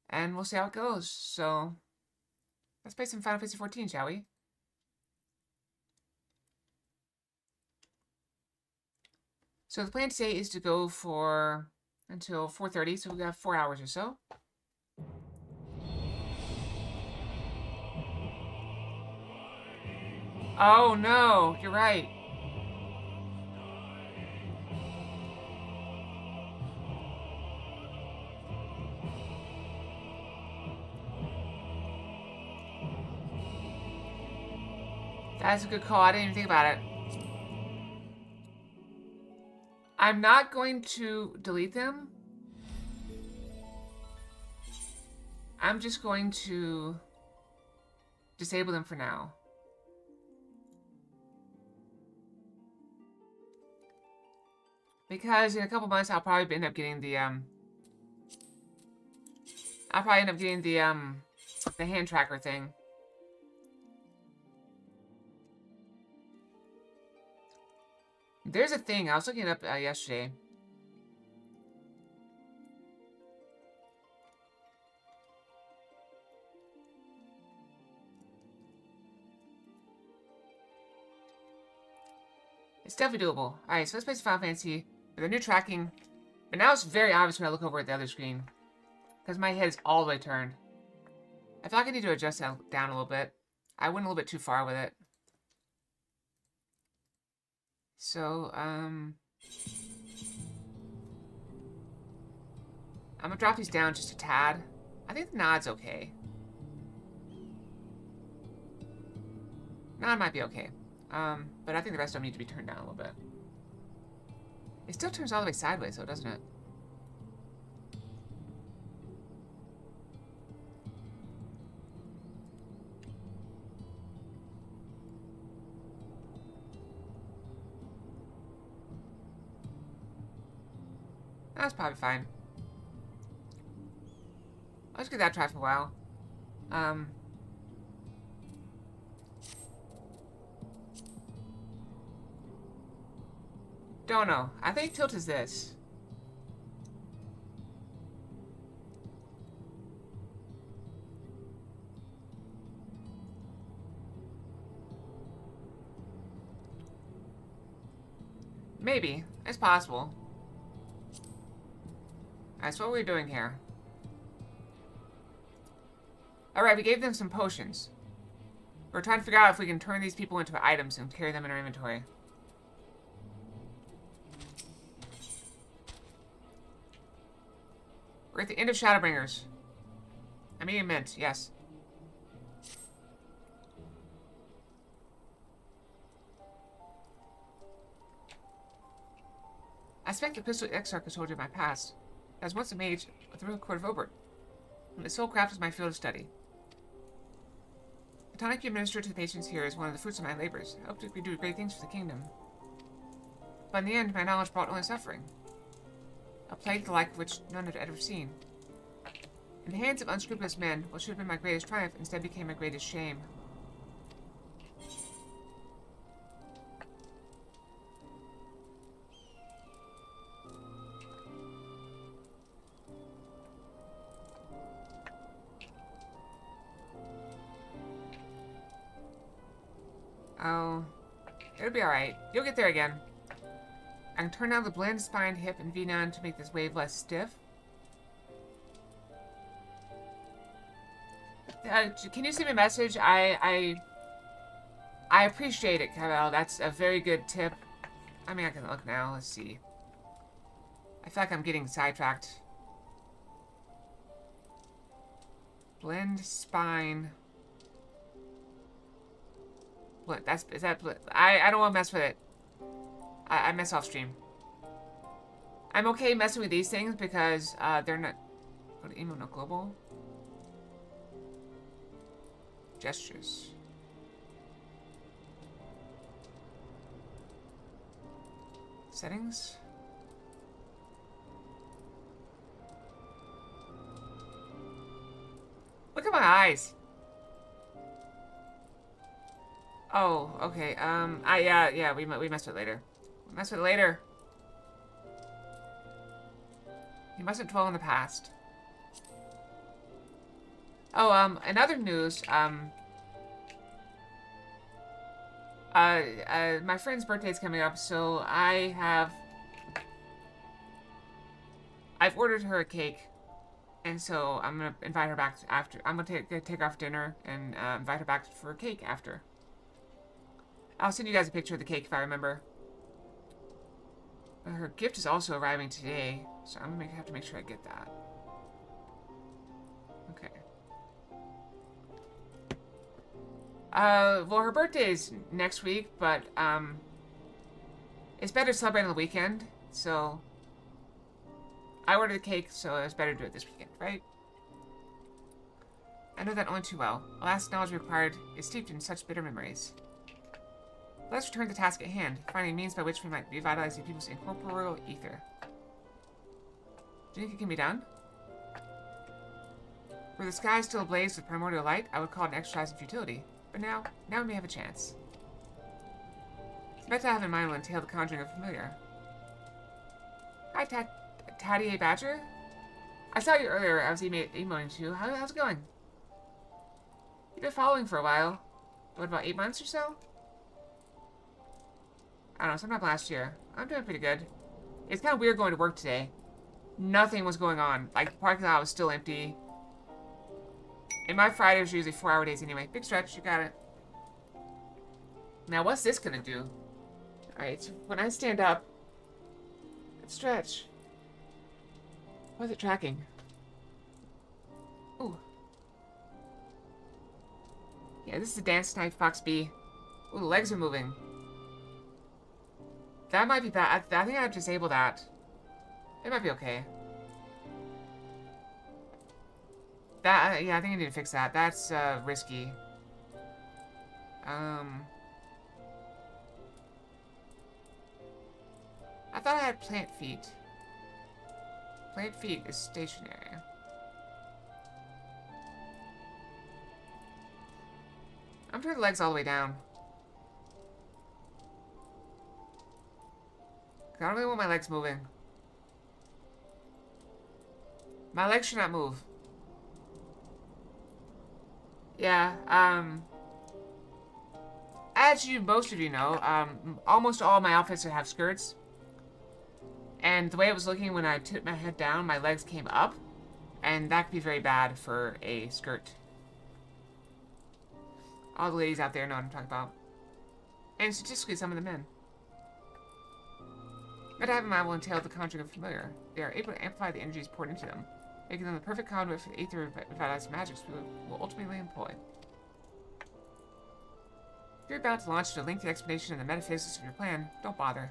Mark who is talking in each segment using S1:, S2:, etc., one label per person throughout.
S1: And we'll see how it goes. So, let's play some Final Fantasy XIV, shall we? So the plan today is to go for until 4:30, so we have 4 hours or so. Oh no, you're right. That's a good call. I didn't even think about it. I'm not going to delete them. I'm just going to disable them for now. Because in a couple months, I'll probably end up getting the, the hand tracker thing. There's a thing. I was looking it up yesterday. It's definitely doable. Alright, so let's play some Final Fantasy with a new tracking. But now it's very obvious when I look over at the other screen. Because my head is all the way turned. I feel like I need to adjust that down a little bit. I went a little bit too far with it. So, I'm gonna drop these down just a tad. I think the nod's okay. Nod might be okay. But I think the rest of them need to be turned down a little bit. It still turns all the way sideways, though, doesn't it? That's probably fine. Let's give that a try for a while. Don't know. I think tilt is this. Maybe. It's possible. Alright, so what are we doing here? Alright, we gave them some potions. We're trying to figure out if we can turn these people into items and carry them in our inventory. We're at the end of Shadowbringers. I'm eating mint, yes. I suspect the pistol Exarch has told you my past. I was once a mage at the Royal Court of Obert. And the soulcraft is my field of study. The tonic you administer to the patients here is one of the fruits of my labors. I hope we do great things for the kingdom. But in the end, my knowledge brought only suffering. A plague the like of which none had ever seen. In the hands of unscrupulous men, what should have been my greatest triumph instead became my greatest shame. Oh, it'll be alright. You'll get there again. I can turn down the blend, spine, hip, and V9 to make this wave less stiff. Can you send me a message? I appreciate it, Cavell. That's a very good tip. I mean, I can look now. Let's see. I feel like I'm getting sidetracked. Blend, spine. Blend. Is that blend? I don't want to mess with it. I mess off stream. I'm okay messing with these things because they're not. Go to emo, not global. Gestures. Settings. Look at my eyes. Oh, okay. Yeah, we messed with it later. We messed with it later. You mustn't dwell in the past. Oh, in other news, my friend's birthday is coming up, so I've ordered her a cake, and so I'm gonna invite her back after. I'm gonna take her off dinner and invite her back for a cake after. I'll send you guys a picture of the cake if I remember. But her gift is also arriving today, so I'm gonna have to make sure I get that. Okay. Well, her birthday's next week, but it's better to celebrate on the weekend, so I ordered the cake, so it's better to do it this weekend, right? I know that only too well. The last knowledge required is steeped in such bitter memories. Let's return to the task at hand, finding means by which we might revitalize the people's incorporeal ether. Do you think it can be done? Were the sky still ablaze with primordial light, I would call it an exercise in futility. But now we may have a chance. The method I have in mind will entail the conjuring of a familiar. Hi, Tatty A. Badger? I saw you earlier. I was emailing to you. How's it going? You've been following for a while. What, about 8 months or so? I don't know, sometime last year. I'm doing pretty good. It's kind of weird going to work today. Nothing was going on. Like, the parking lot was still empty. And my Fridays are usually 4-hour days anyway. Big stretch, you got it. Now, what's this gonna do? Alright, so when I stand up, let's stretch. What's it tracking? Ooh. Yeah, this is a dance knife, Fox B. Ooh, the legs are moving. That might be bad. I think I've disabled that. It might be okay. That, yeah, I think I need to fix that. That's, risky. I thought I had plant feet. Plant feet is stationary. I'm turning the legs all the way down. I don't really want my legs moving. My legs should not move. Yeah, as most of you know, almost all my outfits have skirts. And the way it was looking when I tipped my head down, my legs came up. And that could be very bad for a skirt. All the ladies out there know what I'm talking about. And statistically, some of the men. But having mind will entail the conjuring of familiar. They are able to amplify the energies poured into them, making them the perfect conduit for the aether revitalized magics we will ultimately employ. If you're about to launch into a lengthy explanation of the metaphysics of your plan, don't bother.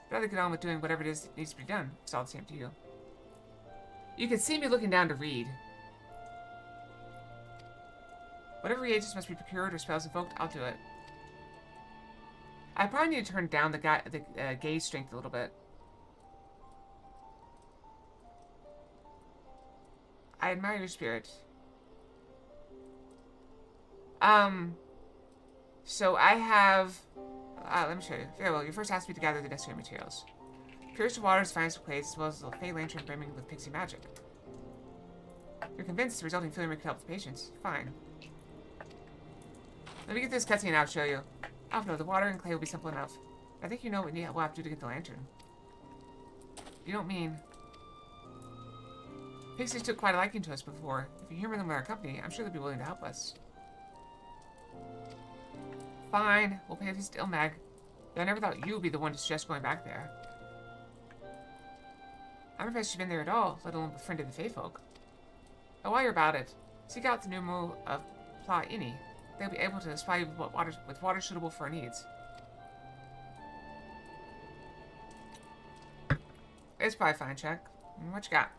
S1: I'd rather get on with doing whatever it is that needs to be done. It's all the same to you. You can see me looking down to read. Whatever reagents must be procured or spells invoked, I'll do it. I probably need to turn down the gaze strength a little bit. I admire your spirit. So I have... let me show you. Very well, you first asked me to gather the necessary materials. Purest waters, finest plates, as well as a fey lantern brimming with pixie magic. You're convinced the resulting failure could help the patients. Fine. Let me get this cutscene and I'll show you. Oh no, the water and clay will be simple enough. I think you know what we'll have to do to get the lantern. You don't mean... Pixies took quite a liking to us before. If you humor them with our company, I'm sure they'll be willing to help us. Fine, we'll pay this still, Meg. Though I never thought you would be the one to suggest going back there. I'm impressed you've been there at all, let alone befriended the Fey folk. Oh, while you're about it, seek out the numeral of Pla Ini. They'll be able to supply you with water suitable for our needs. It's probably fine, check. What you got?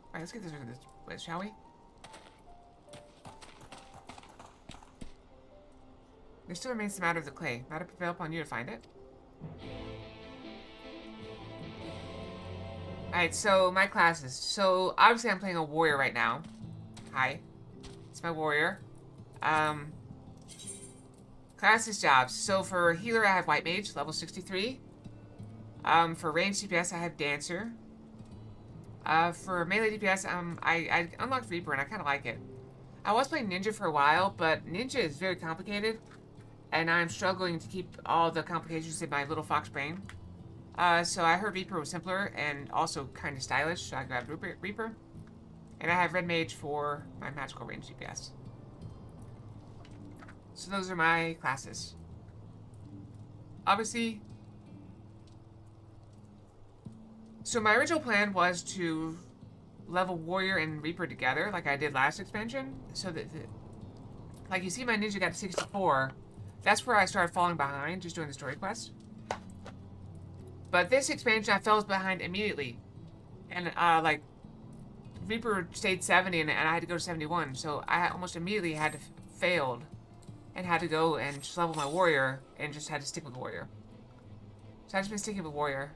S1: Alright, let's get this list, shall we? There still remains the matter of the clay. Matter prevail upon you to find it. Alright, so my classes. So obviously I'm playing a warrior right now. Hi. It's my warrior. Classes jobs. So for healer I have White Mage, level 63. For range DPS I have Dancer. For melee DPS, I unlocked Reaper and I kinda like it. I was playing Ninja for a while, but Ninja is very complicated, and I'm struggling to keep all the complications in my little fox brain. So I heard Reaper was simpler and also kind of stylish, so I grabbed Reaper. And I have Red Mage for my magical range DPS. So those are my classes. Obviously, so my original plan was to level Warrior and Reaper together, like I did last expansion. So that, like you see, my ninja got to 64. That's where I started falling behind, just doing the story quest. But this expansion, I fell behind immediately, and like Reaper stayed 70, and I had to go to 71. So I almost immediately had to failed, and had to go and just level my Warrior, and just had to stick with Warrior. So I've just been sticking with Warrior.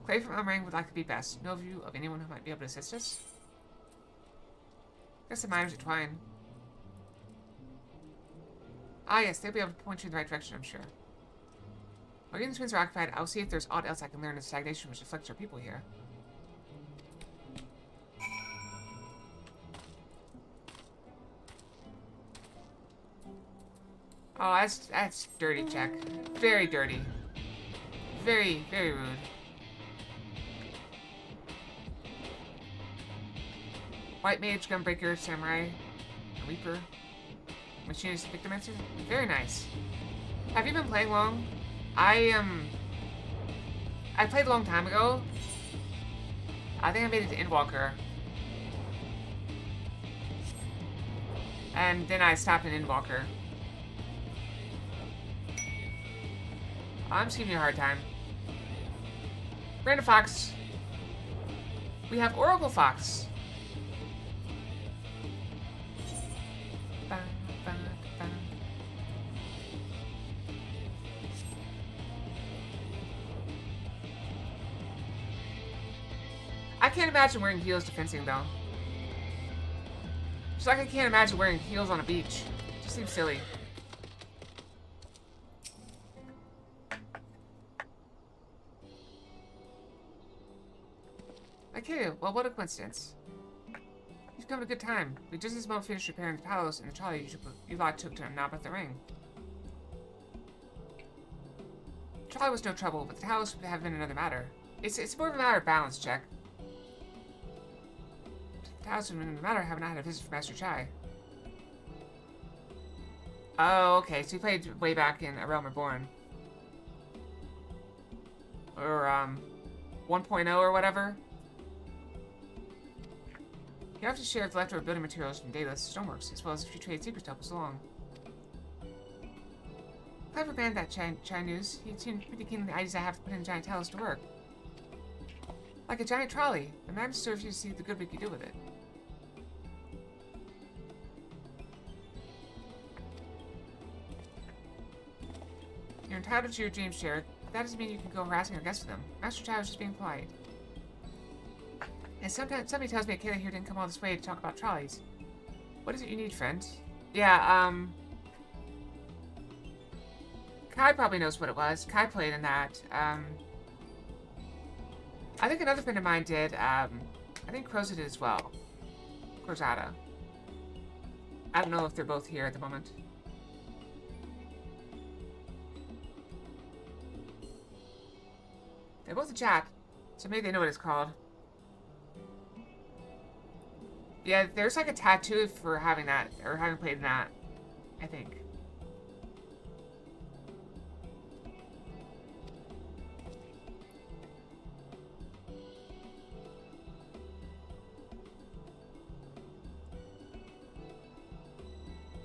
S1: Clay from Elmering would like to be best. No view of anyone who might be able to assist us? I guess the miners at Twine. Ah yes, they'll be able to point you in the right direction, I'm sure. While you and the twins are occupied, I'll see if there's aught else I can learn of stagnation which afflicts our people here. Oh, that's dirty, Jack. Very dirty. Very, very rude. White Mage, Gunbreaker, Samurai, Reaper, Machinist, Victormancer. Very nice. Have you been playing long? I played a long time ago. I think I made it to Endwalker. And then I stopped in Endwalker. I'm just giving you a hard time. Random Fox. We have Oracle Fox. I can't imagine wearing heels to fencing, though. Just like I can't imagine wearing heels on a beach. It just seems silly. Okay, well, what a coincidence. You've come at a good time. We just as well finished repairing the palace and the trolley you lot took to knob at the ring. The trolley was no trouble, but the palace would have been another matter. It's more of a matter of balance, Jack. The palace would have been a matter having not had a visit from Master Chai. Oh, okay, so you played way back in A Realm Reborn. Or, 1.0 or whatever. You have to share the leftover building materials from Daedalus Stoneworks, as well as a few trade secrets to help us along. Clever man, that Chai news. He seemed pretty keen on the ideas I have to put in giant talus to work. Like a giant trolley. The man serves you to see the good we can do with it. You're entitled to your dreams, Sherrick, but that doesn't mean you can go harassing our guests with them. Master Chai was just being polite. And sometimes somebody tells me Kayla here didn't come all this way to talk about trolleys. What is it you need, friend? Yeah, Kai probably knows what it was. Kai played in that. I think another friend of mine did. I think Croza did as well. Crozada. I don't know if they're both here at the moment. They're both in chat, so maybe they know what it's called. Yeah, there's like a tattoo for having that, or having played in that, I think.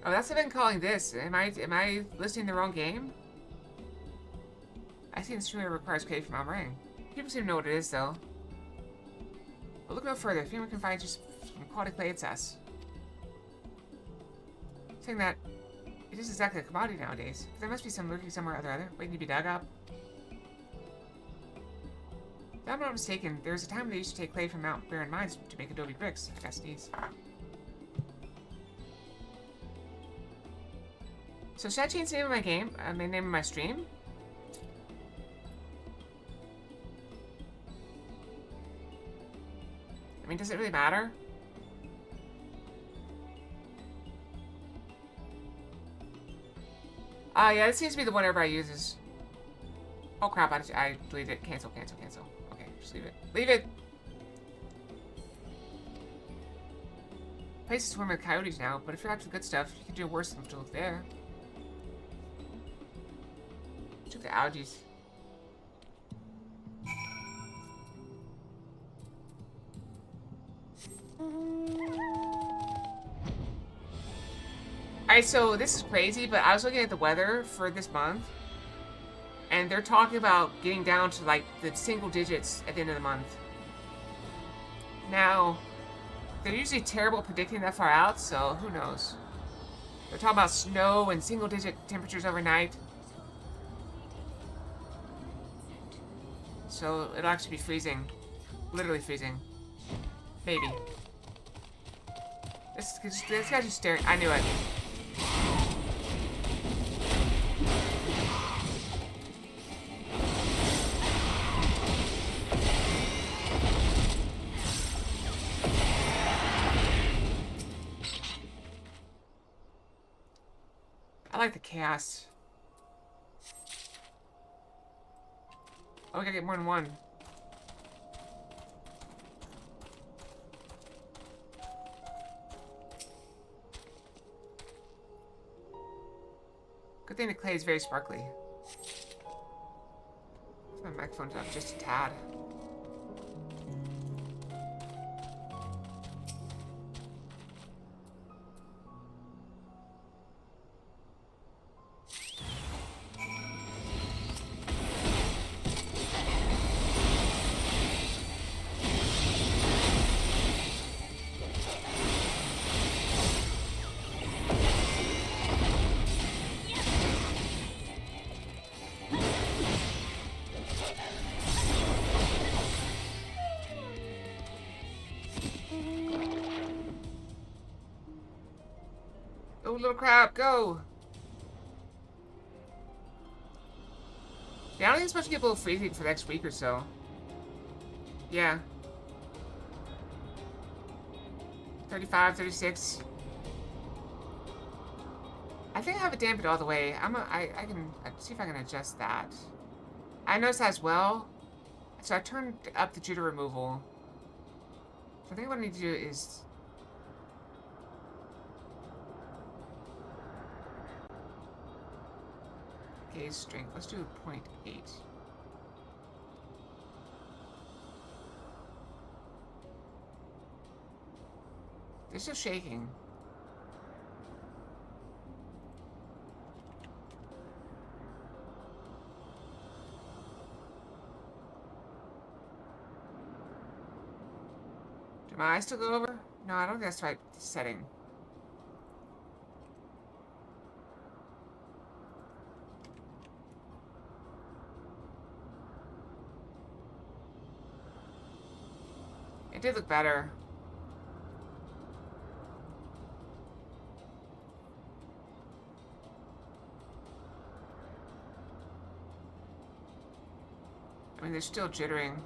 S1: Oh, that's what I've been calling this. Am I listing the wrong game? I think this streamer requires clay from Elmering. People seem to know what it is, though. But look no further. If anyone can find just some quality clay, it's us. Saying that, it is exactly a commodity nowadays. But there must be some lurking somewhere or other, waiting to be dug up. If I'm not mistaken, there was a time when they used to take clay from Mount Barren Mines to make adobe bricks. Festivities. So should I change the name of my game? The name of my stream? I mean, does it really matter? Yeah, this seems to be the one everybody uses. Oh crap, I deleted it. Cancel, cancel, cancel. Okay, just leave it. Leave it! Place is swarming with coyotes now, but if you're after the good stuff, you can do worse than to look there. Check the algae. Alright, so this is crazy, but I was looking at the weather for this month, and they're talking about getting down to like the single digits at the end of the month. Now, they're usually terrible at predicting that far out, so who knows. They're talking about snow and single digit temperatures overnight. So it'll actually be freezing. Literally freezing. Maybe. This guy's just staring. I knew it. I like the chaos. Oh, we gotta get more than one. Good thing the clay is very sparkly. My microphone's up just a tad. Oh, little crab, go! Yeah, I don't think it's supposed to get below freezing for the next week or so. Yeah. 35, 36. I think I have it dampened all the way. I can see if I can adjust that. I noticed that as well. So I turned up the jitter removal. So I think what I need to do is... Gaze strength. Let's do 0.8. They're still shaking. Do my eyes still go over? No, I don't think that's the right setting. It did look better. I mean, they're still jittering.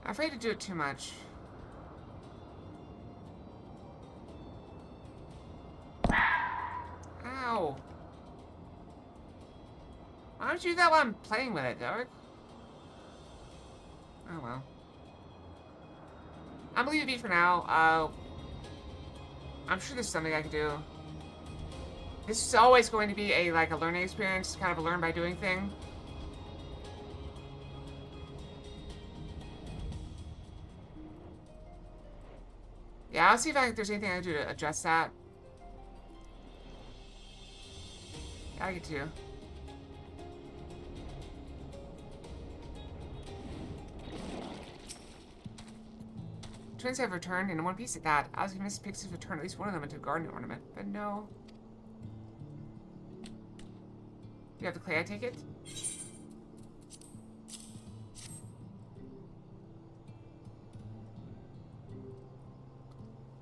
S1: I'm afraid to do it too much. Ow. Why don't you do that while I'm playing with it, Derek? Oh well. I'm gonna leave it be for now. I'm sure there's something I can do. This is always going to be a learning experience, kind of a learn by doing thing. Yeah, I'll see if there's anything I can do to adjust that. Yeah, I get to. Twins have returned in one piece at that. I was gonna miss Pixie's return at least one of them into a garden ornament, but no. have the clay, I take it?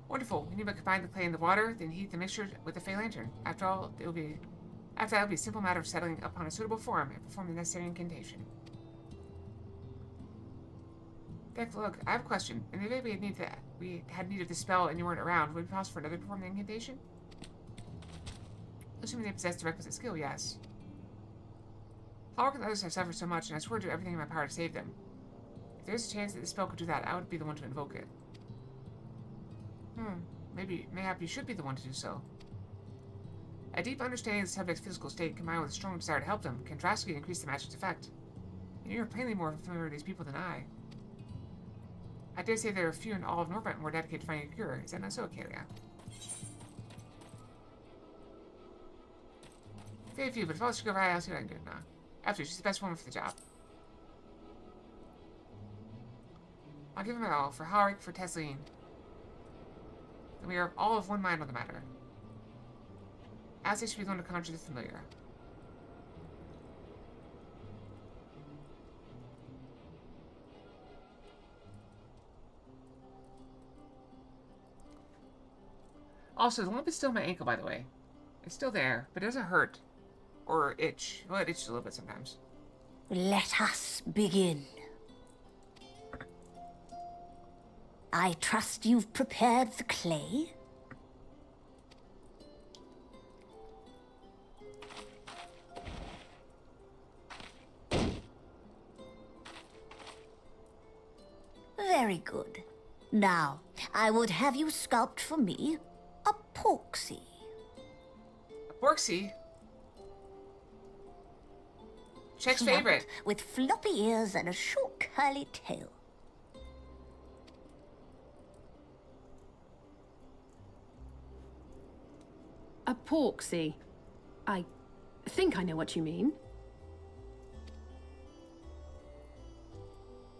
S1: Wonderful. We need to combine the clay and the water, then heat the mixture with the Fey Lantern. After that, it will be a simple matter of settling upon a suitable form and perform the necessary incantation. Beck, look, I have a question. In the event we had needed the spell and you weren't around, would it be possible for another to perform the incantation? Assuming they possess the requisite skill, yes. Hallmark and others have suffered so much, and I swore to do everything in my power to save them. If there's a chance that the spell could do that, I would be the one to invoke it. Mayhap you should be the one to do so. A deep understanding of the subject's physical state, combined with a strong desire to help them, can drastically increase the magic's effect. And you're plainly more familiar with these people than I. I dare say there are few in all of Norvent more dedicated to finding a cure. Is that not so, Kalia? Very few, but if I was to go right, I'll see what I can do now. After, she's the best woman for the job. I'll give him my all, for Harik, for Tesleen. Then we are all of one mind on the matter. As they should be the one to conjure the familiar. Also, the lump is still in my ankle, by the way. It's still there, but it doesn't hurt. Or itch. Well, it itches a little bit sometimes.
S2: Let us begin. I trust you've prepared the clay? Very good. Now, I would have you sculpt for me a porksy.
S1: A porksy? Check's favorite.
S2: With floppy ears and a short curly tail.
S3: A porksy. I think I know what you mean.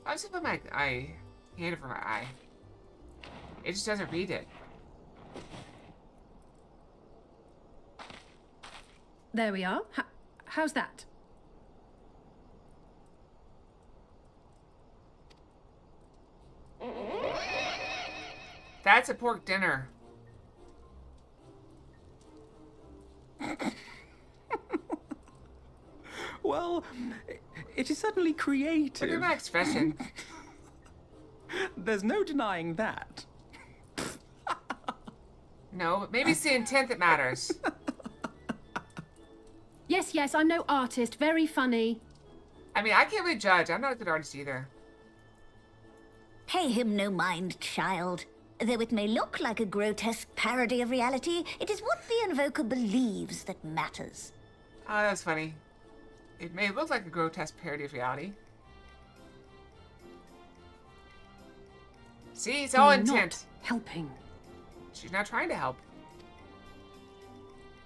S1: I was put my eye hand over my eye. It just doesn't read it.
S3: There we are. How's that?
S1: That's a pork dinner.
S4: Well, it is certainly creative.
S1: Look at my expression.
S4: There's no denying that.
S1: No, but maybe it's the intent that matters.
S3: Yes, I'm no artist. Very funny.
S1: I mean, I can't really judge. I'm not a good artist either.
S2: Pay him no mind, child. Though it may look like a grotesque parody of reality, it is what the invoker believes that matters.
S1: Oh, that's funny. It may look like a grotesque parody of reality. See, it's all intent.
S3: Not helping.
S1: She's not trying to help.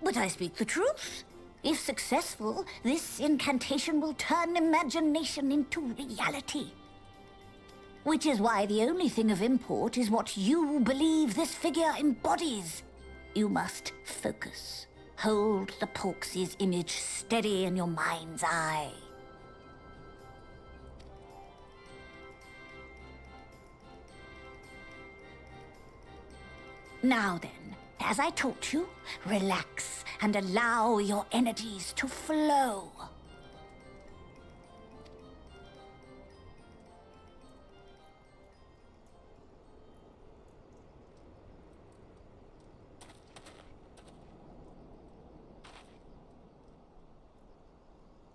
S2: But I speak the truth. If successful, this incantation will turn imagination into reality. Which is why the only thing of import is what you believe this figure embodies. You must focus. Hold the Porksy's image steady in your mind's eye. Now then, as I taught you, relax and allow your energies to flow.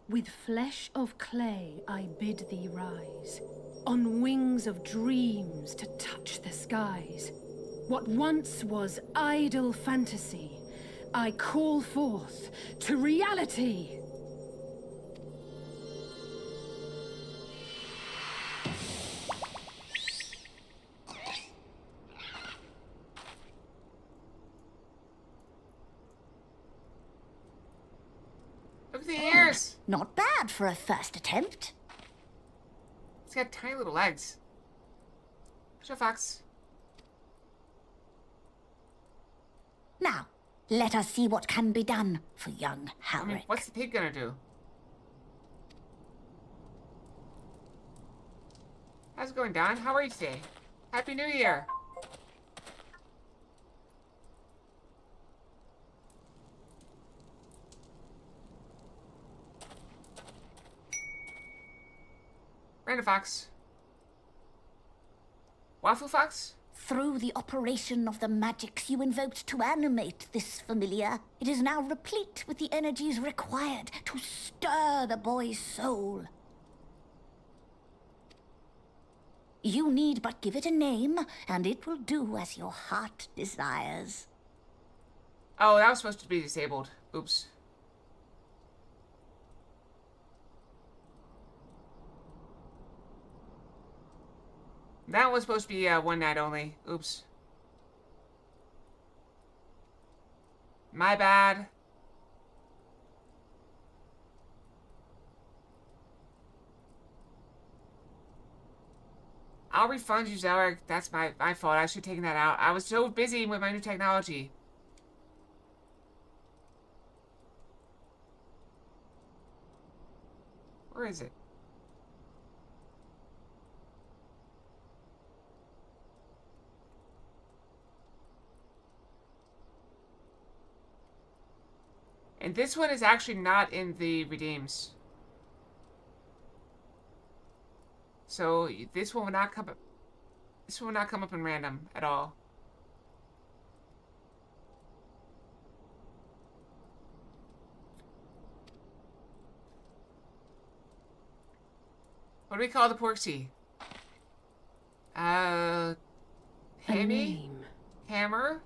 S3: With flesh of clay I bid thee rise, on wings of dreams to touch the skies. What once was idle fantasy, I call forth to reality.
S1: Look at the ears!
S2: Not bad for a first attempt.
S1: It's got tiny little legs. Show Fox.
S2: Now, let us see what can be done for young
S1: I mean,
S2: Halric.
S1: what's the pig gonna do? How's it going, Don? How are you today? Happy New Year! Random Fox. Waffle Fox?
S2: Through the operation of the magics you invoked to animate this familiar, it is now replete with the energies required to stir the boy's soul. You need but give it a name, and it will do as your heart desires.
S1: Oh, that was supposed to be disabled. Oops. That was supposed to be one night only. Oops. My bad. I'll refund you, Zelric. That's my fault. I should have taken that out. I was so busy with my new technology. Where is it? And this one is actually not in the redeems. So this one will not come up. This one will not come up in random at all. What do we call the Porksy? Hammy?
S3: name.
S1: Hammer?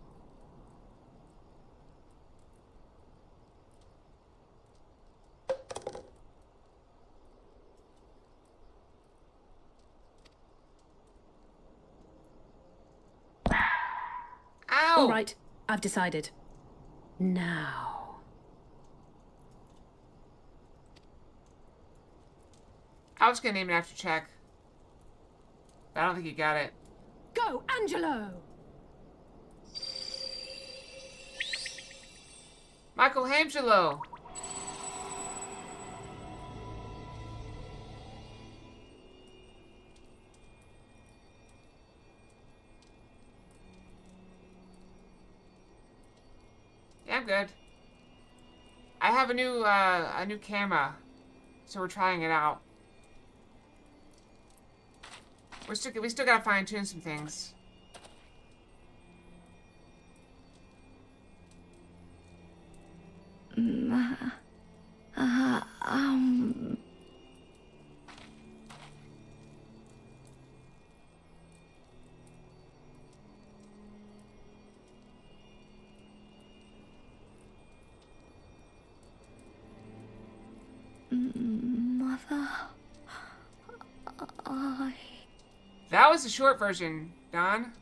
S1: Ow!
S3: All right, I've decided. Now.
S1: I was gonna name it after Check. But I don't think you got it.
S3: Go, Angelo!
S1: Michael Hamgelo! Yeah, I'm good. I have a new camera, so we're trying it out. We still gotta fine tune some things.
S2: Mother,
S1: That was the short version, Don.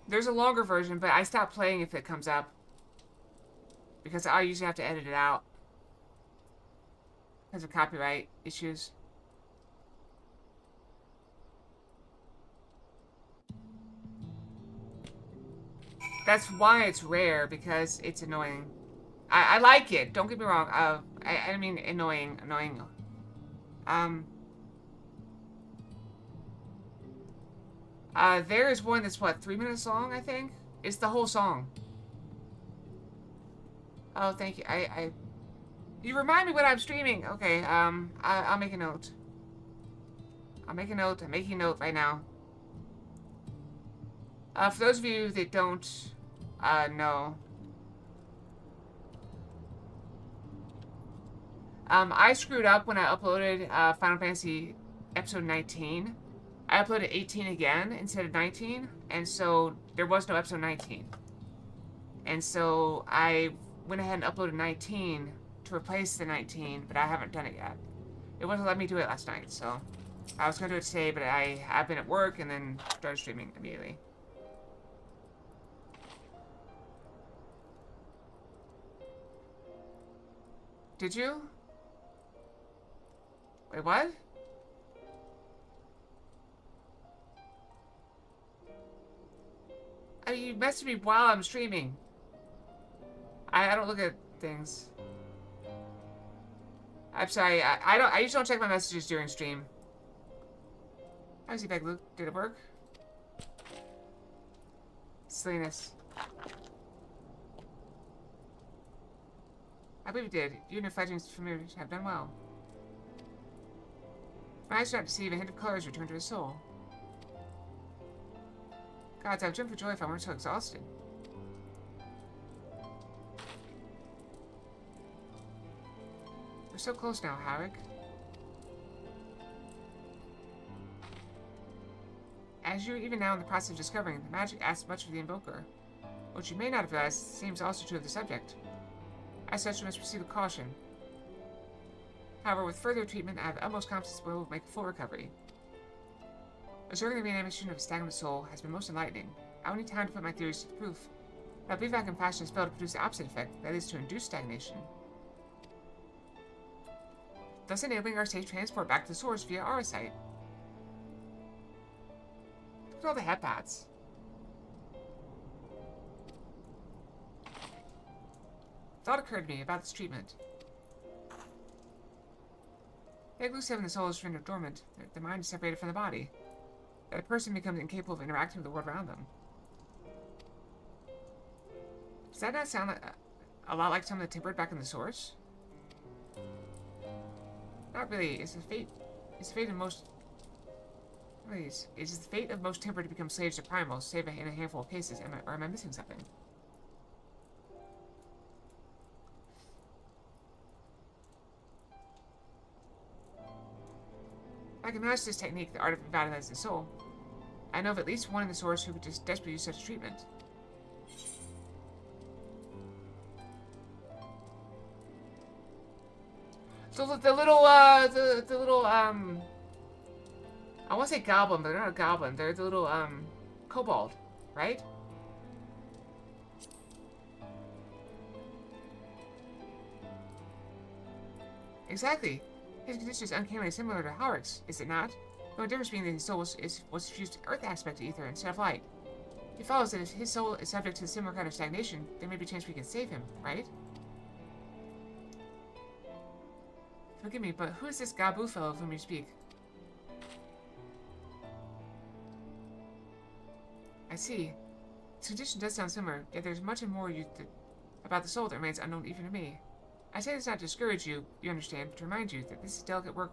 S1: There's a longer version, but I stopped playing if it comes up. Because I usually have to edit it out. Because of copyright issues. That's why it's rare, because it's annoying. I like it, don't get me wrong. I mean annoying. There is one that's, what, 3 minutes long, I think? It's the whole song. Oh, thank you. You remind me when I'm streaming. Okay, I'll make a note. I'll make a note. I'm making a note right now. For those of you that don't, know. I screwed up when I uploaded, Final Fantasy episode 19. I uploaded 18 again instead of 19, and so there was no episode 19. And so I went ahead and uploaded 19 to replace the 19, but I haven't done it yet. It wouldn't let me do it last night, so I was going to do it today, but I've been at work and then started streaming immediately. Did you? Wait, what? I mean, you messaged me while I'm streaming. I don't look at things. I'm sorry. I usually don't check my messages during stream. How was he back, Luke? Did it work? Silliness. I believe it did. You and your fledglings familiars have done well. My eyes do not deceive. A hint of color has returned to his soul. Gods, I would jump for joy if I weren't so exhausted. We're so close now, Howard. As you're even now in the process of discovering, the magic asks much of the invoker. What you may not have realized seems also true of the subject. As such, you must proceed with caution. However, with further treatment, I have utmost confidence we will make a full recovery. Observing the reanimation of a stagnant soul has been most enlightening. I will need time to put my theories to the proof. But I believe I can fashion a spell to produce the opposite effect, that is, to induce stagnation. Thus enabling our safe transport back to the source via our site. Look at all the headpads. Thought occurred to me about this treatment. The elusive and the soul is rendered dormant. The mind is separated from the body. That a person becomes incapable of interacting with the world around them. Does that not sound like a lot like some of the tempered back in the source? Not really. It's the fate of most. It's the fate of most tempered to become slaves to primals, save in a handful of cases. Am I missing something? I can master this technique, the art of revitalizing the soul. I know of at least one in the source who could just desperately use such treatment. So the little, I want to say goblin, but they're not a goblin. They're the little, kobold, right? Exactly. His condition is uncannily similar to Howard's, is it not? The only difference being that his soul was fused to earth aspect to ether instead of light. It follows that if his soul is subject to a similar kind of stagnation, there may be a chance we can save him, right? Forgive me, but who is this Gabu fellow of whom you speak? I see. His condition does sound similar, yet there's much more about the soul that remains unknown even to me. I say this not to discourage you, you understand, but to remind you that this is delicate work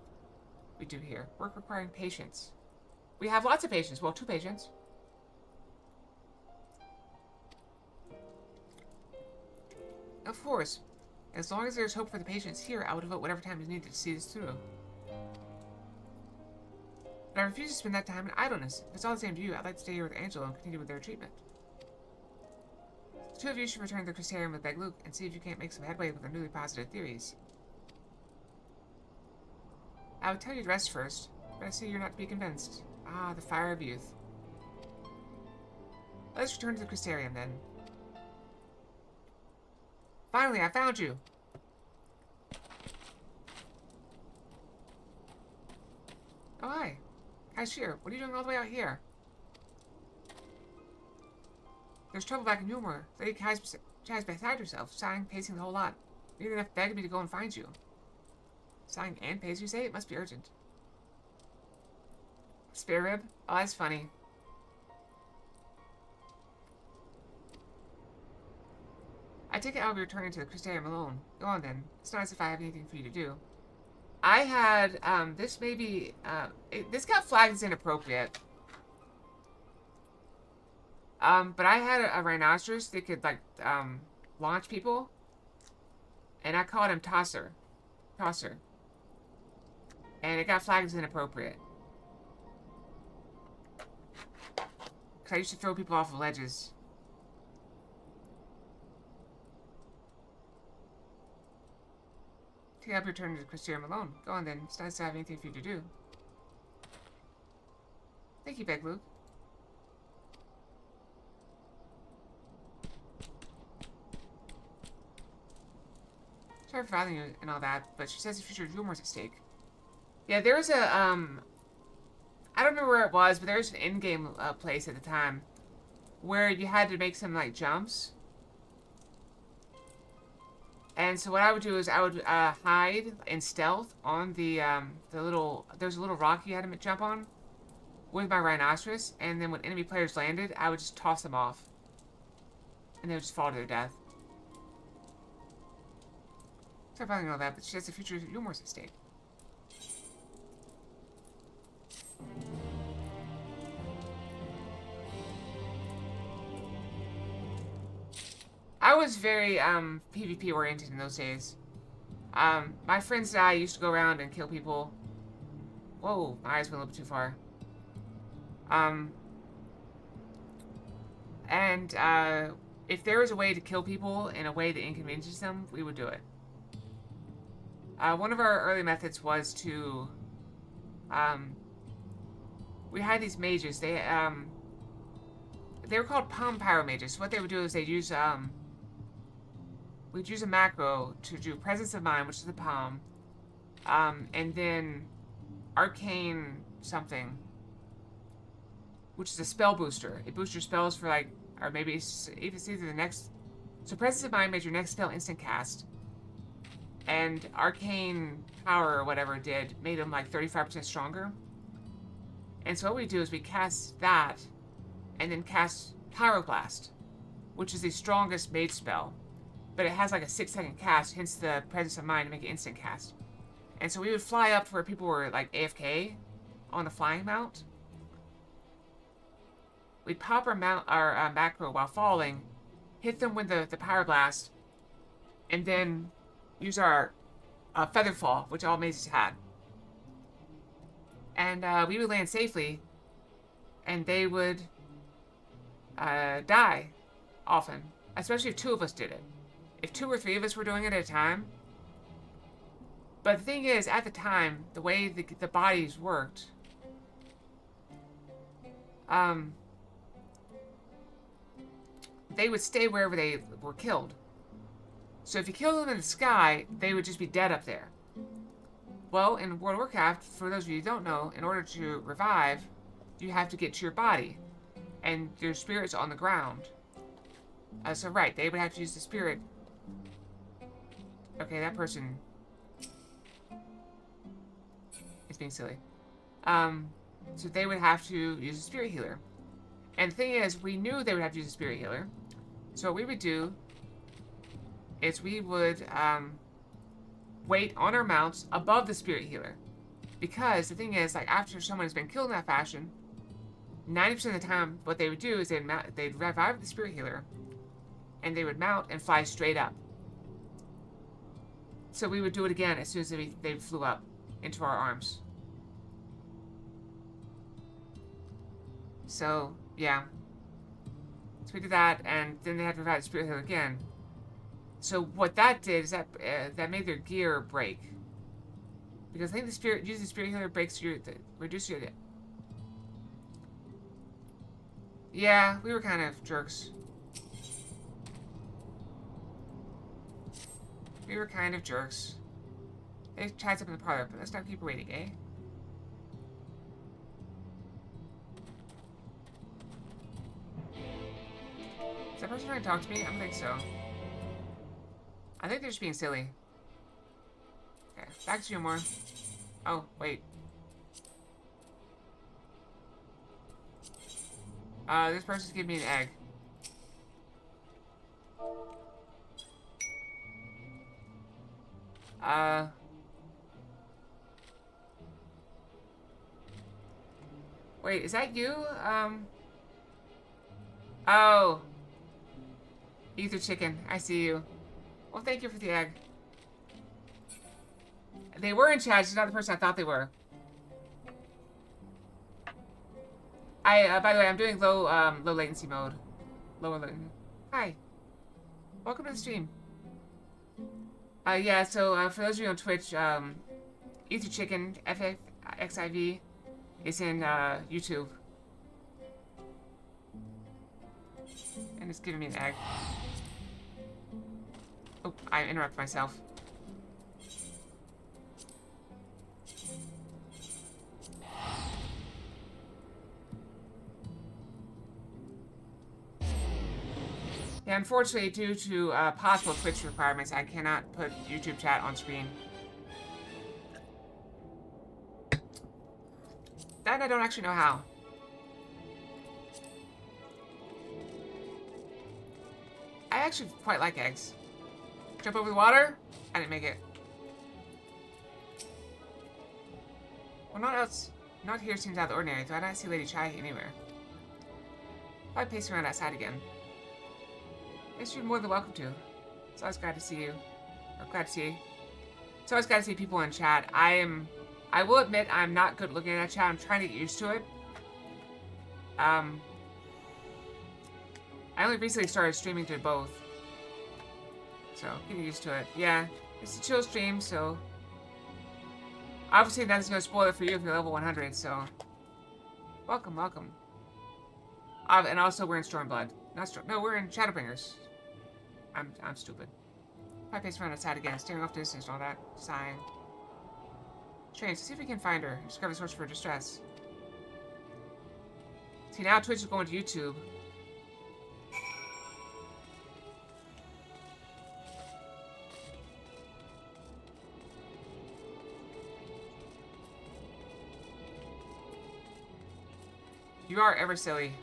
S1: we do here. Work requiring patience. We have lots of patience. Well, 2 patients. Of course. As long as there's hope for the patients here, I will devote whatever time is needed to see this through. But I refuse to spend that time in idleness. If it's all the same to you, I'd like to stay here with Angelo and continue with their treatment. The 2 of you should return to the Crystarium with Beg Luke and see if you can't make some headway with our newly posited theories. I would tell you to rest first, but I see you're not to be convinced. Ah, the fire of youth. Let's return to the Crystarium, then. Finally, I found you! Oh, hi. Hi, Sheer. What are you doing all the way out here? There's trouble back in Yulmur. Lady Kai's beside herself, sighing, pacing the whole lot. Nearly enough begging me to go and find you. Sighing and pace, you say? It must be urgent. Spare rib? Oh, that's funny. I take it I'll be returning to the Crystarium alone. Go on then. It's not as if I have anything for you to do. I had, this may be, this got flagged as inappropriate. But I had a rhinoceros that could, like, launch people. And I called him Tosser. And it got flagged as inappropriate. Because I used to throw people off of ledges. Take up your turn to the Crystarium alone. Go on then. It's nice to have anything for you to do. Thank you, Beg Luke. Sorry for bothering you and all that, but she says the future of Yulmur's at stake. Yeah, there was a, I don't remember where it was, but there was an in-game place at the time where you had to make some, like, jumps. And so what I would do is I would hide in stealth on there's a little rock you had to jump on with my rhinoceros, and then when enemy players landed, I would just toss them off. And they would just fall to their death. So I probably know that, but she has the future Lumos estate. I was very PvP oriented in those days. My friends and I used to go around and kill people. Whoa, my eyes went a little bit too far. If there was a way to kill people in a way that inconveniences them, we would do it. One of our early methods was to, we had these mages. They were called palm pyro mages. So what they would do is they'd use, we'd use a macro to do presence of mind, which is the palm, and then arcane something, which is a spell booster. It boosts your spells for like, or maybe it's either the next, so presence of mind made your next spell instant cast, and arcane power or whatever it did made them like 35% stronger. And so what we do is we cast that, and then cast Pyroblast, which is the strongest mage spell, but it has like a 6-second cast, hence the presence of mind to make it instant cast. And so we would fly up to where people were like AFK on a flying mount. We'd pop our macro while falling, hit them with the Pyroblast, and then use our Feather Fall, which all mages had. And we would land safely, and they would die often, especially if 2 of us did it. If 2 or 3 of us were doing it at a time. But the thing is, at the time, the way the bodies worked, they would stay wherever they were killed. So if you killed them in the sky, they would just be dead up there. Well, in World of Warcraft, for those of you who don't know, in order to revive, you have to get to your body. And your spirit's on the ground. So right, they would have to use the spirit. Okay, that person is being silly. So they would have to use a spirit healer. And the thing is, we knew they would have to use a spirit healer. So what we would do is we would wait on our mounts above the spirit healer. Because the thing is, like, after someone has been killed in that fashion, 90% of the time, what they would do is they'd revive the spirit healer, and they would mount and fly straight up. So we would do it again as soon as they flew up into our arms. So, yeah. So we did that, and then they had to revive the spirit healer again. So what that did is that made their gear break. Because I think using the spirit healer reduces your... Yeah, we were kind of jerks. We were kind of jerks. They tried something in the parlor, but let's not keep waiting, eh? Is that person trying to talk to me? I don't think so. I think they're just being silly. Okay, back to you more. Oh, wait. This person's giving me an egg. Wait, is that you? Oh. Ether Chicken, I see you. Well, thank you for the egg. They were in chat, she's not the person I thought they were. By the way, I'm doing low latency mode. Lower latency. Hi. Welcome to the stream. Yeah, so for those of you on Twitch, Ether Chicken, FXIV, is in YouTube. And it's giving me an egg. Oh, I interrupted myself. Yeah, Yeah, unfortunately, due to possible Twitch requirements, I cannot put YouTube chat on screen. That I don't actually know how. I actually quite like eggs. Jump over the water? I didn't make it. Well, not here seems out of the ordinary, though I don't see Lady Chai anywhere. Probably pacing around outside again. Guess you're more than welcome to. It's always glad to see you. Or glad to see you. It's always glad to see people in chat. I will admit I'm not good looking at chat. I'm trying to get used to it. I only recently started streaming to both. So, getting used to it. Yeah, it's a chill stream, so... Obviously, nothing's going to spoil it for you if you're level 100, so... Welcome, welcome. And also, we're in Stormblood. No, we're in Shadowbringers. I'm stupid. Probably pacing around outside again, staring off distance and all that. Sighing. Strange, see if we can find her. Discover the source of her distress. See, now Twitch is going to YouTube. You are ever silly.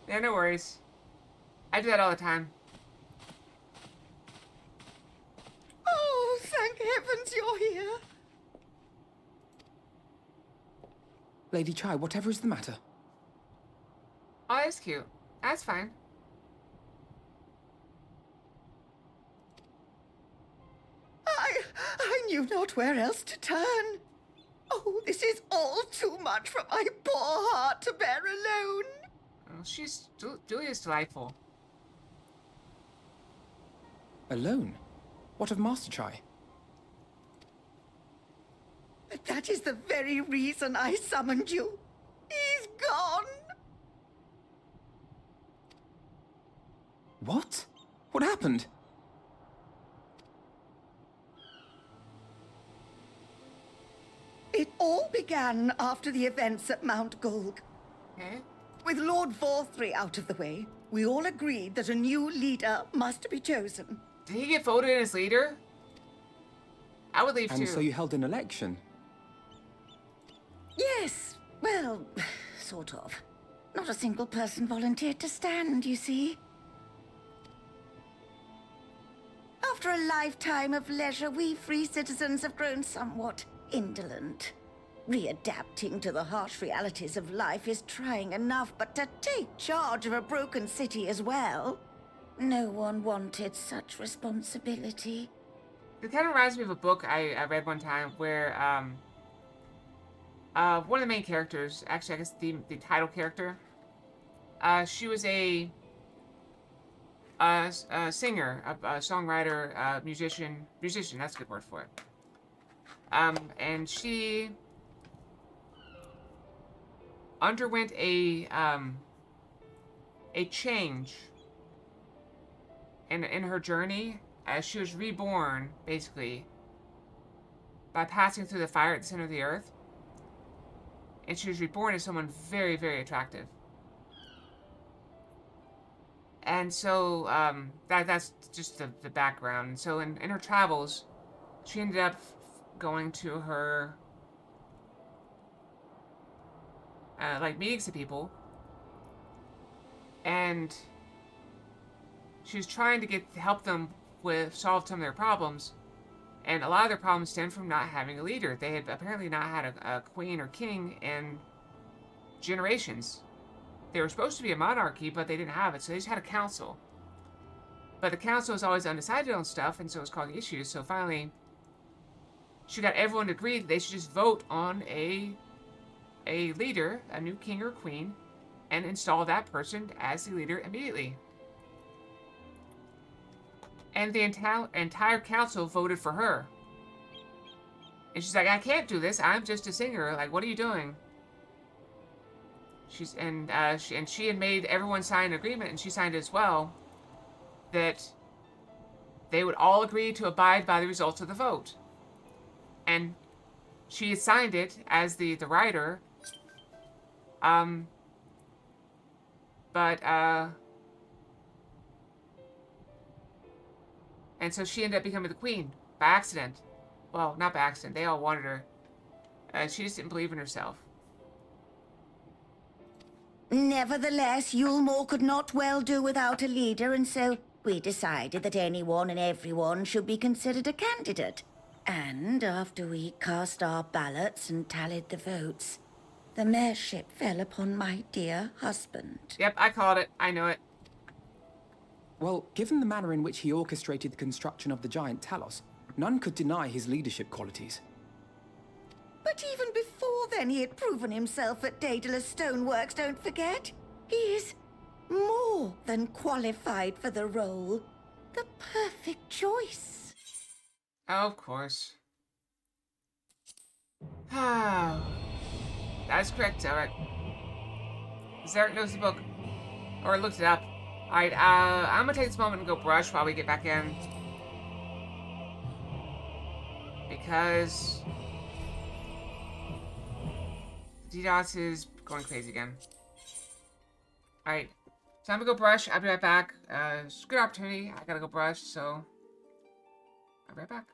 S1: Yeah, no worries. I do that all the time.
S5: Oh, thank heavens you're here.
S4: Lady Chai, whatever is the matter?
S1: Oh, that's cute. That's fine.
S5: I knew not where else to turn. Oh, this is all too much for my poor heart to bear alone.
S1: Oh, Julia's delightful.
S4: Alone? What of Master Chai?
S5: But that is the very reason I summoned you. He's gone.
S4: What? What happened?
S5: It all began after the events at Mount Gulg.
S1: Okay.
S5: With Lord Vorthry out of the way, we all agreed that a new leader must be chosen.
S1: Did he get voted in as leader? I would leave too.
S4: And so you held an election?
S5: Yes, well, sort of. Not a single person volunteered to stand, you see. After a lifetime of leisure, we free citizens have grown somewhat indolent. Readapting to the harsh realities of life is trying enough, but to take charge of a broken city as well? No one wanted such responsibility.
S1: It kind of reminds me of a book I read one time where, one of the main characters, actually I guess the title character, she was a singer, a songwriter, musician, that's a good word for it. And she underwent a change in her journey as she was reborn, basically, by passing through the fire at the center of the earth. And she was reborn as someone very, very attractive. And so, that's just the background. And so in her travels, she ended up going to her, meetings to people. And she was trying to help them solve some of their problems. And a lot of their problems stemmed from not having a leader. They had apparently not had a queen or king in generations. They were supposed to be a monarchy, but they didn't have it, so they just had a council. But the council was always undecided on stuff, and so it was causing issues. So finally, she got everyone to agree that they should just vote on a leader, a new king or queen, and install that person as the leader immediately. And the entire council voted for her. And she's like, I can't do this. I'm just a singer. Like, what are you doing? She had made everyone sign an agreement, and she signed it as well, that they would all agree to abide by the results of the vote. And she had signed it as the writer. And so she ended up becoming the queen by accident. Well, not by accident. They all wanted her. She just didn't believe in herself.
S5: Nevertheless, Yulmore could not well do without a leader, and so we decided that anyone and everyone should be considered a candidate. And after we cast our ballots and tallied the votes, the mayorship fell upon my dear husband.
S1: Yep, I called it. I know it.
S4: Well, given the manner in which he orchestrated the construction of the giant Talos, none could deny his leadership qualities.
S5: But even before then, he had proven himself at Daedalus Stoneworks, don't forget. He is more than qualified for the role. The perfect choice.
S1: Oh, of course. That is correct, Zarek. Zarek knows the book. Or looked it up. Alright, I'm gonna take this moment and go brush while we get back in. Because DDoS is going crazy again. Alright. So I'm gonna go brush. I'll be right back. It's a good opportunity. I gotta go brush, so I'll be right back.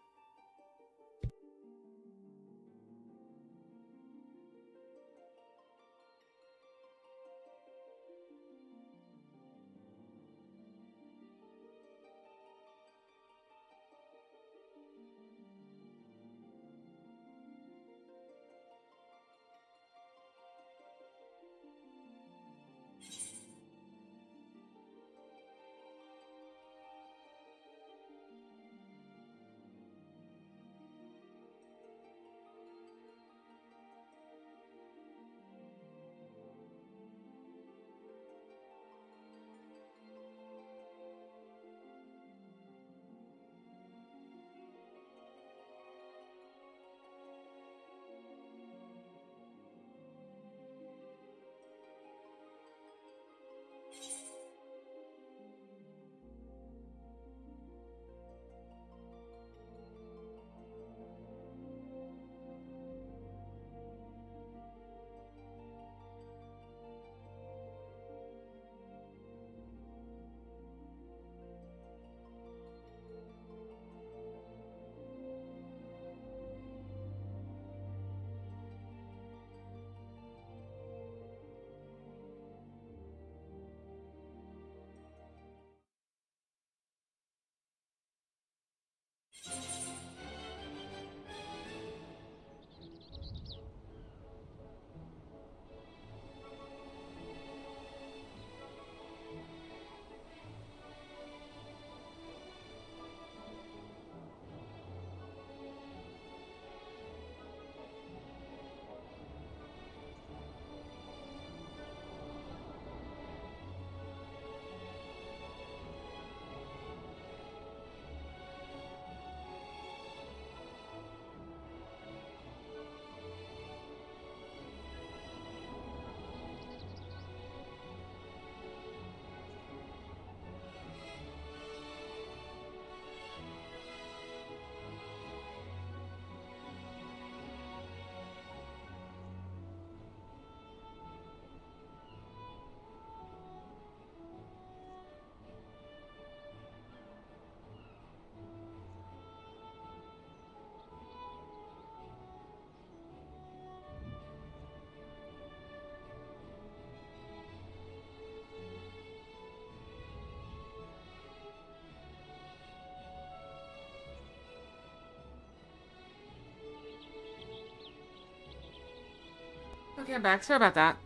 S1: Okay, I'm back. Sorry about that.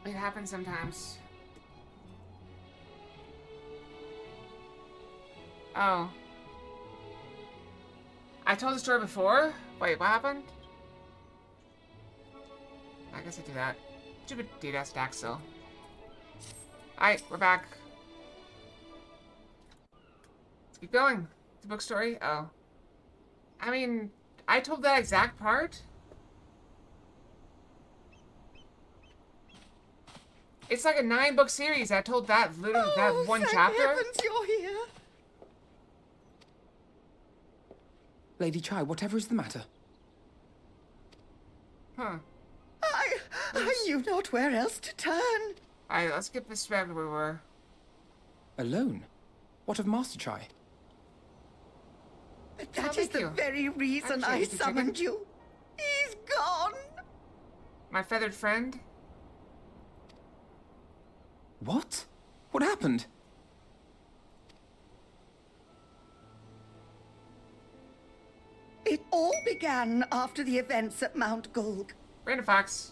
S1: It happens sometimes. Oh. I told the story before? Wait, what happened? I guess I do that. Stupid data stack still. Alright, we're back. Let's keep going. The book story? Oh. I mean, I told that exact part? It's like a 9-book series. I told that literally that one chapter.
S5: Heavens, you're here.
S4: Lady Chai, whatever is the matter?
S1: Huh.
S5: I knew not where else to turn.
S1: Alright, let's get this back where we were.
S4: Alone? What of Master Chai?
S5: That is the very reason I summoned you. He's gone.
S1: My feathered friend?
S4: What? What happened?
S5: It all began after the events at Mount Gulg.
S1: Random Fox.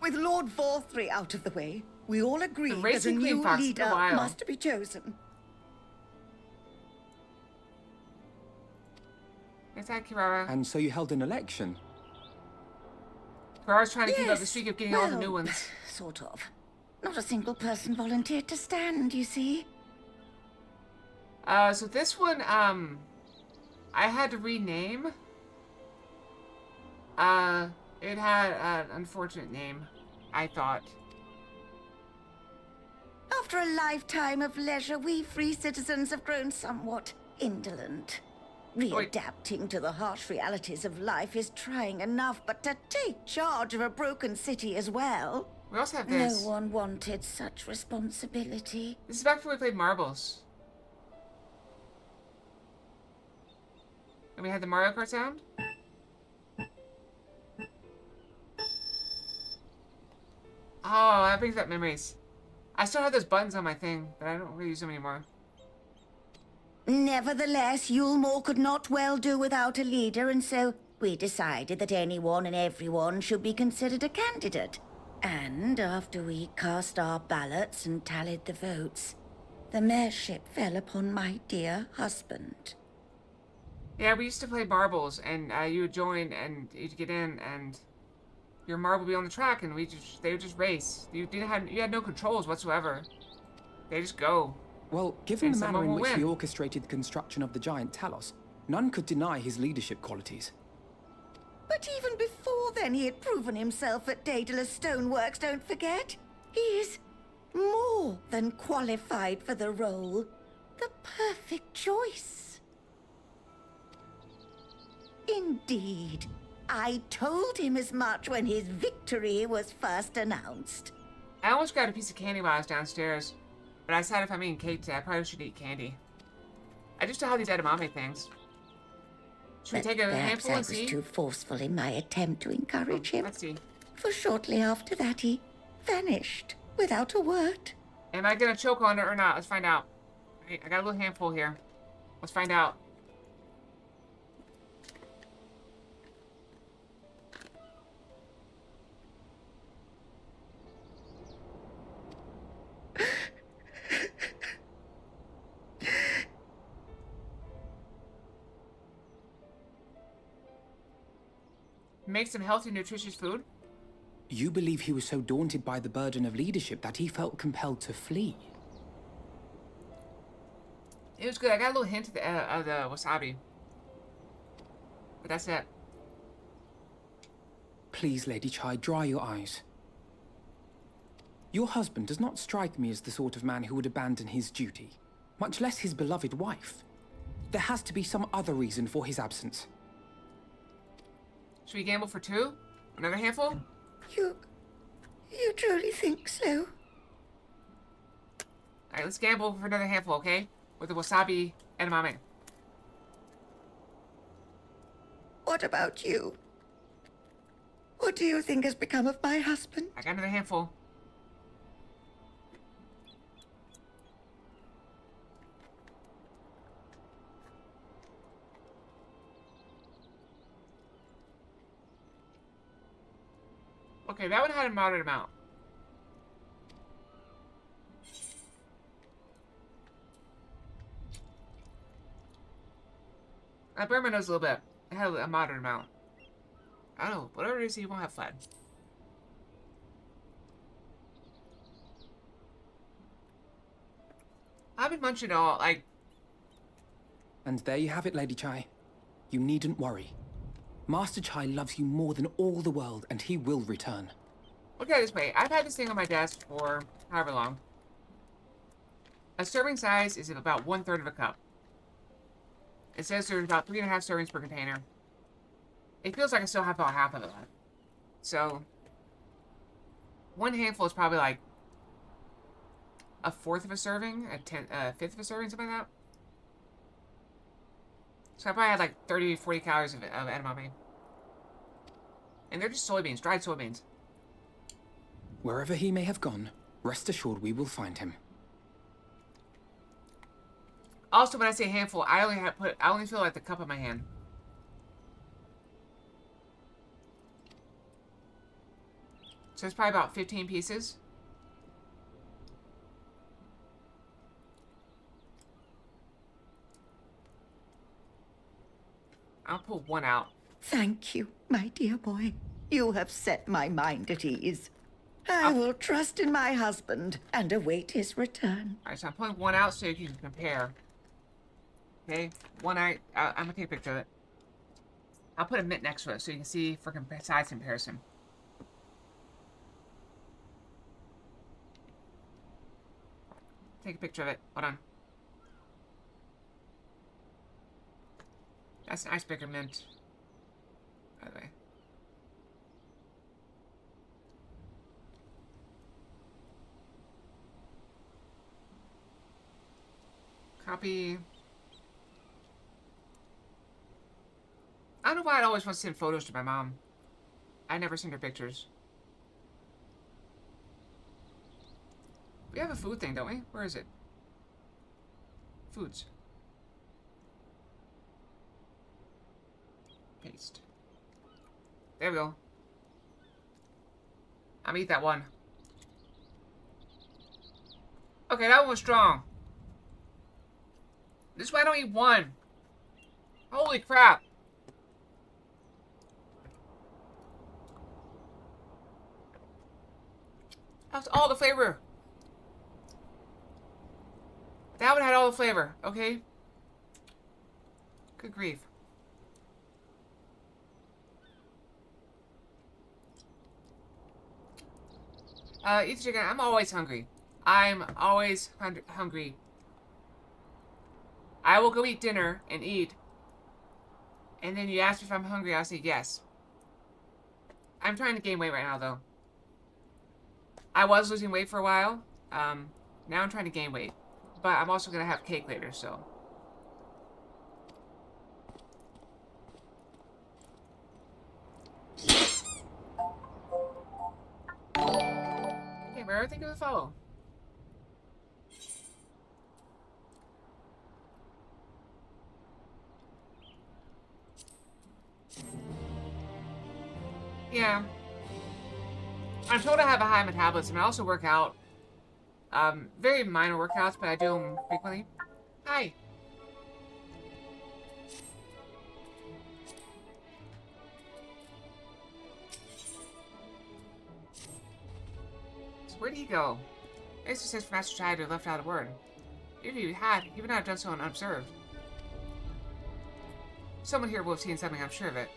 S5: With Lord Vorthry out of the way, we all agreed that a
S1: Racing Queen
S5: new
S1: Fox in
S5: leader
S1: the wild.
S5: must be chosen.
S1: Is that Kirara?
S4: And so you held an election?
S1: Kirara's trying to keep up the streak of getting all the new ones.
S5: Sort of. Not a single person volunteered to stand, you see.
S1: So this one, I had to rename. It had an unfortunate name, I thought.
S5: After a lifetime of leisure, we free citizens have grown somewhat indolent. Readapting to the harsh realities of life is trying enough, but to take charge of a broken city as well.
S1: We also have this.
S5: No one wanted such responsibility.
S1: This is back before we played marbles. And we had the Mario Kart sound. Oh, that brings back memories. I still have those buttons on my thing, but I don't really use them anymore.
S5: Nevertheless, Yulmore could not well do without a leader, and so we decided that anyone and everyone should be considered a candidate. And after we cast our ballots and tallied the votes, the mayorship fell upon my dear husband.
S1: Yeah, we used to play marbles, and you would join, and you'd get in, and your marble would be on the track, and they would just race. You had no controls whatsoever. They just go.
S4: Well, given
S1: And
S4: the manner
S1: someone
S4: in
S1: will
S4: which he
S1: win.
S4: orchestrated the construction of the giant Talos, none could deny his leadership qualities.
S5: But even before then, he had proven himself at Daedalus Stoneworks, don't forget. He is more than qualified for the role. The perfect choice. Indeed. I told him as much when his victory was first announced.
S1: I almost grabbed a piece of candy while I was downstairs, but I decided if I'm eating cake today, I probably should eat candy. I just still have these edamame things. Should we take a
S5: Perhaps
S1: handful
S5: I
S1: and
S5: was
S1: see?
S5: too forceful in my attempt to encourage him.
S1: Let's see.
S5: For shortly after that, he vanished without a word.
S1: Am I gonna choke on it or not? Let's find out. Alright, I got a little handful here. Let's find out. Make some healthy, nutritious food.
S4: You believe he was so daunted by the burden of leadership that he felt compelled to flee?
S1: It was good. I got a little hint of the wasabi. But that's it.
S4: Please, Lady Chai, dry your eyes. Your husband does not strike me as the sort of man who would abandon his duty, much less his beloved wife. There has to be some other reason for his absence.
S1: Should we gamble for two? Another handful?
S5: You truly think so?
S1: Alright, let's gamble for another handful, okay? With the wasabi edamame.
S5: What about you? What do you think has become of my husband?
S1: I got another handful. Okay, that one had a moderate amount. I burned my nose a little bit. It had a moderate amount. I don't know. Whatever it is, you won't have fun. I've been munching all, like...
S4: And there you have it, Lady Chai. You needn't worry. Master Chai loves you more than all the world, and he will return.
S1: Look at it this way. I've had this thing on my desk for however long. A serving size is about 1/3 of a cup. It says there's about 3.5 servings per container. It feels like I still have about half of it left. So, one handful is probably like a fourth of a serving, a fifth of a serving, something like that. So I probably had like 30, 40 calories of edamame. And they're just soybeans, dried soybeans.
S4: Wherever he may have gone, rest assured we will find him.
S1: Also, when I say handful, I only feel like the cup of my hand. So it's probably about 15 pieces. I'll pull one out.
S5: Thank you, my dear boy. You have set my mind at ease. I will trust in my husband and await his return.
S1: Alright, so I'm pulling one out so you can compare. Okay, one eye. I'm gonna take a picture of it. I'll put a mint next to it so you can see for size comparison. Take a picture of it. Hold on. That's an icebreaker mint, by the way. Copy. I don't know why I always want to send photos to my mom. I never send her pictures. We have a food thing, don't we? Where is it? Foods. Paste. There we go. I'm eat that one. Okay, that one was strong. This is why I don't eat one. Holy crap. That's all the flavor. That one had all the flavor, okay? Good grief. Eat the chicken. I'm always hungry. I'm always hungry. I will go eat dinner and eat. And then you ask me if I'm hungry, I'll say yes. I'm trying to gain weight right now, though. I was losing weight for a while. Now I'm trying to gain weight. But I'm also going to have cake later, so. Okay, where do I think of the follow? Yeah. I'm told I have a high metabolism. I also work out. Very minor workouts, but I do them frequently. Hi. So where did he go? It says for Master Chai to have left out a word. If he had, he would not have done so unobserved. Someone here will have seen something, I'm sure of it.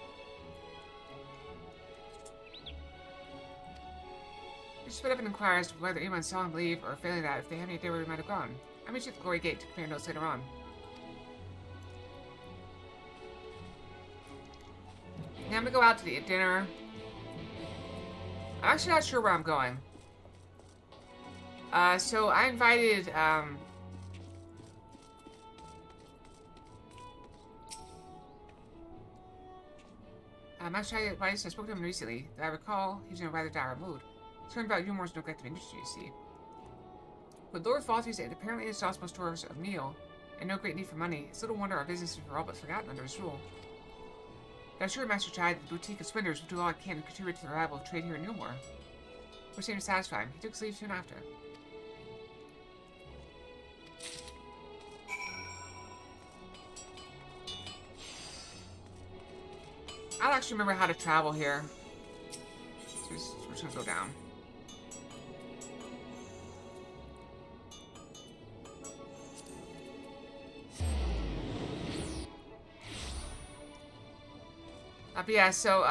S1: We split up and inquire as to whether anyone saw him leave, or failing that, if they had any idea where he might have gone. I meet you at the Glory Gate to compare notes later on. Now I'm gonna go out to the dinner. I'm actually not sure where I'm going. So I invited, Master Chai advice, I spoke to him recently. That I recall, he was in a rather dire mood. Concerned about Umor's neglected industry, you see. With Lord Faltry's apparently inexhaustible stores of meal, and no great need for money, it's little wonder our businesses were all but forgotten under his rule. But I assure Master Chai that the boutique of Swindlers will do all it can to contribute to the revival of trade here in Umor. Which seemed to satisfy him. He took his leave soon after. I don't actually remember how to travel here. So we're just gonna go down. But yeah, so,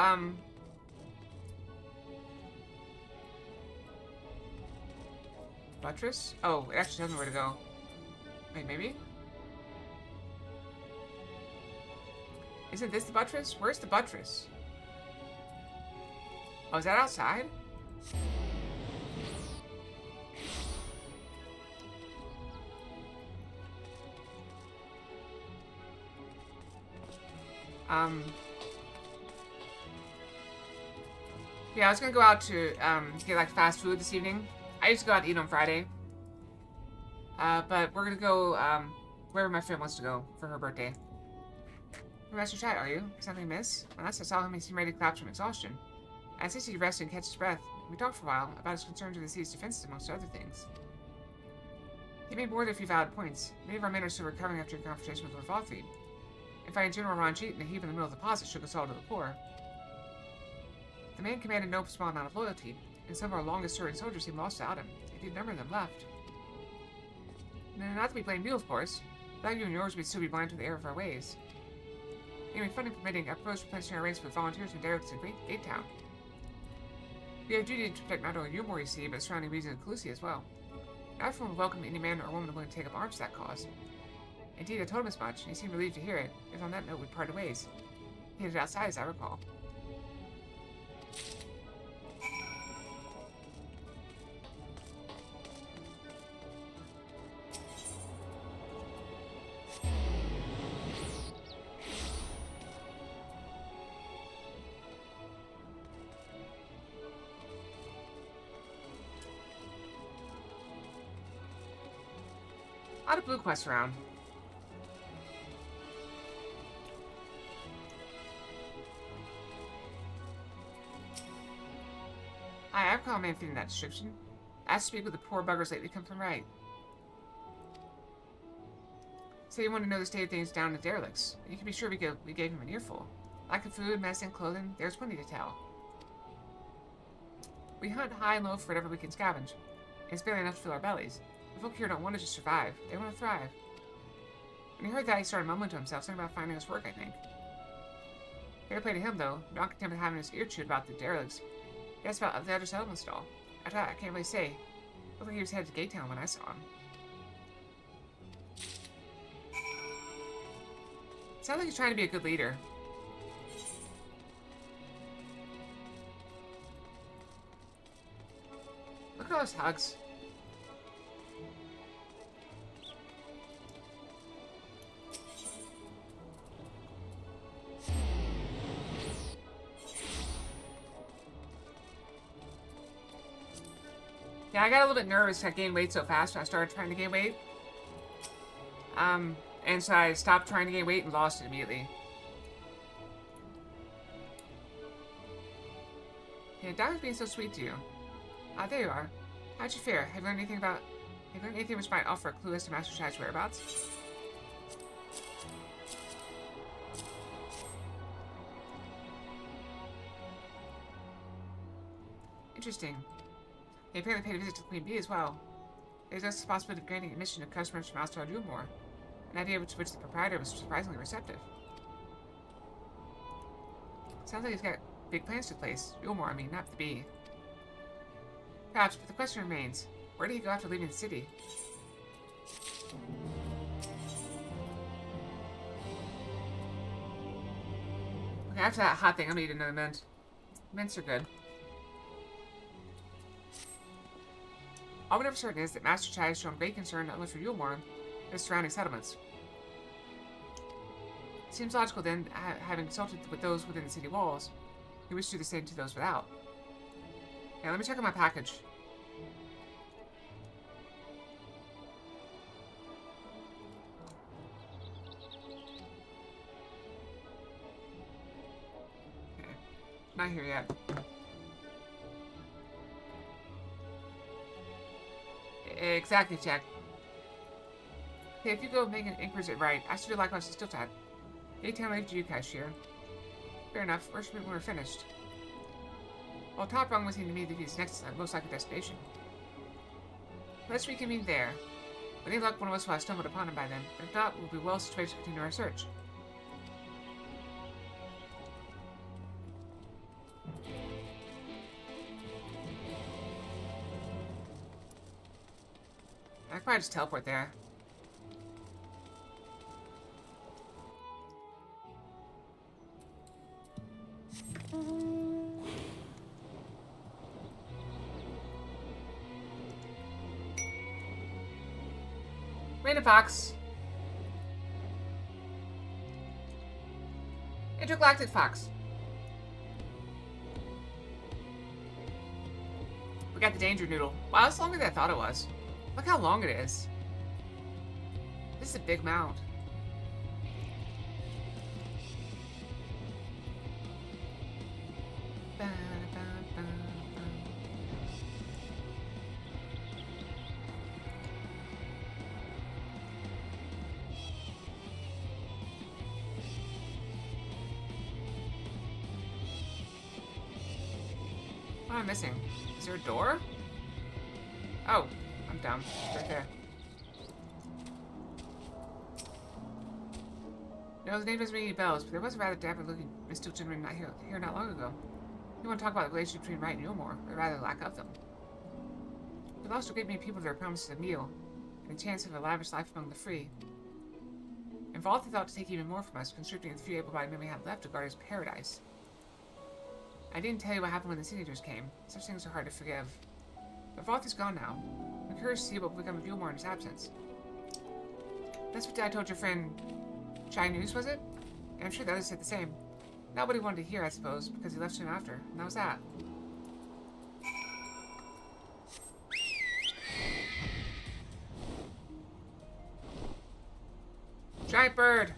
S1: Buttress? Oh, it actually tells me where to go. Wait, maybe? Isn't this the buttress? Where's the buttress? Oh, is that outside? Yeah, I was gonna go out to, get, like, fast food this evening. I used to go out to eat on Friday. But we're gonna go, wherever my friend wants to go for her birthday. Master Chai, are you? Something amiss? When last I saw him, he seemed ready to collapse from exhaustion. I insisted he rest and catch his breath. We talked for a while about his concerns with the sea's defenses, amongst other things. He made more than a few valid points. Many of our men are still recovering after a confrontation with Lord Falfried. In fighting General Ranjit and the heap in the middle of the deposit shook us all to the core. The man commanded no small amount of loyalty, and some of our longest-serving soldiers seemed lost without him. Indeed, a number of them left. No, not to be blamed you, of course. Without you and yours, we'd still be blind to the error of our ways. Anyway, funding permitting, I propose replenishing our ranks with volunteers and derelicts in Gate Town. We have a duty to protect not only Umor, you see, but the surrounding region of Calusia as well. Not everyone would welcome any man or woman willing to take up arms for that cause. Indeed, I told him as much, and he seemed relieved to hear it, if on that note we parted ways. He headed outside, as I recall. A lot of blue quests around. Hi, I've called a man fitting that description. Asked to speak with the poor buggers lately come from right. Say you want to know the state of things down in the derelicts. You can be sure we gave him an earful. Lack of food, medicine, clothing, there's plenty to tell. We hunt high and low for whatever we can scavenge. And it's barely enough to fill our bellies. The folk here don't want to just survive, they want to thrive. When he heard that, he started mumbling to himself, something about finding us work, I think. Fair play to him, though, not content with having his ear chewed about the derelicts. He asked about the other settlement stall. After that, I can't really say. Looked like he was headed to Gate Town when I saw him. Sounds like he's trying to be a good leader. Look at all those hugs. Yeah, I got a little bit nervous I gained weight so fast when I started trying to gain weight. And so I stopped trying to gain weight and lost it immediately. Yeah, Doctor's being so sweet to you. Ah, there you are. How'd you fare? Have you learned anything which might offer a clue as to Master Chai's whereabouts? Interesting. He apparently paid a visit to Queen Bee as well. There's also the possibility of granting admission to customers from outside Umor, an idea which the proprietor was surprisingly receptive. Sounds like he's got big plans to place. Umor, I mean, not the Bee. Perhaps, but the question remains, where did he go after leaving the city? Okay, after that hot thing, I'm gonna eat another mint. Mints are good. All we know for certain is that Master Chai has shown great concern not only for Yulmore, but the surrounding settlements. It seems logical then, having consulted with those within the city walls, he wished to do the same to those without. Now let me check out my package. Okay, not here yet. Exactly, Jack. Okay, if you go make an inquiries at right, I should do likewise to Stiltad. 8-10 late to you, cashier. Fair enough. Where should we when we're finished? Well, top rung would seem to me that he's next most likely destination. Let's reconvene there. With any luck, one of us will have stumbled upon him by then. But if not, we'll be well situated to continue our search. I could probably just teleport there. Random fox. Intergalactic fox. We got the danger noodle. Wow, it's longer than I thought it was. Look how long it is. This is a big mount. What am I missing? Is there a door? Oh, I'm dumb. It's right there. No, his name doesn't ring any bells, but there was a rather dapper-looking mystical gentleman here not long ago. You want to talk about the relationship between right and Yulmore, or rather lack of them. We lost a great many people to their promises of meal, and the chance of a lavish life among the free. And Vault thought to take even more from us, conscripting the few able-bodied men we had left to guard his paradise. I didn't tell you what happened when the Senators came. Such things are hard to forgive. But Voth is gone now. I'm curious to see what will become of Yulmore in his absence. That's what Dad told your friend Shy News, was it? And I'm sure the others said the same. Not what he wanted to hear, I suppose, because he left soon after. And that was that. Giant bird!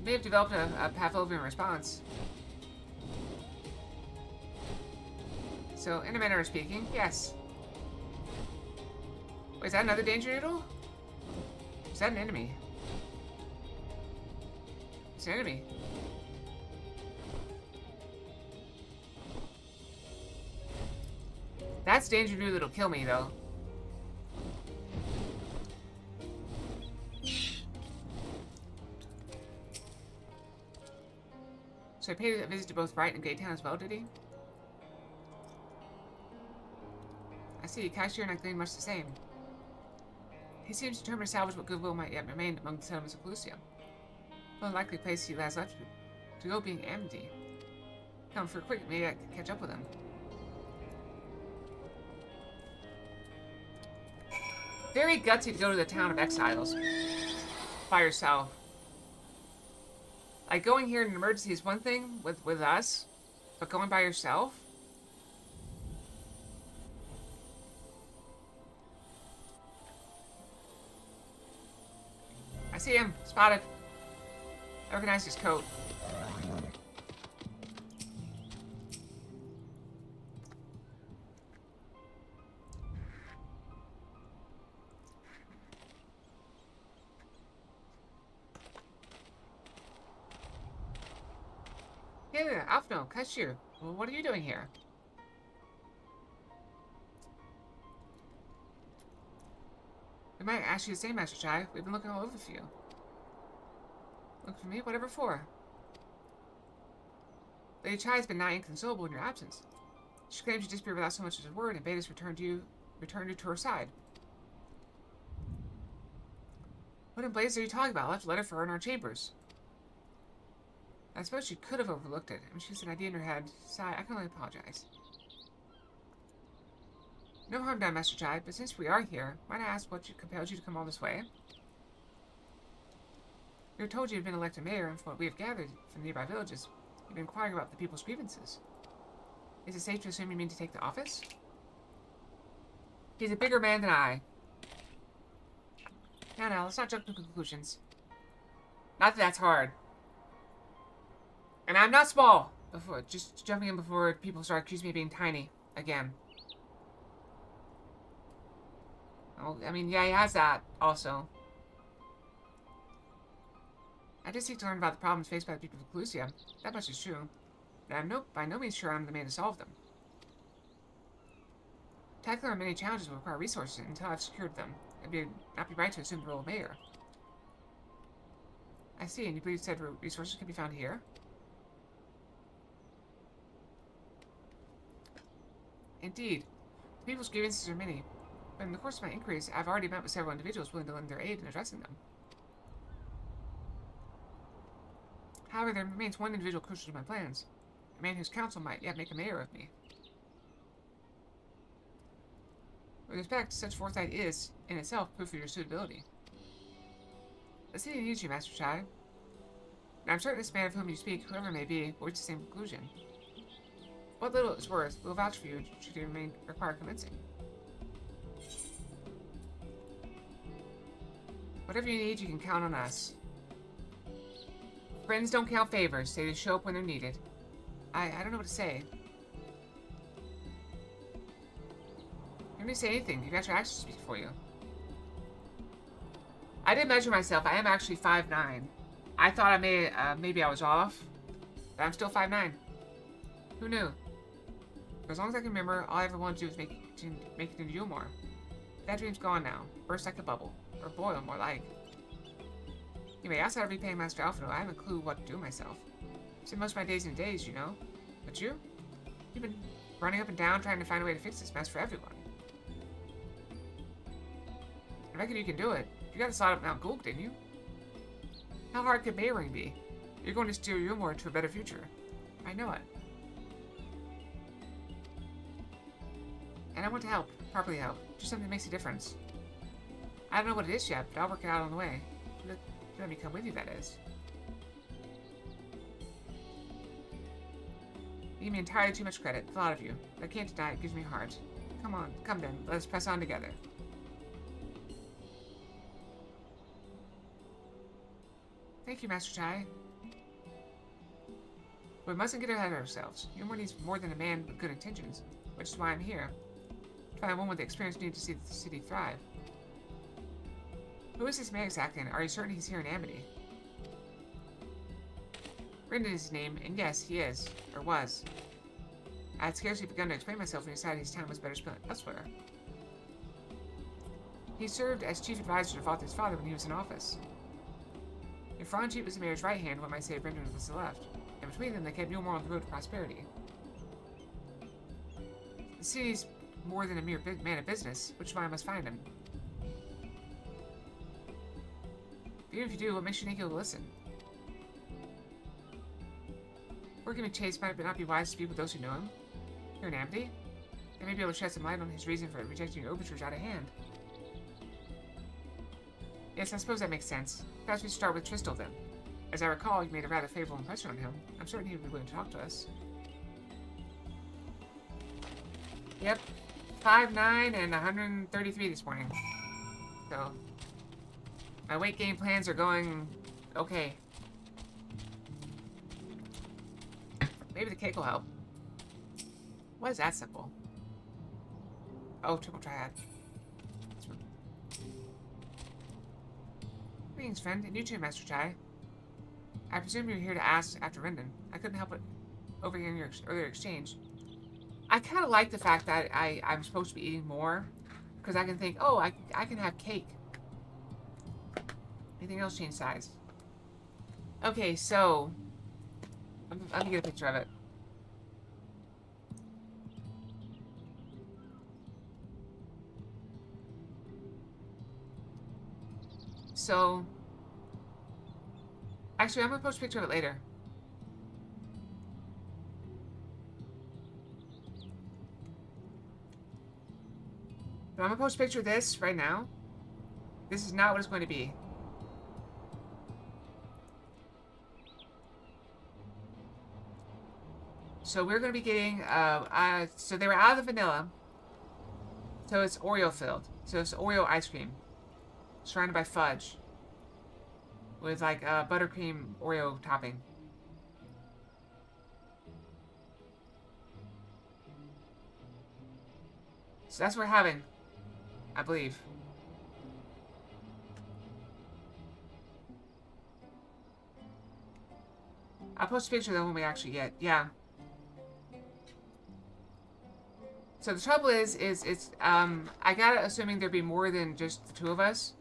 S1: May have developed a Pavlovian response. So, in a manner of speaking, yes. Wait, is that another danger noodle? Is that an enemy? It's an enemy. That's danger noodle that'll kill me, though. So I paid a visit to both Bright and Greytown as well, did he? I see, Cashier and I gleaned much the same. He seems determined to salvage what goodwill might yet remain among the settlements of Lucia. The unlikely place he has left to go being Amity. Come for a quick, maybe I could catch up with him. Very gutsy to go to the town of exiles. By yourself. Like, going here in an emergency is one thing with us, but going by yourself? I see him. Spotted. I recognize his coat. Hey there, Afno, Cashier. Well, what are you doing here? We might ask you the same, Master Chai. We've been looking all over for you. Look for me? Whatever for? Lady Chai has been nigh inconsolable in your absence. She claims you disappeared without so much as a word and bade us return you to her side. What in blazes are you talking about? I left a letter for her in our chambers. I suppose she could have overlooked it. I mean, she's an idea in her head. Sigh, I can only apologize. No harm done, Master Chai, but since we are here, might I ask what compelled you to come all this way? We were told you had been elected mayor, and from what we have gathered from nearby villages, you've been inquiring about the people's grievances. Is it safe to assume you mean to take the office? He's a bigger man than I. Now, let's not jump to conclusions. Not that that's hard. And I'm not small. Just jumping in before people start accusing me of being tiny again. Oh, I mean, yeah, he has that also. I did seek to learn about the problems faced by the people of Lucia. That much is true. But I'm by no means sure I'm the man to solve them. Tackling our many challenges will require resources, and until I've secured them, it would not be right to assume the role of mayor. I see, and you believe said resources can be found here? Indeed. The people's grievances are many. But in the course of my inquiries, I've already met with several individuals willing to lend their aid in addressing them. However, there remains one individual crucial to my plans. A man whose counsel might yet make a mayor of me. With respect, such foresight is, in itself, proof of your suitability. The city needs you, Master Chai. And I'm certain this man of whom you speak, whoever it may be, will reach the same conclusion. What little it's worth, we'll vouch for you should you require convincing. Whatever you need, you can count on us. Friends don't count favors. They just show up when they're needed. I don't know what to say. You don't need to say anything. You've got your actions to speak for you. I did measure myself. I am actually 5'9". I thought maybe I was off. But I'm still 5'9". Who knew? For as long as I can remember, all I ever wanted to do was make it into you more. That dream's gone now. Burst like a bubble. Or boil, more like. Anyway, outside of repaying Master Alfredo, I haven't a clue what to do with myself. I spend most of my days in a daze, you know? But you? You've been running up and down trying to find a way to fix this mess for everyone. I reckon you can do it. You got to slide up Mount Gulk, didn't you? How hard could Mayring be? You're going to steer Yumor into a better future. I know it. And I want to help. Properly help. Do something that makes a difference. I don't know what it is yet, but I'll work it out on the way. Let me come with you, that is. You give me entirely too much credit. The thought of you. But I can't deny it gives me heart. Come on. Come then. Let us press on together. Thank you, Master Chai. But we mustn't get ahead of ourselves. Yumor needs more than a man with good intentions, which is why I'm here. To find one with the experience needed to see the city thrive. Who is this man exactly, and are you certain he's here in Amity? Brendan is his name, and yes, he is, or was. I had scarcely begun to explain myself when he decided his time was better spent elsewhere. He served as chief advisor to Valther's father when he was in office. If Franchi was the mayor's right hand, one might say Brendan was the left, and between them they kept Yumor on the road to prosperity. The city's more than a mere man of business, which is why I must find him. Even if you do, what makes you think he'll listen? Working with Chase might not be wise to speak with those who know him. Here in Amity, they may be able to shed some light on his reason for rejecting your overtures out of hand. Yes, I suppose that makes sense. Perhaps we should start with Tristel then. As I recall, you made a rather favorable impression on him. I'm certain he would be willing to talk to us. Yep. 5'9" and 133 this morning. So, my weight gain plans are going okay. Maybe the cake will help. What is that symbol? Oh, triple triad. Greetings, friend, and you too, Master Chai. I presume you're here to ask after Rendon. I couldn't help but overhearing your earlier exchange. I kind of like the fact that I'm supposed to be eating more, because I can think, oh, I can have cake. Anything else change size? Okay, so let me get a picture of it. So, actually, I'm gonna post a picture of it later. But I'm gonna post a picture of this right now. This is not what it's going to be. So we're going to be getting, so they were out of the vanilla. So it's Oreo filled. So it's Oreo ice cream. Surrounded by fudge. With like buttercream Oreo topping. So that's what we're having. I believe. I'll post a picture of them when we actually get, yeah. So the trouble is it's, I gotta assuming there'd be more than just the two of us.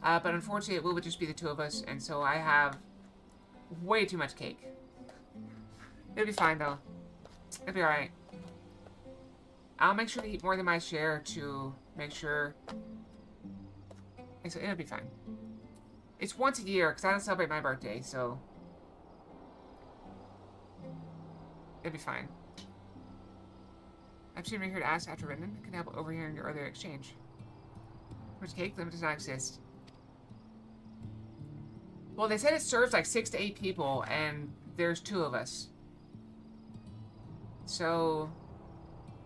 S1: But unfortunately it will just be the two of us, and so I have way too much cake. It'll be fine though. It'll be alright. I'll make sure to eat more than my share to Make sure. It'll be fine. It's once a year, because I don't celebrate my birthday, so... It'll be fine. I've seen here to ask after written. Can help overhearing your earlier exchange. Which cake limit does not exist. Well, they said it serves like 6 to 8 people, and there's 2 of us. So,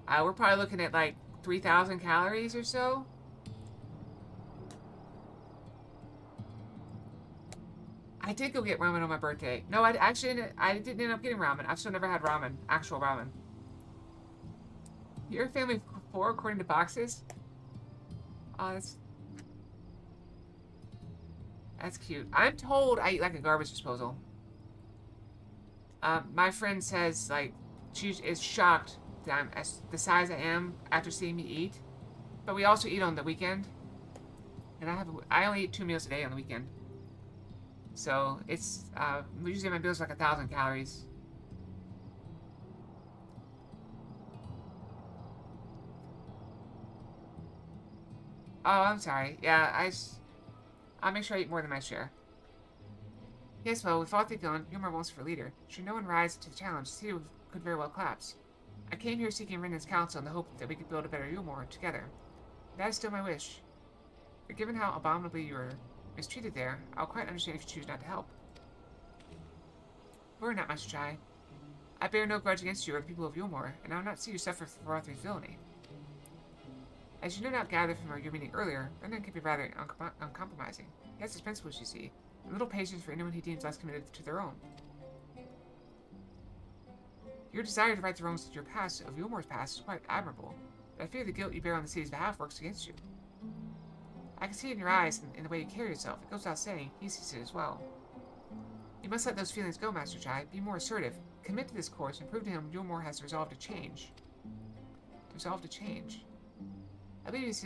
S1: we're probably looking at like 3,000 calories or so. I did go get ramen on my birthday. No, I didn't end up getting ramen. I've still never had ramen. Actual ramen. You're a family of 4 according to boxes? Oh, that's cute. I'm told I eat like a garbage disposal. My friend says, like, she is shocked that I'm the size I am after seeing me eat. But we also eat on the weekend. And I only eat 2 meals a day on the weekend. So, it's, usually my meal's like 1,000 calories. Oh, I'm sorry. Yeah, I'll make sure I eat more than my share. Yes, well, with all things gone, Yulmore wants for leader. Should no one rise to the challenge, the city could very well collapse. I came here seeking Renan's counsel in the hope that we could build a better Yulmore together. That is still my wish. But given how abominably you were mistreated there, I'll quite understand if you choose not to help. Worry not, Master Chai. I bear no grudge against you or the people of Yulmore, and I will not see you suffer for Rothley's villainy. As you no doubt gathered from your meeting earlier, Brendan can be rather uncompromising. He has his principles, you see, and little patience for anyone he deems less committed to their own. Your desire to right the wrongs of your past, of Yulmore's past, is quite admirable, but I fear the guilt you bear on the city's behalf works against you. I can see it in your eyes and in the way you carry yourself. It goes without saying, he sees it as well. You must let those feelings go, Master Chai. Be more assertive. Commit to this course and prove to him Yulmore has resolved to change. Resolved to change. I believe he's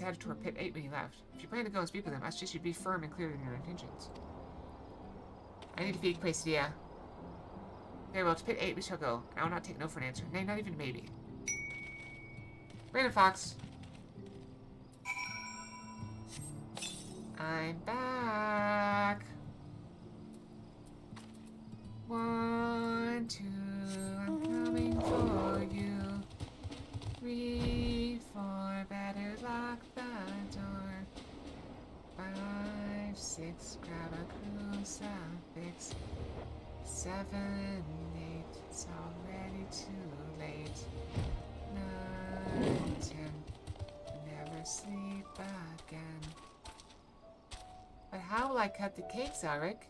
S1: headed toward Pit 8 when he left. If you plan to go and speak with him, I suggest you be firm and clear in your intentions. I need to feed Quesadilla. Very well, to Pit 8 we shall go. I will not take no for an answer. Nay, not even a maybe. Brandon Fox. I'm back. 1, 2, I'm coming for you. 3, 4, better lock the door. 5, 6, grab a crucifix. 7, 8, it's already too late. 9, 10, never sleep again. But how will I cut the cake, Zarek,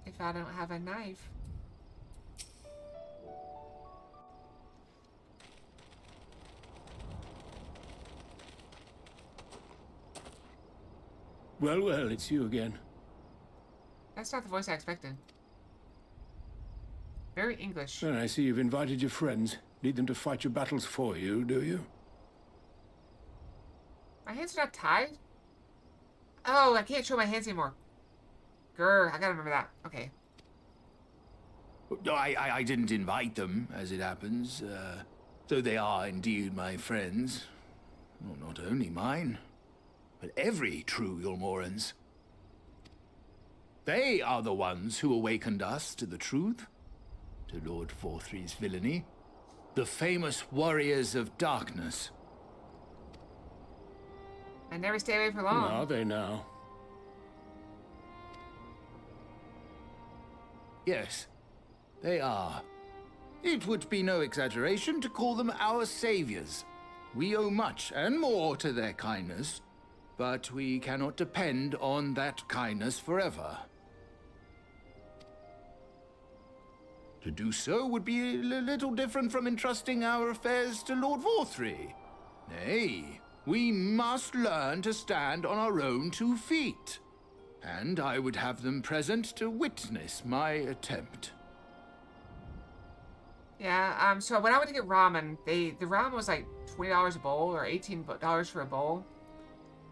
S1: if I don't have a knife?
S6: Well, well, it's you again.
S1: That's not the voice I expected. Very English.
S6: And I see you've invited your friends. Need them to fight your battles for you, do you?
S1: My hands are not tied? Oh, I can't show my hands anymore. Grr, I gotta remember that. Okay.
S7: No, I didn't invite them, as it happens. Though they are indeed my friends. Well, not only mine, but every true Yulmoran's. They are the ones who awakened us to the truth, to Lord Forthry's villainy, the famous warriors of darkness.
S1: I never stay away for long.
S6: Are they now?
S7: Yes, they are. It would be no exaggeration to call them our saviors. We owe much and more to their kindness, but we cannot depend on that kindness forever. To do so would be a little different from entrusting our affairs to Lord Forthry. Nay, we must learn to stand on our own 2 feet. And I would have them present to witness my attempt.
S1: Yeah, so when I went to get ramen, the ramen was like $20 a bowl or $18 for a bowl.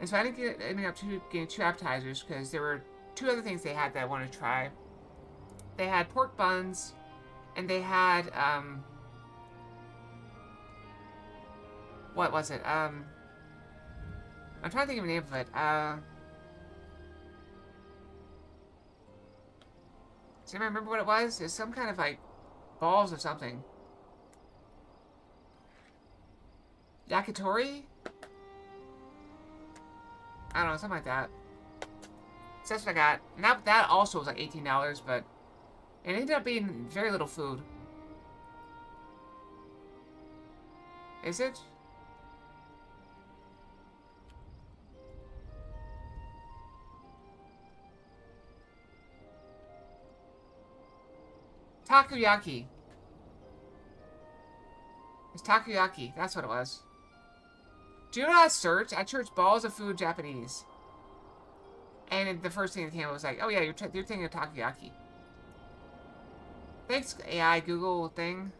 S1: And so I ended up getting 2 appetizers because there were 2 other things they had that I wanted to try. They had pork buns, and they had, what was it? I'm trying to think of the name of it. Does anyone remember what it was? It's some kind of like balls or something. Yakitori? I don't know, something like that. So that's what I got. And that also was like $18, but it ended up being very little food. Is it? Takoyaki. It's takoyaki. That's what it was. Do not search. I searched balls of food Japanese. And the first thing that came up was like, oh yeah, you're thinking of takoyaki. Thanks, AI Google thing.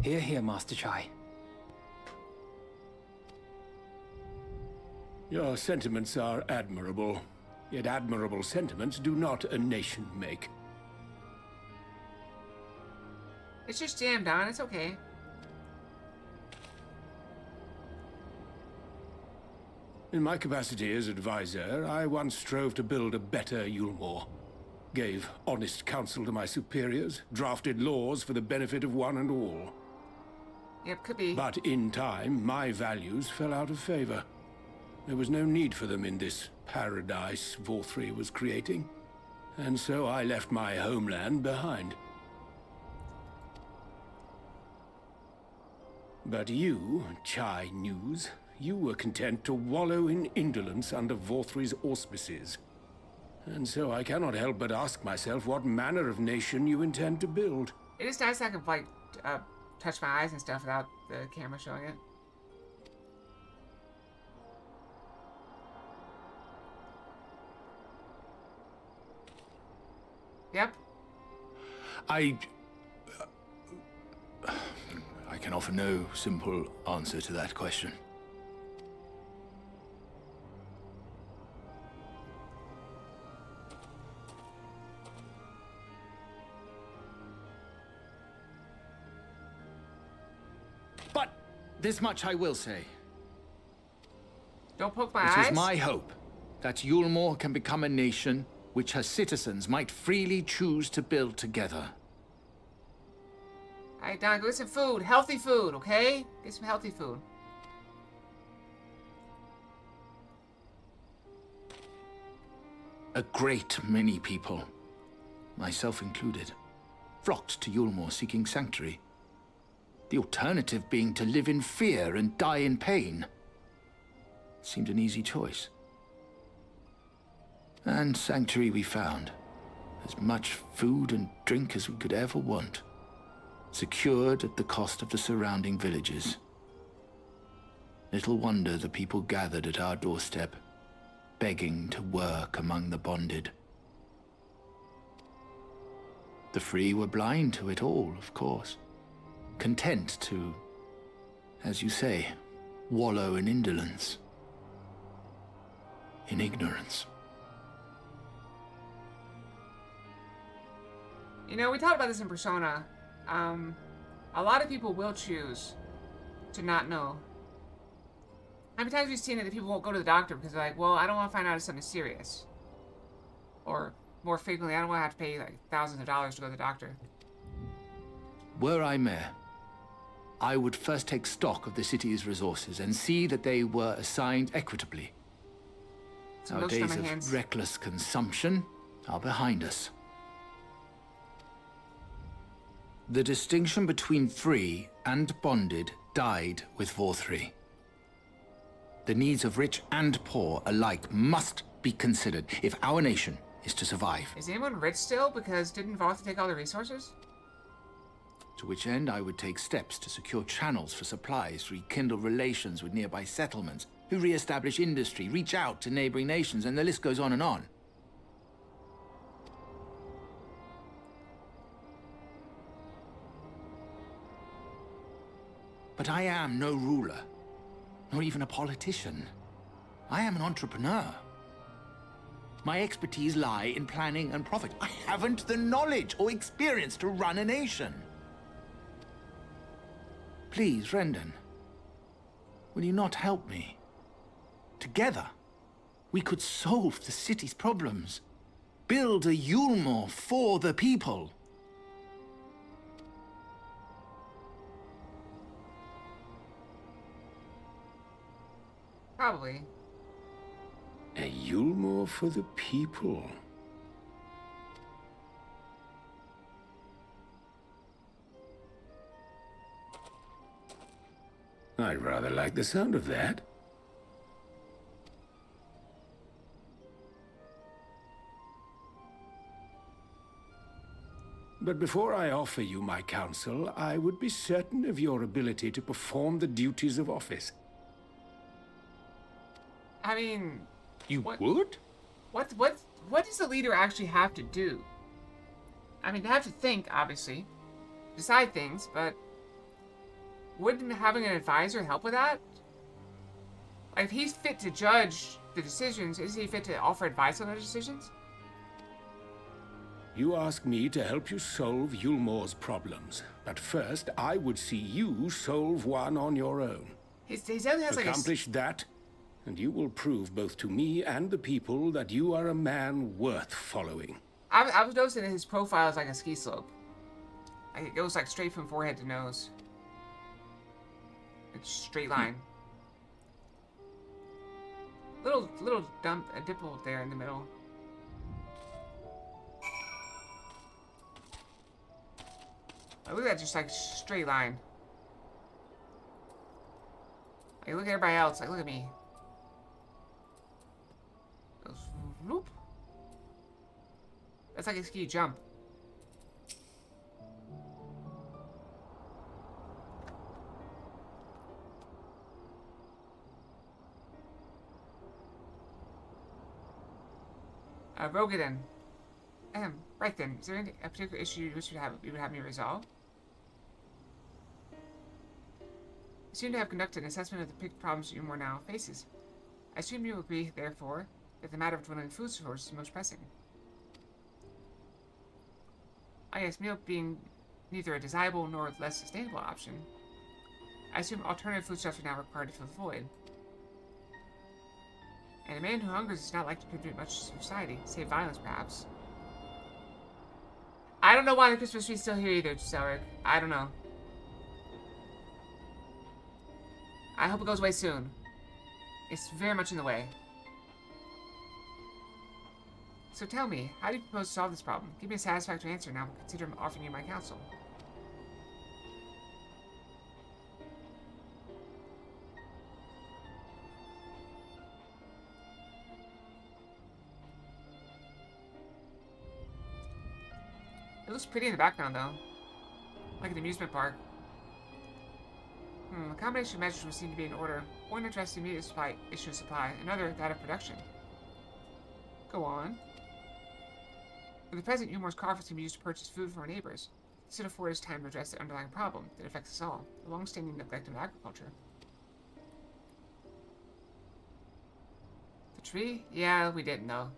S4: Hear, hear, Master Chai.
S6: Your sentiments are admirable. Yet admirable sentiments do not a nation make.
S1: It's just jammed on. It's okay.
S6: In my capacity as advisor, I once strove to build a better Yulmore. Gave honest counsel to my superiors, drafted laws for the benefit of one and all.
S1: Yep, could be.
S6: But in time, my values fell out of favor. There was no need for them in this paradise Vorthri was creating. And so I left my homeland behind. But you, Chai News, you were content to wallow in indolence under Vorthri's auspices. And so I cannot help but ask myself what manner of nation you intend to build.
S1: It is nice I can like touch my eyes and stuff without the camera showing it. Yep.
S7: I can offer no simple answer to that question. But this much I will say.
S1: Don't poke my
S7: It
S1: eyes.
S7: is my hope that Yulmore can become a nation which her citizens might freely choose to build together.
S1: Alright, Don, go get some food. Healthy food, okay? Get some healthy food.
S7: A great many people, myself included, flocked to Yulmore seeking sanctuary. The alternative being to live in fear and die in pain. Seemed an easy choice. And sanctuary we found. As much food and drink as we could ever want. Secured at the cost of the surrounding villages. Little wonder the people gathered at our doorstep, begging to work among the bonded. The free were blind to it all, of course. Content to, as you say, wallow in indolence. In ignorance.
S1: You know, we talked about this in Persona. A lot of people will choose to not know. How many times have we seen it that people won't go to the doctor because they're like, well, I don't want to find out if something serious. Or, more frequently, I don't want to have to pay like thousands of dollars to go to the doctor.
S7: Were I mayor, I would first take stock of the city's resources and see that they were assigned equitably.
S1: Some
S7: Our
S1: lotion on
S7: days
S1: my
S7: of
S1: hands.
S7: reckless consumption are behind us. The distinction between free and bonded died with Vorthri. The needs of rich and poor alike must be considered if our nation is to survive.
S1: Is anyone rich still? Because didn't Voth take all the resources?
S7: To which end I would take steps to secure channels for supplies, rekindle relations with nearby settlements, who re-establish industry, reach out to neighboring nations, and the list goes on and on. But I am no ruler, nor even a politician. I am an entrepreneur. My expertise lie in planning and profit. I haven't the knowledge or experience to run a nation. Please, Rendon. Will you not help me? Together, we could solve the city's problems. Build a Yulmore for the people.
S1: Probably.
S6: A Yulmore for the people. I rather like the sound of that. But before I offer you my counsel, I would be certain of your ability to perform the duties of office.
S1: I mean,
S7: You
S1: What?
S7: would?
S1: what does the leader actually have to do? I mean, they have to think, obviously, decide things, but wouldn't having an advisor help with that? Like, if he's fit to judge the decisions, is he fit to offer advice on those decisions?
S6: You ask me to help you solve Yulmore's problems, but first I would see you solve one on your own.
S1: He only has like
S6: Accomplish that, and you will prove both to me and the people that you are a man worth following.
S1: I was noticing that his profile is like a ski slope. Like, it goes like straight from forehead to nose. It's straight line. Little dimple there in the middle. Oh, look at that, just like straight line. Like, look at everybody else. Like, look at me. Goes whoop. That's like a ski jump. Rogaden. Right then. Is there any a particular issue you wish you would have me resolve? I seem to have conducted an assessment of the big problems Yulmore now faces. I assume you agree, therefore, that the matter of dwindling food sources is most pressing. I guess meal being neither a desirable nor less sustainable option, I assume alternative foodstuffs are now required to fill the void. And a man who hungers is not likely to contribute much to society, save violence, perhaps. I don't know why the Christmas tree's still here either, Cedric. I don't know. I hope it goes away soon. It's very much in the way. So tell me, how do you propose to solve this problem? Give me a satisfactory answer and I will consider offering you my counsel. It looks pretty in the background, though. Like an amusement park. A combination of measures would seem to be in order. One addressed the immediate issue of supply, another that of production. Go on. For the present, Yulmore's coffers can be used to purchase food from our neighbors. This would afford us time to address the underlying problem that affects us all, the long-standing neglect of agriculture. The tree? Yeah, we didn't know.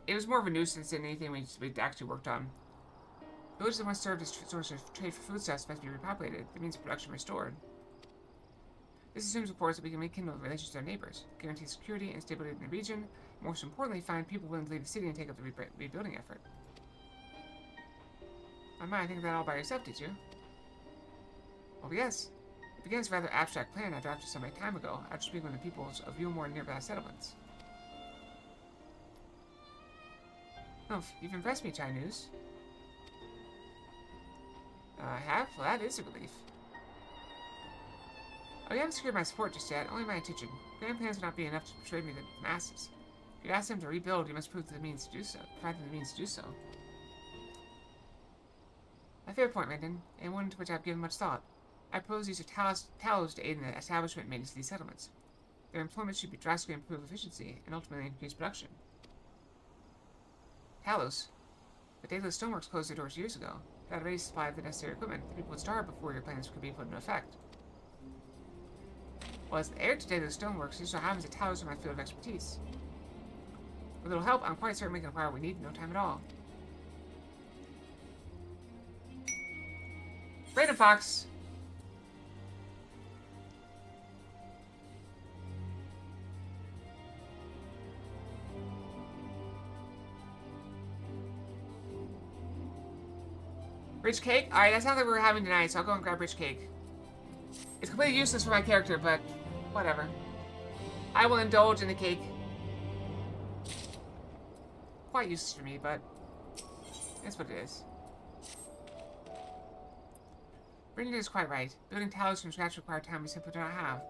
S1: It was more of a nuisance than anything we actually worked on. Villages that once served as a source of trade for foodstuffs must be repopulated, the means of production restored. This assumes, of course, that we can rekindle relations with our neighbors, guarantee security and stability in the region, and most importantly, find people willing to leave the city and take up the rebuilding effort. I might think that all by yourself, did you? Well, yes. It began as a rather abstract plan I drafted some time ago, after speaking with the peoples of Yulmore and nearby settlements. Oh, you've impressed me, Chai News. I have? Well, that is a relief. Oh, you haven't secured my support just yet, only my intention. Grand plans would not be enough to persuade me to the masses. If you ask them to rebuild, you must prove the means to do so. Provide them the means to do so. A fair point, Rendon, and one to which I have given much thought. I propose use of tallows to aid in the establishment and maintenance of these settlements. Their employment should be drastically improve efficiency and ultimately increase production. Talos? But Daedalus Stoneworks closed their doors years ago. Without a ready supply of the necessary equipment, the people would starve before your plans could be put into effect. Well, as the heir to Daedalus Stoneworks, it so happens that Talos are my field of expertise. With a little help, I'm quite certain we can acquire what we need in no time at all. Brandon Fox. Rich cake? Alright, that's not that we're having tonight, so I'll go and grab rich cake. It's completely useless for my character, but whatever. I will indulge in the cake. Quite useless for me, but that's what it is. Brendan is quite right. Building towers from scratch requires time we simply do not have.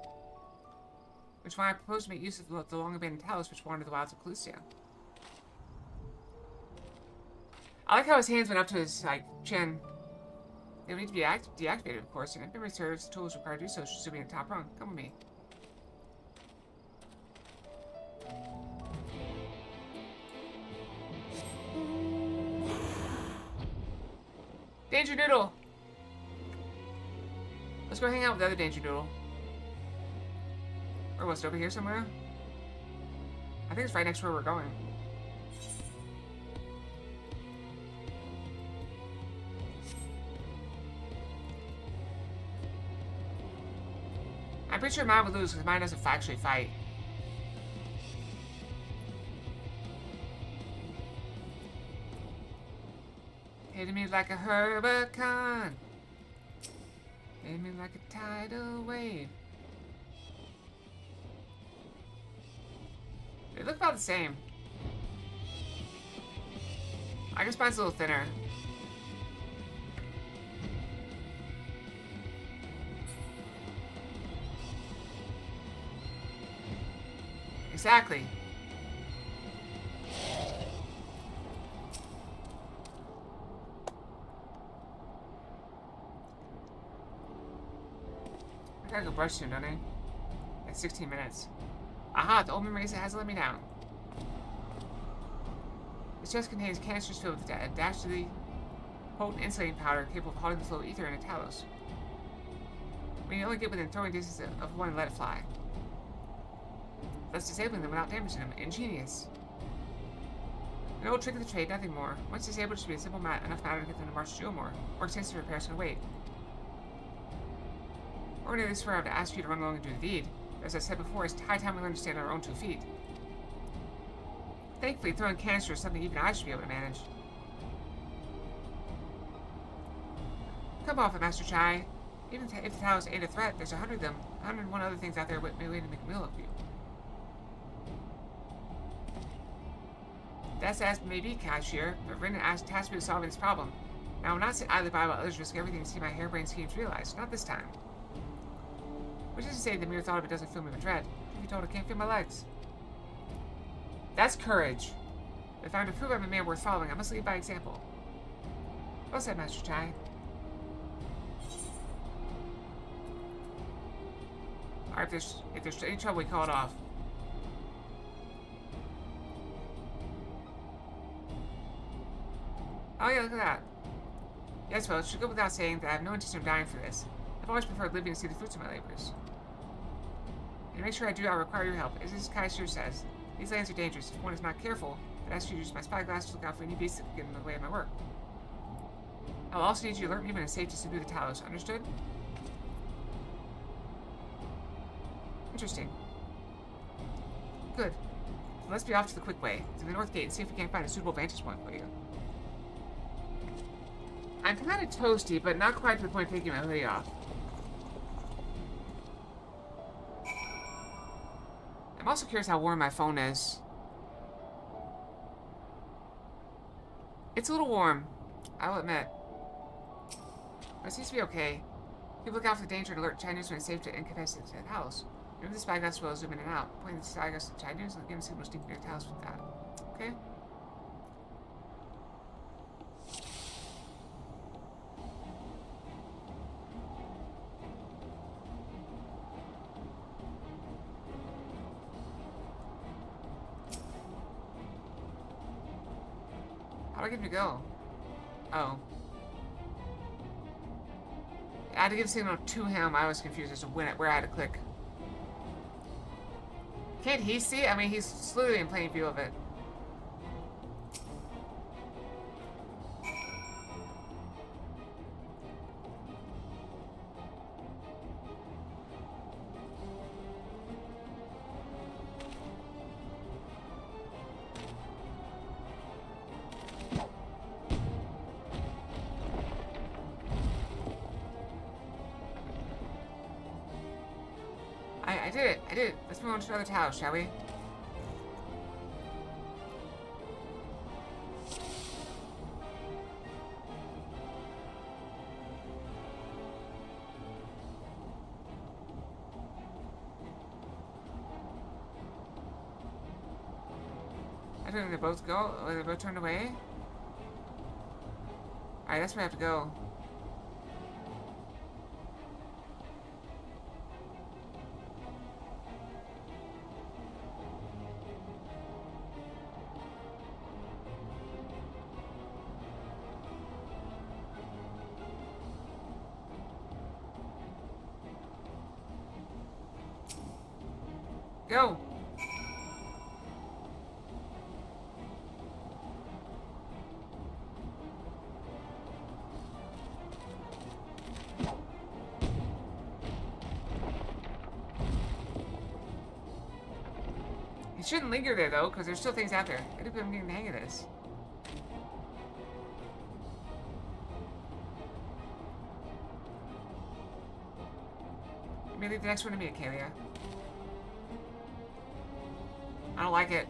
S1: Which is why I propose to make use of the long-abandoned towers which wander the wilds of Calusia. I like how his hands went up to his, like, chin. They would need to be deactivated, of course, and if memory serves, the tools required to do so should still be in the top rung. Come with me. Danger Noodle! Let's go hang out with the other Danger Noodle. Or was it over here somewhere? I think it's right next to where we're going. I'm pretty sure mine would lose because mine doesn't actually fight. Hitting me like a hurricane. Hitting me like a tidal wave. They look about the same. I guess mine's a little thinner. Exactly. I gotta go brush soon, don't I? At 16 minutes. Aha, the old memory hasn't let me down. This chest contains canisters filled with a dastardly potent insulating powder capable of halting the flow of ether in a talos. We can only get within throwing distance of one and let it fly. Thus disabling them without damaging them. Ingenious. An old trick of the trade, nothing more. Once disabled, it should be a simple enough matter to get them to march to Geomore, or extensive repairs can wait. Ordinarily, this is where I have to ask you to run along and do the deed. As I said before, it's high time we learn to stand on our own 2 feet. Thankfully, throwing cancer is something even I should be able to manage. Come off it, Master Chai. Even if the Talos ain't a threat, there's 100 of them, 101 other things out there waiting to make a meal of you. That's as may be, Cashier, but Brendan tasked me with solving this problem. Now, I will not sit idly by while others risk everything to see my harebrained schemes realized. Not this time. Which is to say, the mere thought of it doesn't fill me with dread. Truth be told, I can't feel my legs. That's courage. If I'm to prove I'm a man worth following, I must lead by example. Well said, Master Chai. Alright, if there's any trouble, we call it off. Oh yeah, look at that. Yes, well, it should go without saying that I have no intention of dying for this. I've always preferred living to see the fruits of my labors. And to make sure I do, I require your help. As this Kaiser says, these lands are dangerous. If one is not careful, I'd ask you to use my spyglass to look out for any beasts that could get in the way of my work. I will also need you to alert me when it's safe to subdue the Talos. Understood? Interesting. Good. So let's be off to the quick way, to the north gate, and see if we can't find a suitable vantage point for you. I'm kind of toasty, but not quite to the point of taking my hoodie off. I'm also curious how warm my phone is. It's a little warm, I will admit. But it seems to be okay. People look out for the danger and alert Chinese when it's safe to incapacitate the house. Remove the spyglass will zoom in and out. Point the spyglass to Chinese and give them signals deep near the house with that. Okay? How do I get him to go? Oh. I had to give a signal to him. I was confused as to where I had to click. Can't he see it? I mean, he's slowly in plain view of it. I did it. I did it. Let's move on to another house, shall we? I don't think they both go. They both turned away. Alright, that's where I have to go. Go! You shouldn't linger there, though, because there's still things out there. I think I'm getting the hang of this. You may leave the next one to me, Acalia. I don't like it.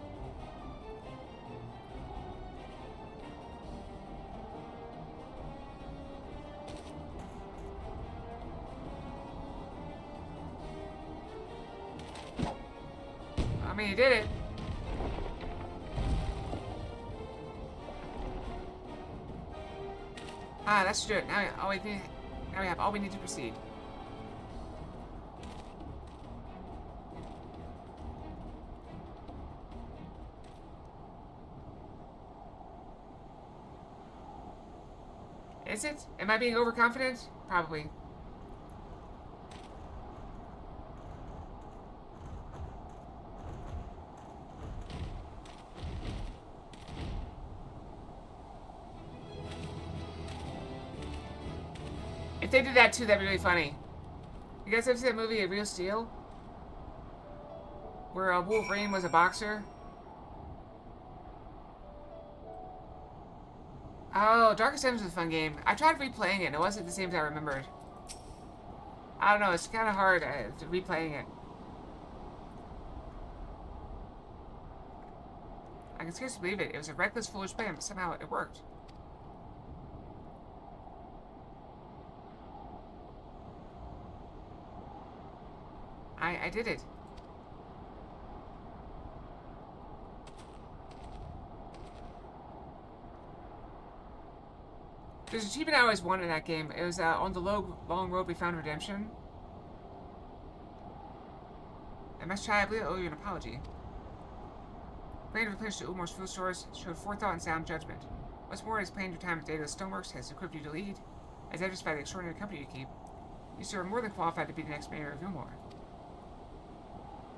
S1: I mean, you did it. Ah, let's do it. Now we have all we need to proceed. Is it? Am I being overconfident? Probably. If they did that too, that'd be really funny. You guys ever see that movie, A Real Steel? Where Wolverine was a boxer? Oh, Darkest Dungeon was a fun game. I tried replaying it, and it wasn't the same as I remembered. I don't know, it's kind of hard replaying it. I can scarcely believe it. It was a reckless, foolish plan, but somehow it worked. I did it. There's an achievement I always wanted in that game. It was on the long road we found redemption. And Master Chai, I believe I owe you an apology. Plan to replenish the Ulmore's food stores showed forethought and sound judgment. What's more, his planned your time at Data's Stoneworks has equipped you to lead. As evidenced by the extraordinary company you keep, you still are more than qualified to be the next mayor of Ulmore.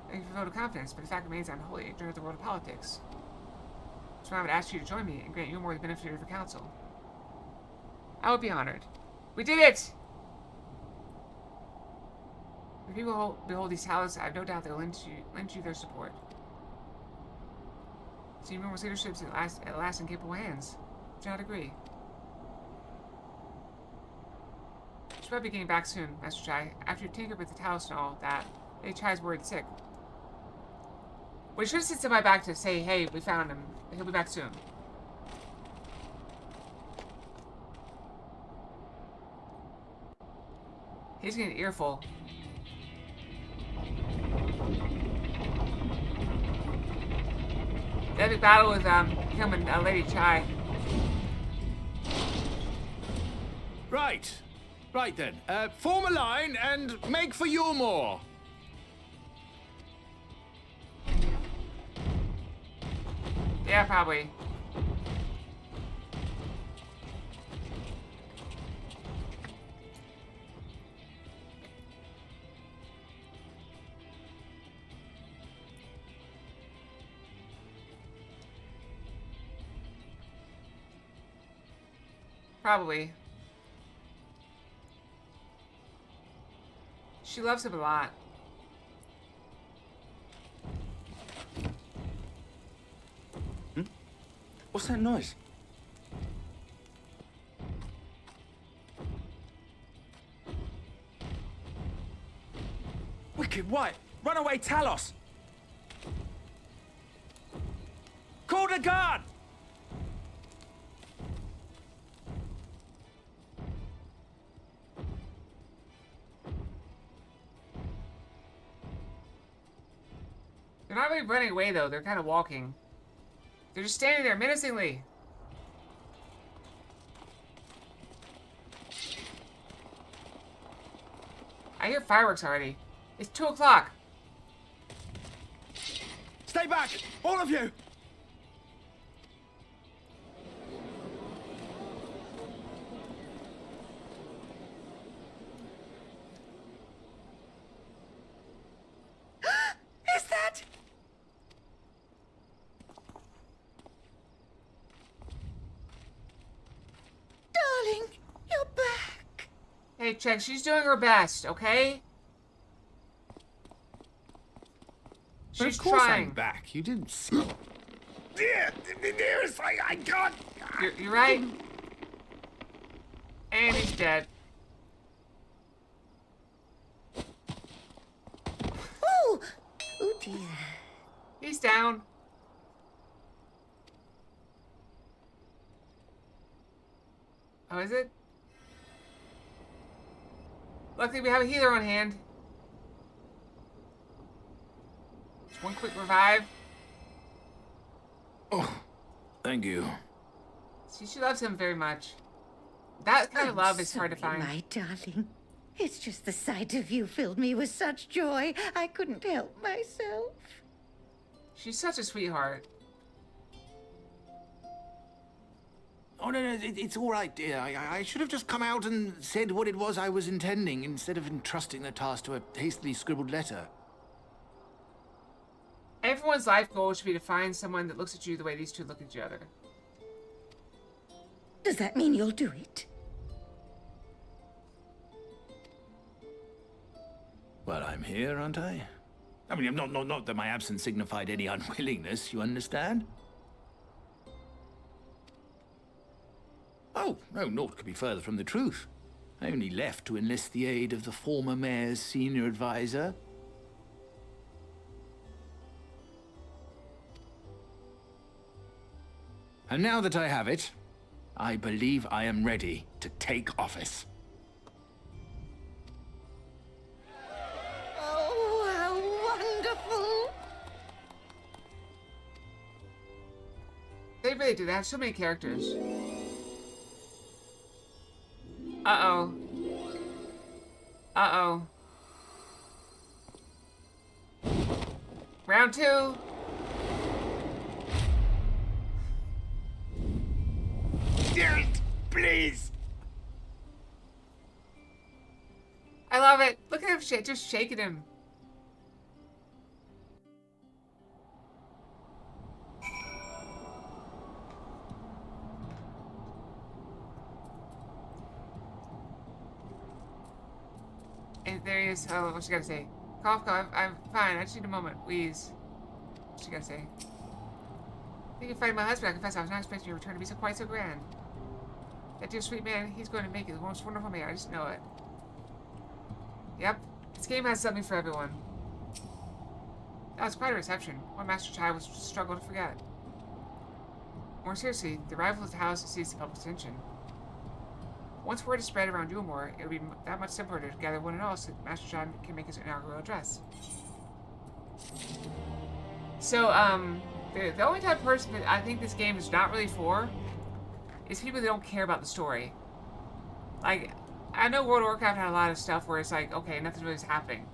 S1: Thank you for the vote of confidence, but the fact remains I'm wholly ignorant of the world of politics. So I would ask you to join me and grant Ulmore the benefit of your counsel. I would be honored. We did it! When people behold these talents, I have no doubt they'll lend you their support. See, Ulmore's leadership is at last in capable hands. Do you not agree? You should probably be getting back soon, Master Chai. After you tinkered with the talos and all that, Lady Chai's worried sick. We should have sent somebody back to say, hey, we found him. He'll be back soon. He's getting an earful. The epic battle with him and Lady Chai.
S7: Right. Right then. Form a line and make for Ulmore.
S1: Yeah, probably. Probably. She loves him a lot.
S4: What's that noise? Wicked, what? Run away, Talos! Call the guard!
S1: They're not really running away, though. They're kind of walking. They're just standing there menacingly. I hear fireworks already. It's 2 o'clock.
S4: Stay back! All of you!
S5: Is that... Darling, you're back.
S1: Hey, check. She's doing her best, okay?
S7: But
S1: She's
S7: of course
S1: trying.
S7: I'm back. You didn't see... Dear, dearest, I can't...
S1: You're right. And he's dead.
S5: Oh! Oh dear.
S1: He's down. Oh, is it? Luckily, we have a healer on hand. Just one quick revive.
S7: Oh, thank you.
S1: See, she loves him very much. That kind of love is hard to
S5: Sorry,
S1: find.
S5: my darling. It's just the sight of you filled me with such joy, I couldn't help myself.
S1: She's such a sweetheart.
S7: Oh, no, it's all right, dear. I should have just come out and said what it was I was intending, instead of entrusting the task to a hastily scribbled letter.
S1: Everyone's life goal should be to find someone that looks at you the way these two look at each other.
S5: Does that mean you'll do it?
S7: Well, I'm here, aren't I? I mean, not that my absence signified any unwillingness, you understand? Oh, no, naught could be further from the truth. I only left to enlist the aid of the former mayor's senior advisor. And now that I have it, I believe I am ready to take office.
S5: Oh, how wonderful!
S1: They really do. They have so many characters. Uh-oh. Uh-oh. Round 2.
S7: Dearest, please!
S1: I love it. Look at him just shaking him. And there he is. Oh, what's she gotta say? Cough, cough. I'm fine. I just need a moment. Wheeze. What's she gotta say? Thank you for finding my husband. I confess I was not expecting your return to be quite so grand. That dear sweet man, he's going to make you the most wonderful man. I just know it. Yep. This game has something for everyone. That was quite a reception. One Master Chai was struggle to forget. More seriously, the arrival of the house seized the public's attention. Once word is spread around Yulmore, it would be that much simpler to gather one and all so that Master Chai can make his inaugural address. So, the only type of person that I think this game is not really for is people that don't care about the story. Like, I know World of Warcraft had a lot of stuff where it's like, okay, nothing really is happening.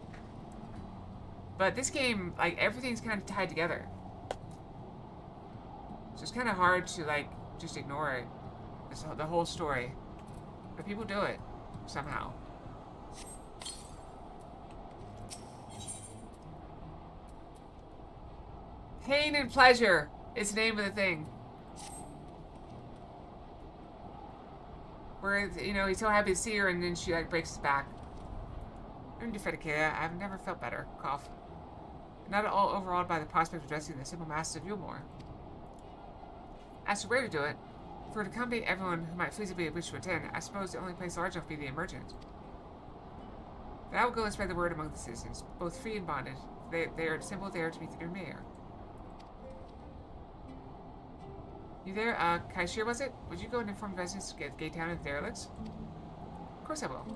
S1: But this game, like, everything's kind of tied together. So it's kind of hard to, like, just ignore it. The whole story. But people do it, somehow. Pain and pleasure is the name of the thing. Where, you know, he's so happy to see her and then she, like, breaks his back. I'm defedicated. I've never felt better. Cough. Not at all overawed by the prospect of addressing the simple masses of Yulmore. As to where to do it, for to accommodate everyone who might feasibly wish to attend, I suppose the only place large enough would be the Emergent. But I will go and spread the word among the citizens, both free and bonded, they are assembled there to meet the new mayor. You there? Kaishir, was it? Would you go and inform residents to get Gaytown and derelicts? Of course I will.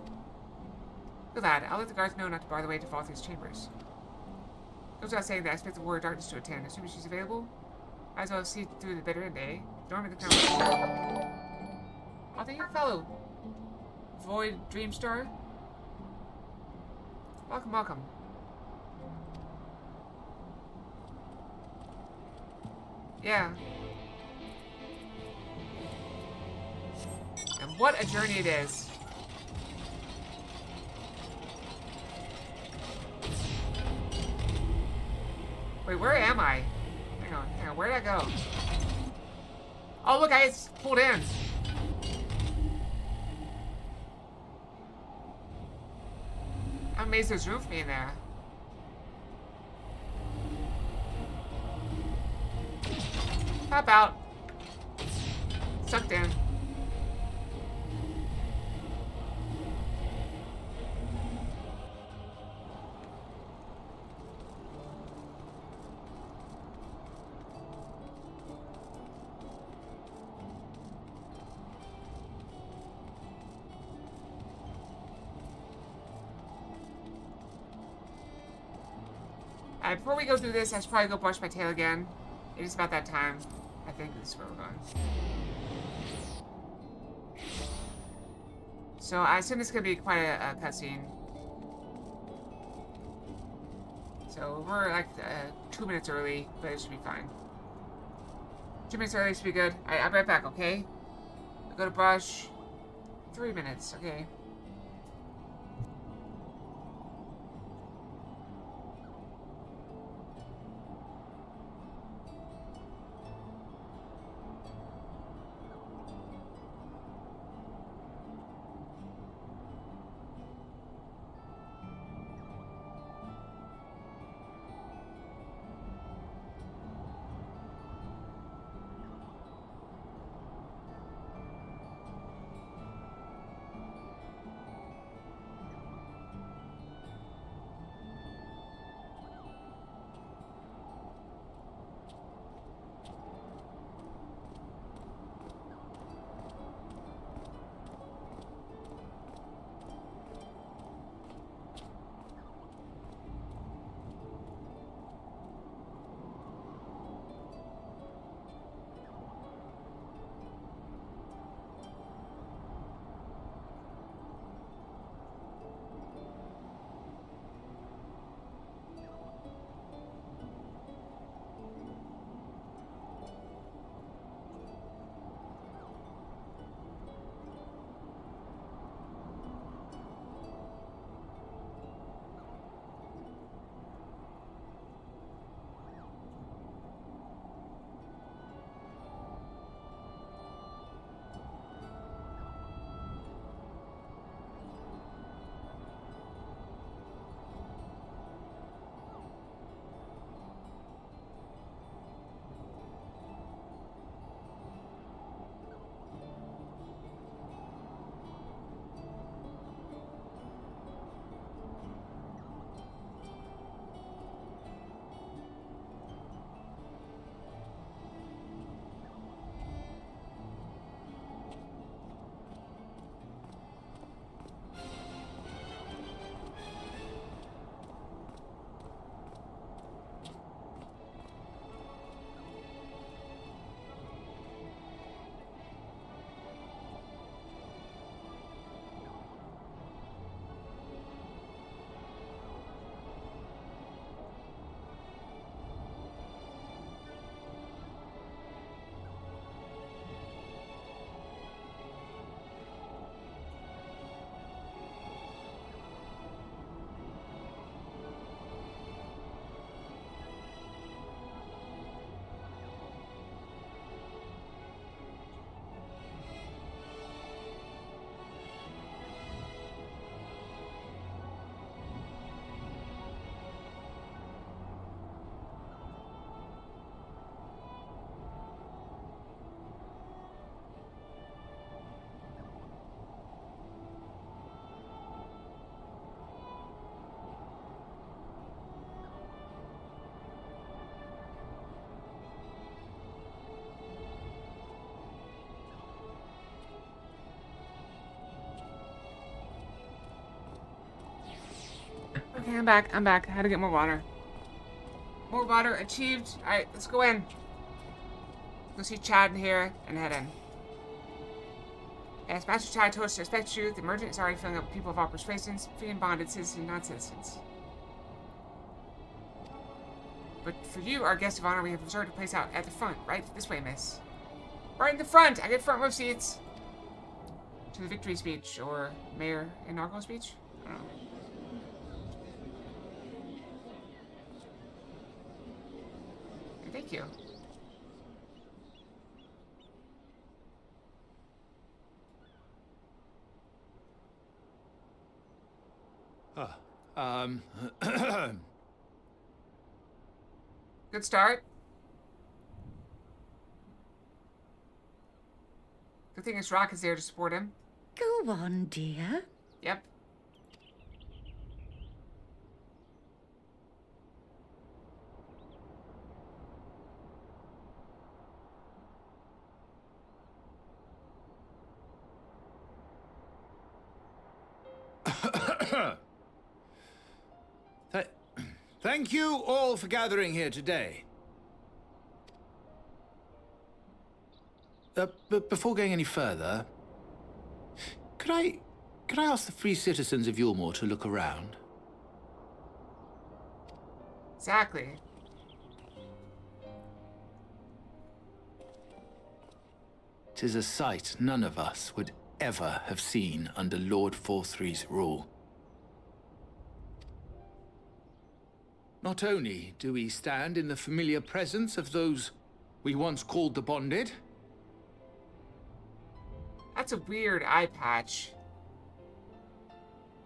S1: Good lad, I'll let the guards know not to bar the way to Valthi's chambers. Goes without saying that I expect the War of Darkness to attend. Assuming she's available, might as well see through the bitter end, eh? Dorm at the crown. Oh, thank you, fellow. Void Dreamstar. Welcome, welcome. Yeah. And what a journey it is. Wait, where am I? Hang on, where'd I go? Oh, look, I just pulled in. I'm amazed there's room for me in there. Pop out. Sucked in. Before we go through this, I should probably go brush my tail again. It is about that time. I think this is where we're going. So I assume this is going to be quite a cutscene. So we're like 2 minutes early, but it should be fine. 2 minutes early should be good. Alright, I'll be right back, okay? I'll go to brush. 3 minutes, okay. Okay, I'm back. I'm back. I had to get more water. More water achieved. Alright, let's go in. Go see Chad in here and head in. As Master Chad told us to expect you, the merchant is already filling up with people of all persuasions, free and bonded, citizens, non-citizens. But for you, our guest of honor, we have reserved a place out at the front. Right this way, miss. Right in the front! I get front row seats! To the victory speech, or mayor inaugural speech? I don't know. Thank you. Good start. Good thing his rock is there to support him.
S5: Go on, dear.
S1: Yep.
S7: Thank you all for gathering here today. But before going any further, could I ask the free citizens of Yulmore to look around?
S1: Exactly.
S7: "'Tis a sight none of us would ever have seen under Lord Forthry's rule. Not only do we stand in the familiar presence of those we once called the Bonded.
S1: That's a weird eye patch.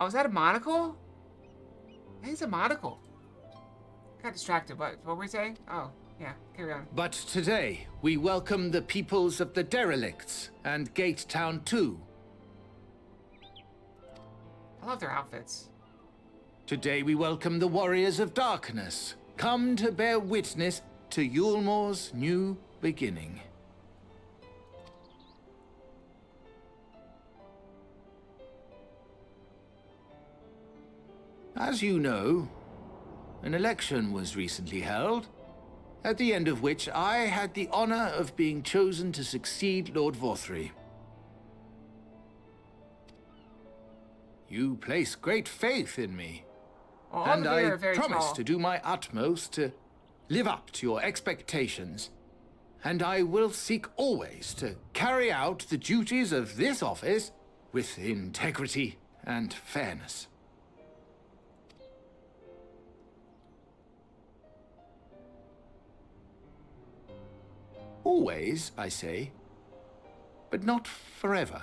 S1: Oh, is that a monocle? I think it's a monocle. Got distracted. What were we saying? Oh, yeah, carry on.
S7: But today, we welcome the peoples of the Derelicts and Gate Town 2.
S1: I love their outfits.
S7: Today we welcome the Warriors of Darkness, come to bear witness to Yulmore's new beginning. As you know, an election was recently held, at the end of which I had the honor of being chosen to succeed Lord Forthry. You place great faith in me.
S1: Well,
S7: And I
S1: very
S7: promise
S1: tall.
S7: to do my utmost to live up to your expectations. And I will seek always to carry out the duties of this office with integrity and fairness. Always, I say, but not forever.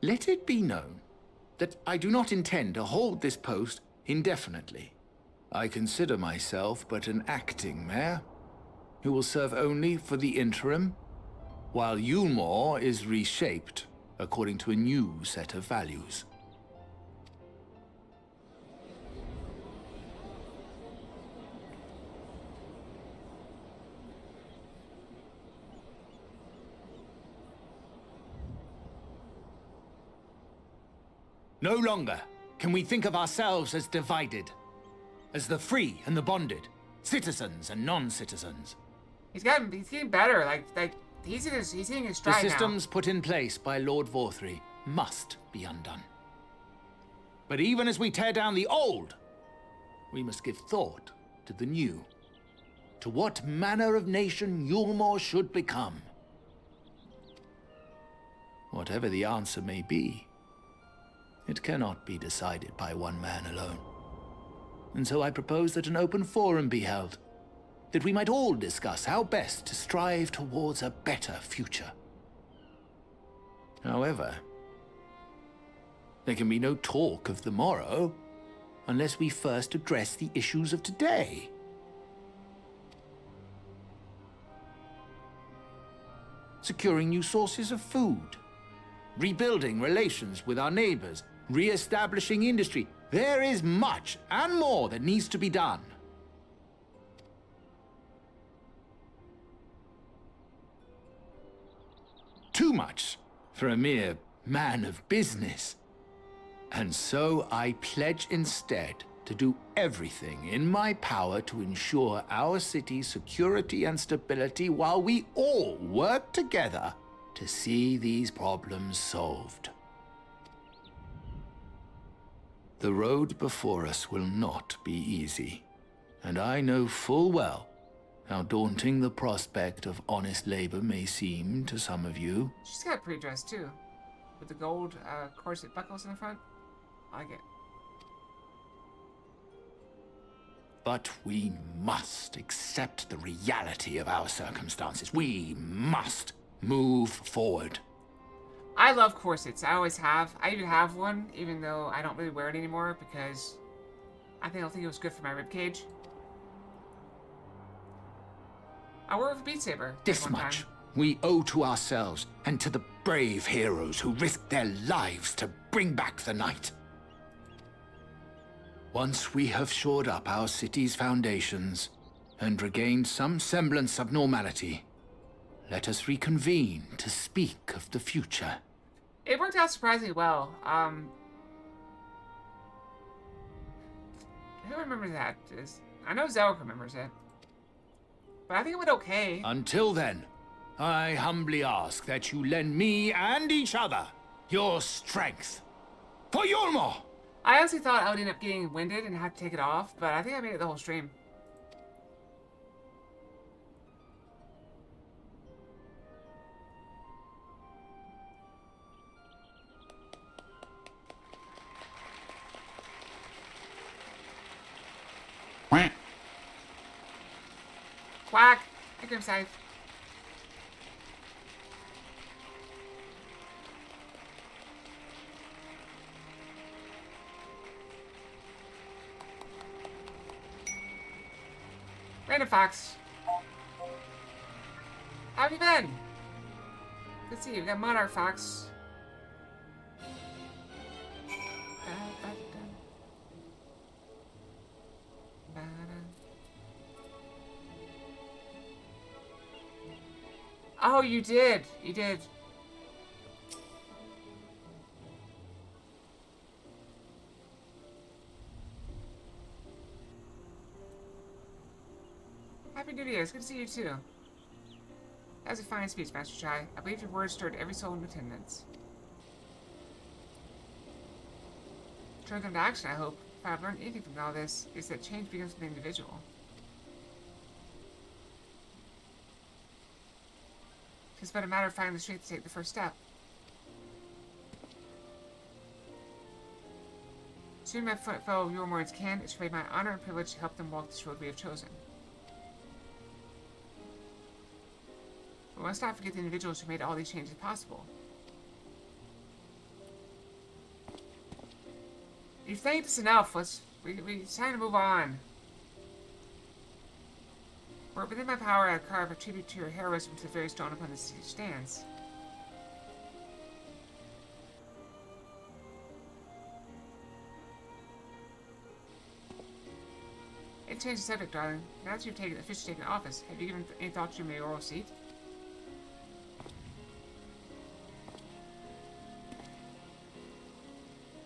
S7: Let it be known that I do not intend to hold this post indefinitely. I consider myself but an acting mayor, who will serve only for the interim, while Yulmore is reshaped according to a new set of values. No longer can we think of ourselves as divided, as the free and the bonded, citizens and non-citizens.
S1: He's getting better. He's hitting his
S7: The
S1: stride
S7: systems put in place by Lord Forthry must be undone. But even as we tear down the old, we must give thought to the new, to what manner of nation Yulmore should become. Whatever the answer may be, it cannot be decided by one man alone. And so I propose that an open forum be held, that we might all discuss how best to strive towards a better future. However, there can be no talk of the morrow unless we first address the issues of today. Securing new sources of food, rebuilding relations with our neighbors, re-establishing industry. There is much and more that needs to be done. Too much for a mere man of business. And so I pledge instead to do everything in my power to ensure our city's security and stability while we all work together to see these problems solved. The road before us will not be easy, and I know full well how daunting the prospect of honest labor may seem to some of you.
S1: She's got a pretty dress too, with the gold corset buckles in the front. I like it.
S7: But we must accept the reality of our circumstances. We must move forward.
S1: I love corsets. I always have. I even have one, even though I don't really wear it anymore because I don't think it was good for my ribcage. I wore it with Beat Saber.
S7: This much we owe to ourselves and to the brave heroes who risked their lives to bring back the night. Once we have shored up our city's foundations and regained some semblance of normality, let us reconvene to speak of the future.
S1: It worked out surprisingly well. Who remembers that? I know Zelk remembers it. But I think it went okay.
S7: Until then, I humbly ask that you lend me and each other your strength. For Yulmor!
S1: I honestly thought I would end up getting winded and have to take it off, but I think I made it the whole stream. Quack! I can save. Random Fox. How have you been? Good to see you. We got Monarch Fox. Oh, you did. You did. Happy New Year. It's good to see you too. That was a fine speech, Master Chai. I believe your words stirred every soul in attendance. Turn them to action, I hope. If I've learned anything from all this, it's that change begins with the individual. It's but a matter of finding the strength to take the first step. Soon my fellow Yulmorians can, it shall be my honor and privilege to help them walk this road we have chosen. We must not forget the individuals who made all these changes possible. You've thanked us enough. It's time to move on. Were it within my power, I'd carve a tribute to your heroism to the very stone upon the city stands. It changed the subject, darling. Now that you've officially taken office, have you given any thought to your mayoral seat?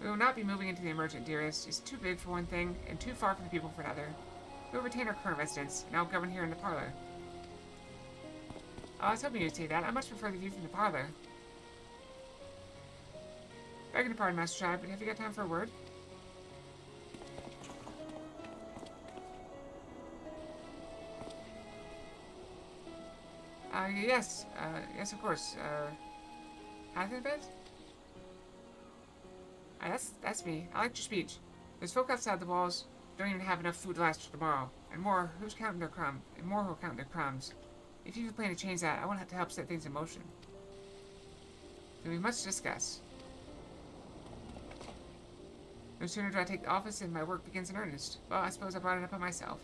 S1: We will not be moving into the emergent, dearest. It's too big for one thing, and too far from the people for another. We'll retain our current residence, and I'll govern here in the parlor. Oh, I was hoping you'd say that. I much prefer the view from the parlor. Begging your pardon, Master Chai, but have you got time for a word? Yes. Yes, of course. Have you bed? That's me. I liked your speech. There's folk outside the walls. Don't even have enough food to last for tomorrow. And more, who's counting their crumbs? And more who'll count their crumbs. If you plan to change that, I won't have to help set things in motion. There'll be much to discuss. No sooner do I take the office than my work begins in earnest. Well, I suppose I brought it upon myself.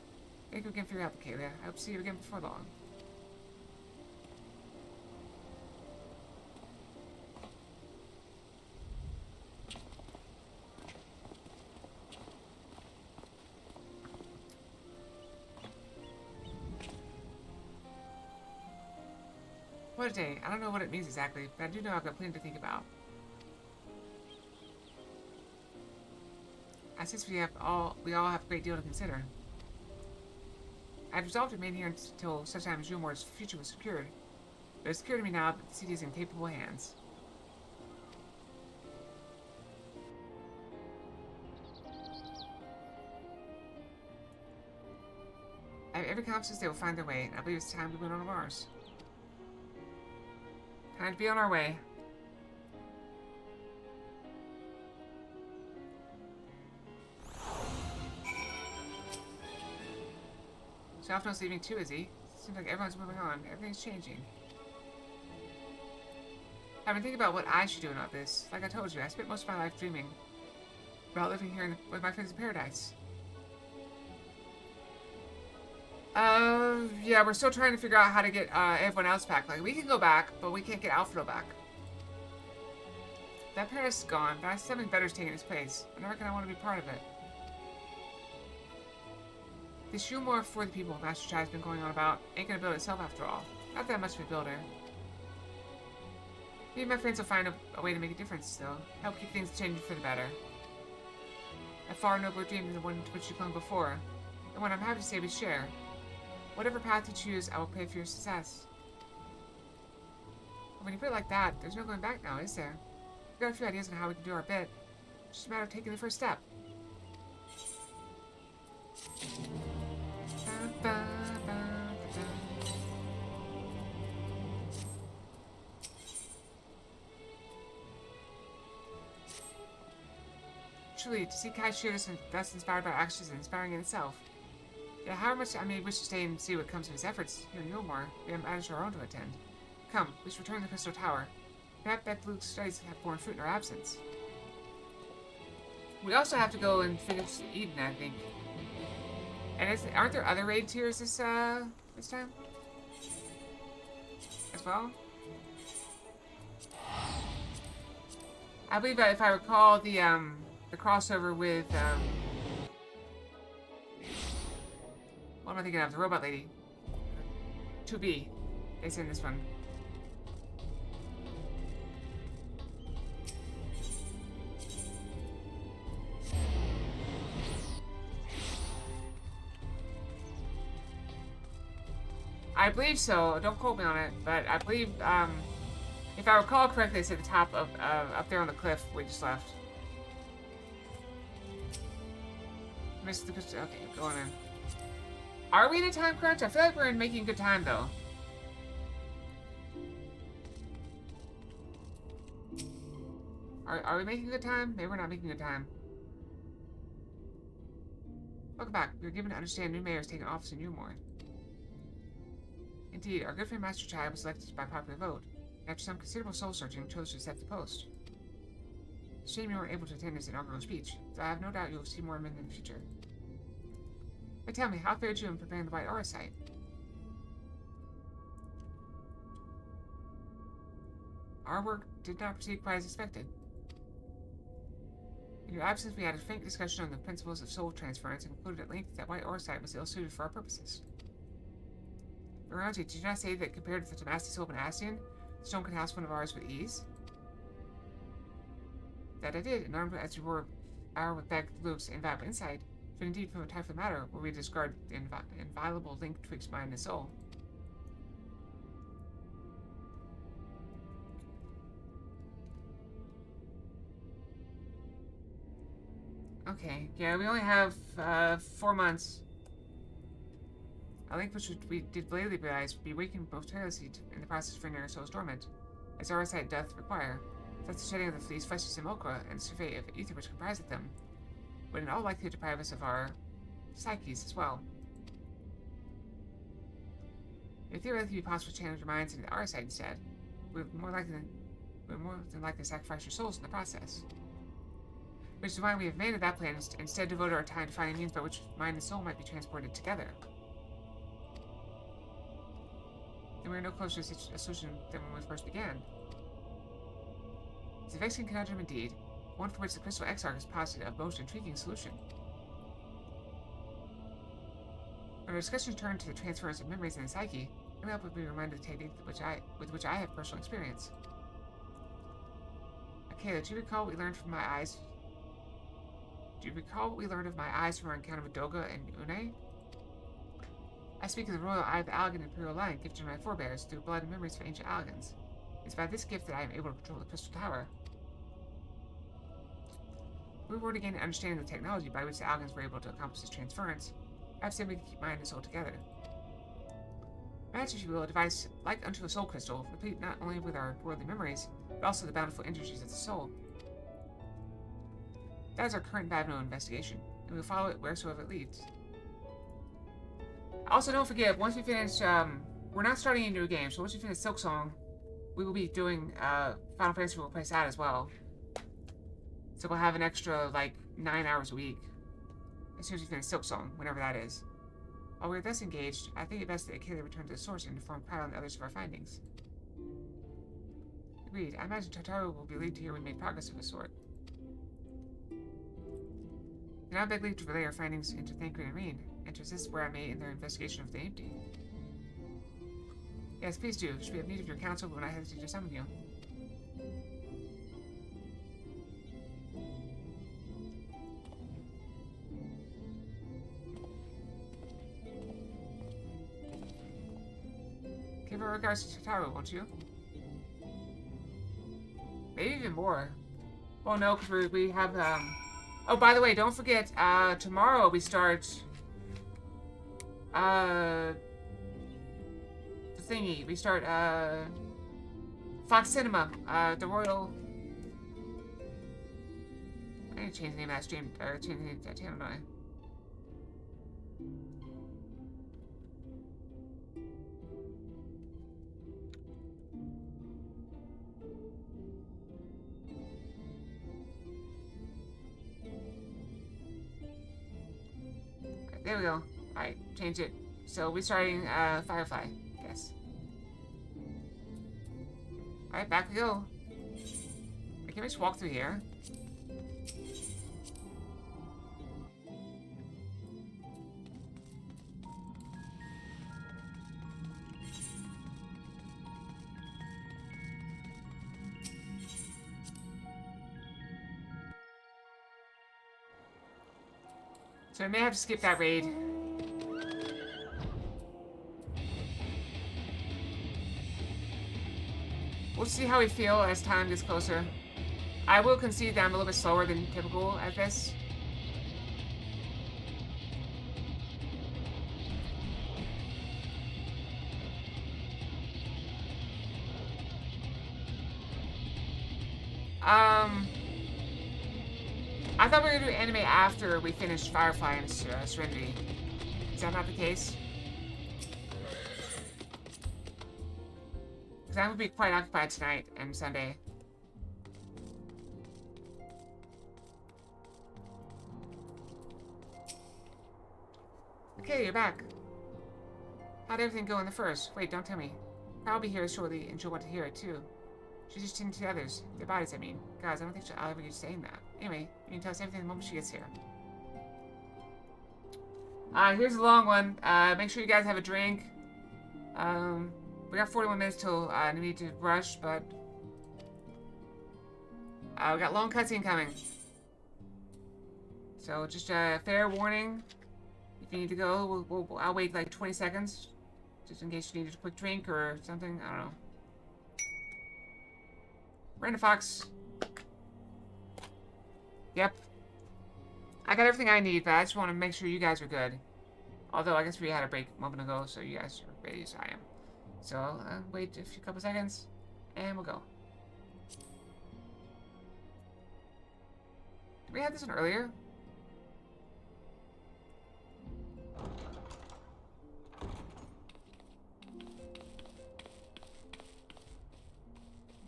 S1: Thank you again for your help, Kalia. I hope to see you again before long. What a day. I don't know what it means exactly, but I do know I've got plenty to think about. Since we all have a great deal to consider. I'd resolved to remain here until such time as Jumor's future was secured. But it's clear to me now that the city is in capable hands. I have every confidence they will find their way, and I believe it's time to win one of ours. Time to be on our way. Shalfno's leaving too, is he? Seems like everyone's moving on. Everything's changing. I've been thinking about what I should do about this. Like I told you, I spent most of my life dreaming about living here with my friends in paradise. Yeah, we're still trying to figure out how to get everyone else back. Like, we can go back, but we can't get Alfredo back. That paradise is gone, but something better's taking its place. And I reckon I want to be part of it. This Shumor for the people Master Chai's been going on about ain't gonna build itself after all. Not that much of a builder. Me and my friends will find a way to make a difference, though. Help keep things changing for the better. A far nobler dream than the one to which you clung before. The one I'm happy to say we share. Whatever path you choose, I will pray for your success. But when you put it like that, there's no going back now, is there? We've got a few ideas on how we can do our bit. It's just a matter of taking the first step. Truly, to see Kai share this that's inspired by actions and inspiring in itself. Yeah, however much I may wish to stay and see what comes of his efforts here in Yulmore, we have managed our own to attend. Come, let's return to the Crystal Tower. Perhaps Luke's studies have borne fruit in our absence. We also have to go and finish Eden, I think. And aren't there other raid tiers this time? As well? I believe that if I recall the crossover with, what am I thinking of? The robot lady. 2B. It's in this one. I believe so. Don't quote me on it, but I believe, if I recall correctly, it's at the top of, up there on the cliff we just left. Missed the picture. Okay, going in. Are we in a time crunch? I feel like we're making good time, though. Are we making good time? Maybe we're not making good time. Welcome back. We were given to understand new mayor has taken office in Newmore. Indeed, our good friend Master Chai was elected by popular vote, and after some considerable soul-searching, chose to accept the post. Shame you weren't able to attend his inaugural speech, so I have no doubt you'll see more of him in the future. But tell me, how fared you in preparing the White Aura site? Our work did not proceed quite as expected. In your absence, we had a frank discussion on the principles of soul transference and concluded at length that White Aura site was ill-suited for our purposes. Around you, did you not say that compared to the Damascus Hope and Astion, the stone could house one of ours with ease? That I did, and armed as we were with Beck, Luke's invaluable insight, but indeed from a time for the matter where we discard the inviolable link twixt mind and soul. Okay, yeah, we only have 4 months. A link which we did blatantly realize would be awakened most tirelessly in the process of rendering our souls dormant, as our sight doth require. Thus the shedding of these fleshly simulacra and the survey of ether which compriseth them would in all likelihood deprive us of our psyches as well. It would theoretically be possible to channel your minds into our side instead. We're more than likely to sacrifice your souls in the process. Which is why we have made that plan and instead devoted our time to finding means by which mind and soul might be transported together. And we are no closer to a solution than when we first began. It's a vexing conundrum indeed, one for which the Crystal Exarch has posited a most intriguing solution. When our discussion turned to the transference of memories in the psyche, I hope would be reminded of the technique with which I have personal experience. Okay, do you recall what we learned from my eyes? Do you recall what we learned of my eyes from our encounter with Doga and Une? I speak of the royal eye of the Allegan Imperial line gifted to my forebears through blood and memories of ancient Allegans. It's by this gift that I am able to control the Crystal Tower. We were to gain an understanding of the technology by which the Allegans were able to accomplish this transference. Perhaps then we can keep mind and soul together. Perhaps, if you will, a device like unto a soul crystal, replete not only with our worldly memories, but also the bountiful energies of the soul. That is our current Babno investigation, and we will follow it wheresoever it leads. Also, don't forget, once we finish, we're not starting a new game, so once we finish Silksong, we will be doing, Final Fantasy will place that as well. So we'll have an extra, like, 9 hours a week. As soon as we finish Silksong, whenever that is. While we're thus engaged, I think it best that Akela return to the source and inform Kyle and others of our findings. Agreed. I imagine Totaro will be relieved to hear we made progress of a sort. I now beg leave to relay our findings into Thancred and Reen, and to assist where I may in their investigation of the empty. Yes, please do. Should we have need of your counsel when I hesitate to summon you? Give our regards to Totaro, won't you? Maybe even more. Well, no, because we have, Oh, by the way, don't forget, tomorrow we start, the thingy. We start, Fox Cinema, the Royal... I need to change the name of that stream, or change the name of that channel, don't I? There we go. Alright, change it. So we're starting Firefly, yes. Alright, back we go. Can we just walk through here? So I may have to skip that raid. We'll see how we feel as time gets closer. I will concede that I'm a little bit slower than typical at this. I thought we were going to do anime after we finished Firefly and Serenity. Is that not the case? Because I'm going to be quite occupied tonight and Sunday. Okay, you're back. How'd everything go in the first? Wait, don't tell me. I'll be here shortly and she'll want to hear it too. She's just tending to the others. Their bodies, I mean. Guys, I don't think I'll ever get saying that. Anyway, you can tell us everything the moment she gets here. Here's a long one. Make sure you guys have a drink. We got 41 minutes till I need to rush, but... we got long cutscene coming. So, just a fair warning. If you need to go, I'll wait like 20 seconds. Just in case you need a quick drink or something. I don't know. Miranda Fox. Yep. I got everything I need, but I just want to make sure you guys are good. Although, I guess we had a break a moment ago, so you guys are ready as I am. So, I'll wait a couple seconds, and we'll go. Did we have this one earlier?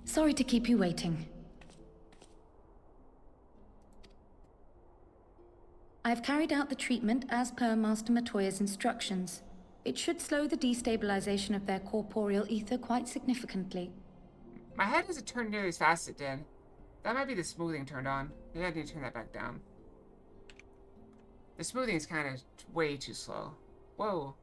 S3: Sorry to keep you waiting. I've carried out the treatment as per Master Matoya's instructions. It should slow the destabilization of their corporeal ether quite significantly.
S1: My head doesn't turn nearly as fast as it did. That might be the smoothing turned on. Maybe I need to turn that back down. The smoothing is kind of way too slow. Whoa.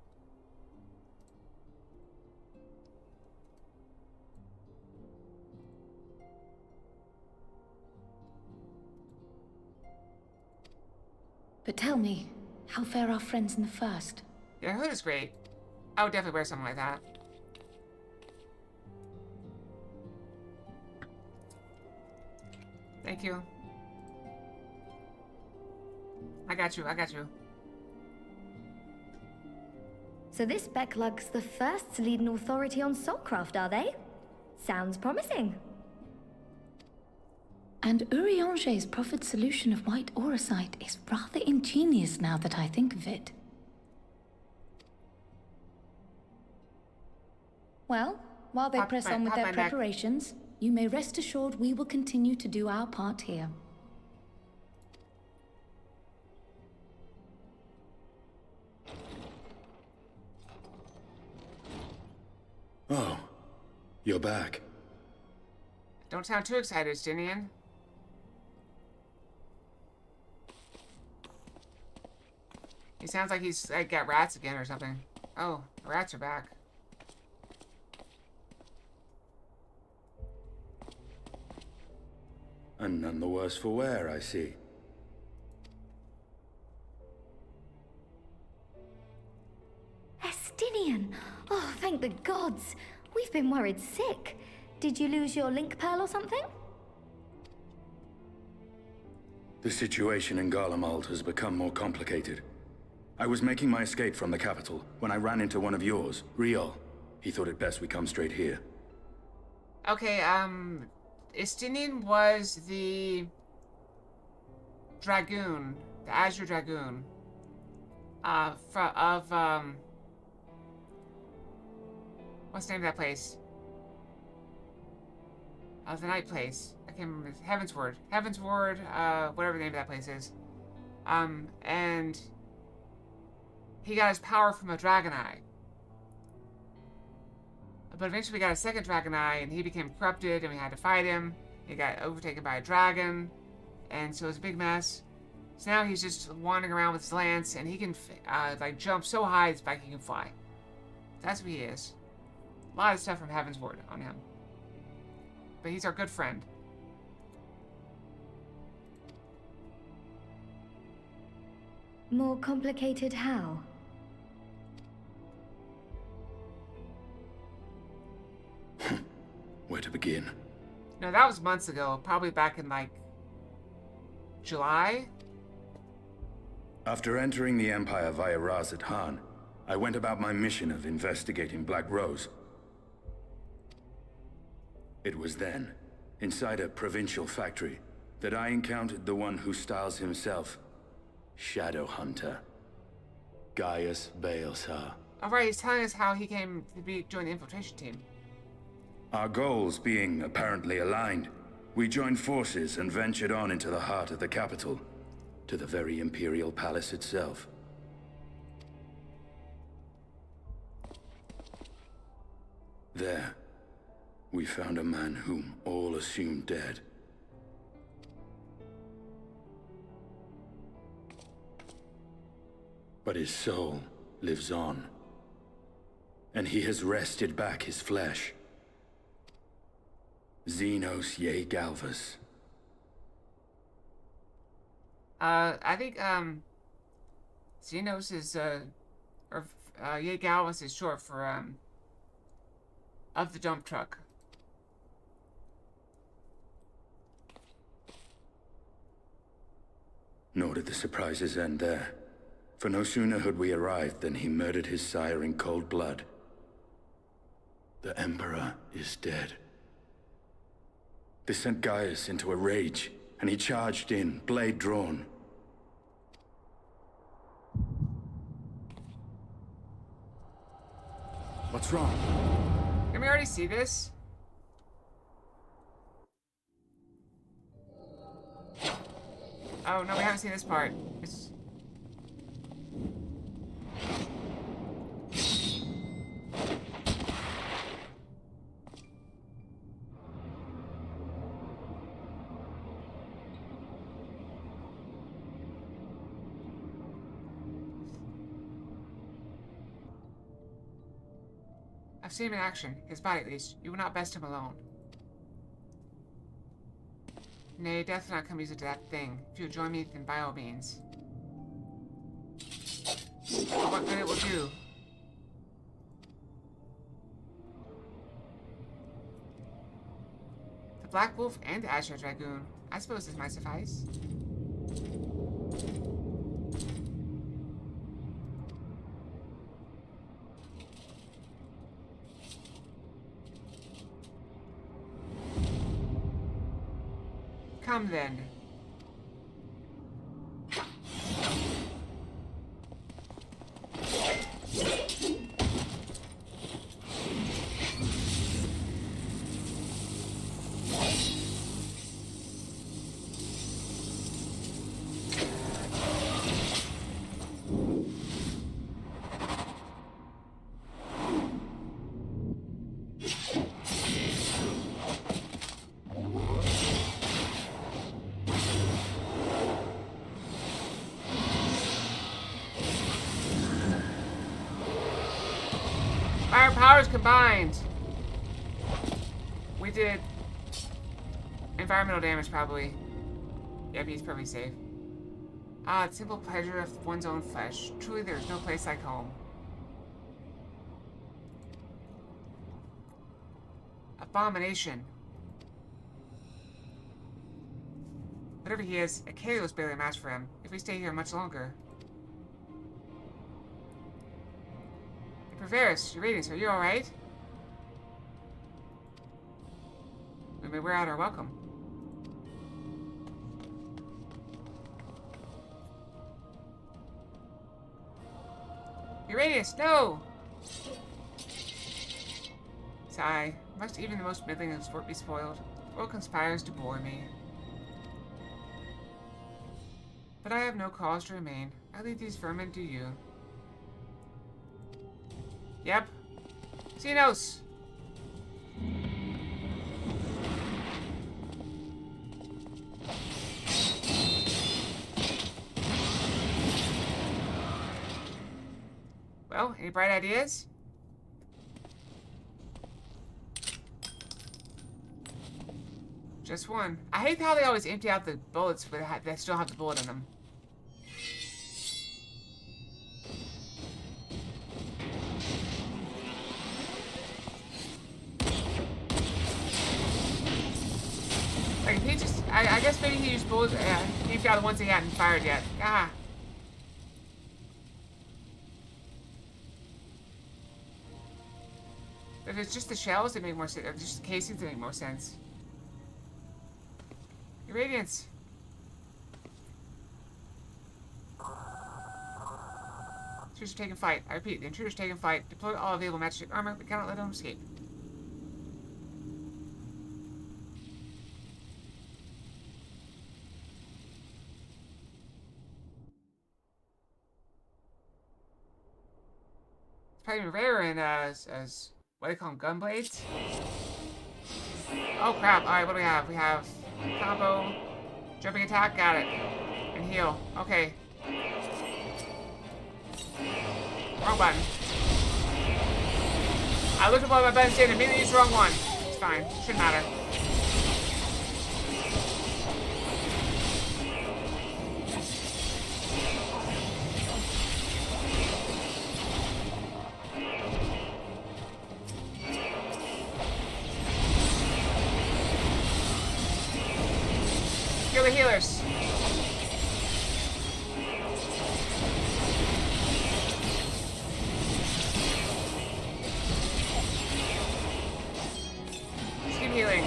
S3: But tell me, how fare our friends in the first?
S1: Your hood is great. I would definitely wear something like that. Thank you. I got you, I got you.
S8: So this Becklug's the first to lead an authority on soulcraft, are they? Sounds promising.
S3: And Urianger's proffered solution of white auracite is rather ingenious now that I think of it. Well, while they press on with their preparations, you may rest assured we will continue to do our part here.
S9: Oh, you're back.
S1: Don't sound too excited, Stinian. He sounds like he's got rats again or something. Oh, the rats are back.
S9: And none the worse for wear, I see.
S8: Estinian! Oh, thank the gods! We've been worried sick. Did you lose your link pearl or something?
S9: The situation in Garlemald has become more complicated. I was making my escape from the capital when I ran into one of yours, Riol. He thought it best we come straight here.
S1: Okay, Estinian was the Dragoon, the Azure Dragoon, what's the name of that place? The night place. I can't remember. Heavensward. Heavensward, whatever the name of that place is. And he got his power from a dragon eye. But eventually we got a second dragon eye, and he became corrupted, and we had to fight him. He got overtaken by a dragon, and so it was a big mess. So now he's just wandering around with his lance, and he can like jump so high it's like he can fly. That's who he is. A lot of stuff from Heavensward on him. But he's our good friend.
S8: More complicated how?
S9: Where to begin?
S1: No, that was months ago. Probably back in, like, July?
S9: After entering the Empire via Razat Han, I went about my mission of investigating Black Rose. It was then, inside a provincial factory, that I encountered the one who styles himself Shadow Hunter. Gaius Baelsar.
S1: Alright, he's telling us how he came to join the infiltration team.
S9: Our goals being apparently aligned, we joined forces and ventured on into the heart of the capital, to the very Imperial Palace itself. There, we found a man whom all assumed dead. But his soul lives on, and he has wrested back his flesh. Xenos Ye Galvas.
S1: I think, Xenos is, Ye Galvas is short for, of the dump truck.
S9: Nor did the surprises end there. For no sooner had we arrived than he murdered his sire in cold blood. The Emperor is dead. This sent Gaius into a rage, and he charged in, blade drawn. What's wrong?
S1: Can we already see this? Oh, no, we haven't seen this part. I've seen him in action, his body at least. You will not best him alone. Nay, death will not come easy to that thing. If you'll join me, then by all means. For what good it will do. The Black Wolf and the Azure Dragoon. I suppose this might suffice. Come then. Our powers combined. We did environmental damage, probably. Yep, he's probably safe. Ah, the simple pleasure of one's own flesh. Truly, there is no place like home. Abomination. Whatever he is, a Kato is barely a match for him if we stay here much longer. Preveris, your radiance, are you alright? We may wear out our welcome. Your radiance, no! Sigh. Must even the most middling of sport be spoiled? The world conspires to bore me. But I have no cause to remain. I leave these vermin to you. Yep. Xenos! Well, any bright ideas? Just one. I hate how they always empty out the bullets, but they still have the bullet in them. Like, he just... I guess maybe he used bullets... he got the ones he hadn't fired yet. Ah. If it's just the shells, that make more sense. Or just the casings, that make more sense. Radiance. Intruders are taking fight. I repeat, the intruders taking fight. Deploy all available magic armor. We cannot let them escape. It's probably rarer in as what do they call them, gun blades? Oh crap! All right, what do we have? We have combo, jumping attack, got it, and heal. Okay. Wrong button. I looked at all my buttons and immediately used the wrong one. It's fine. Shouldn't matter. Kill the healers. Let's keep healing.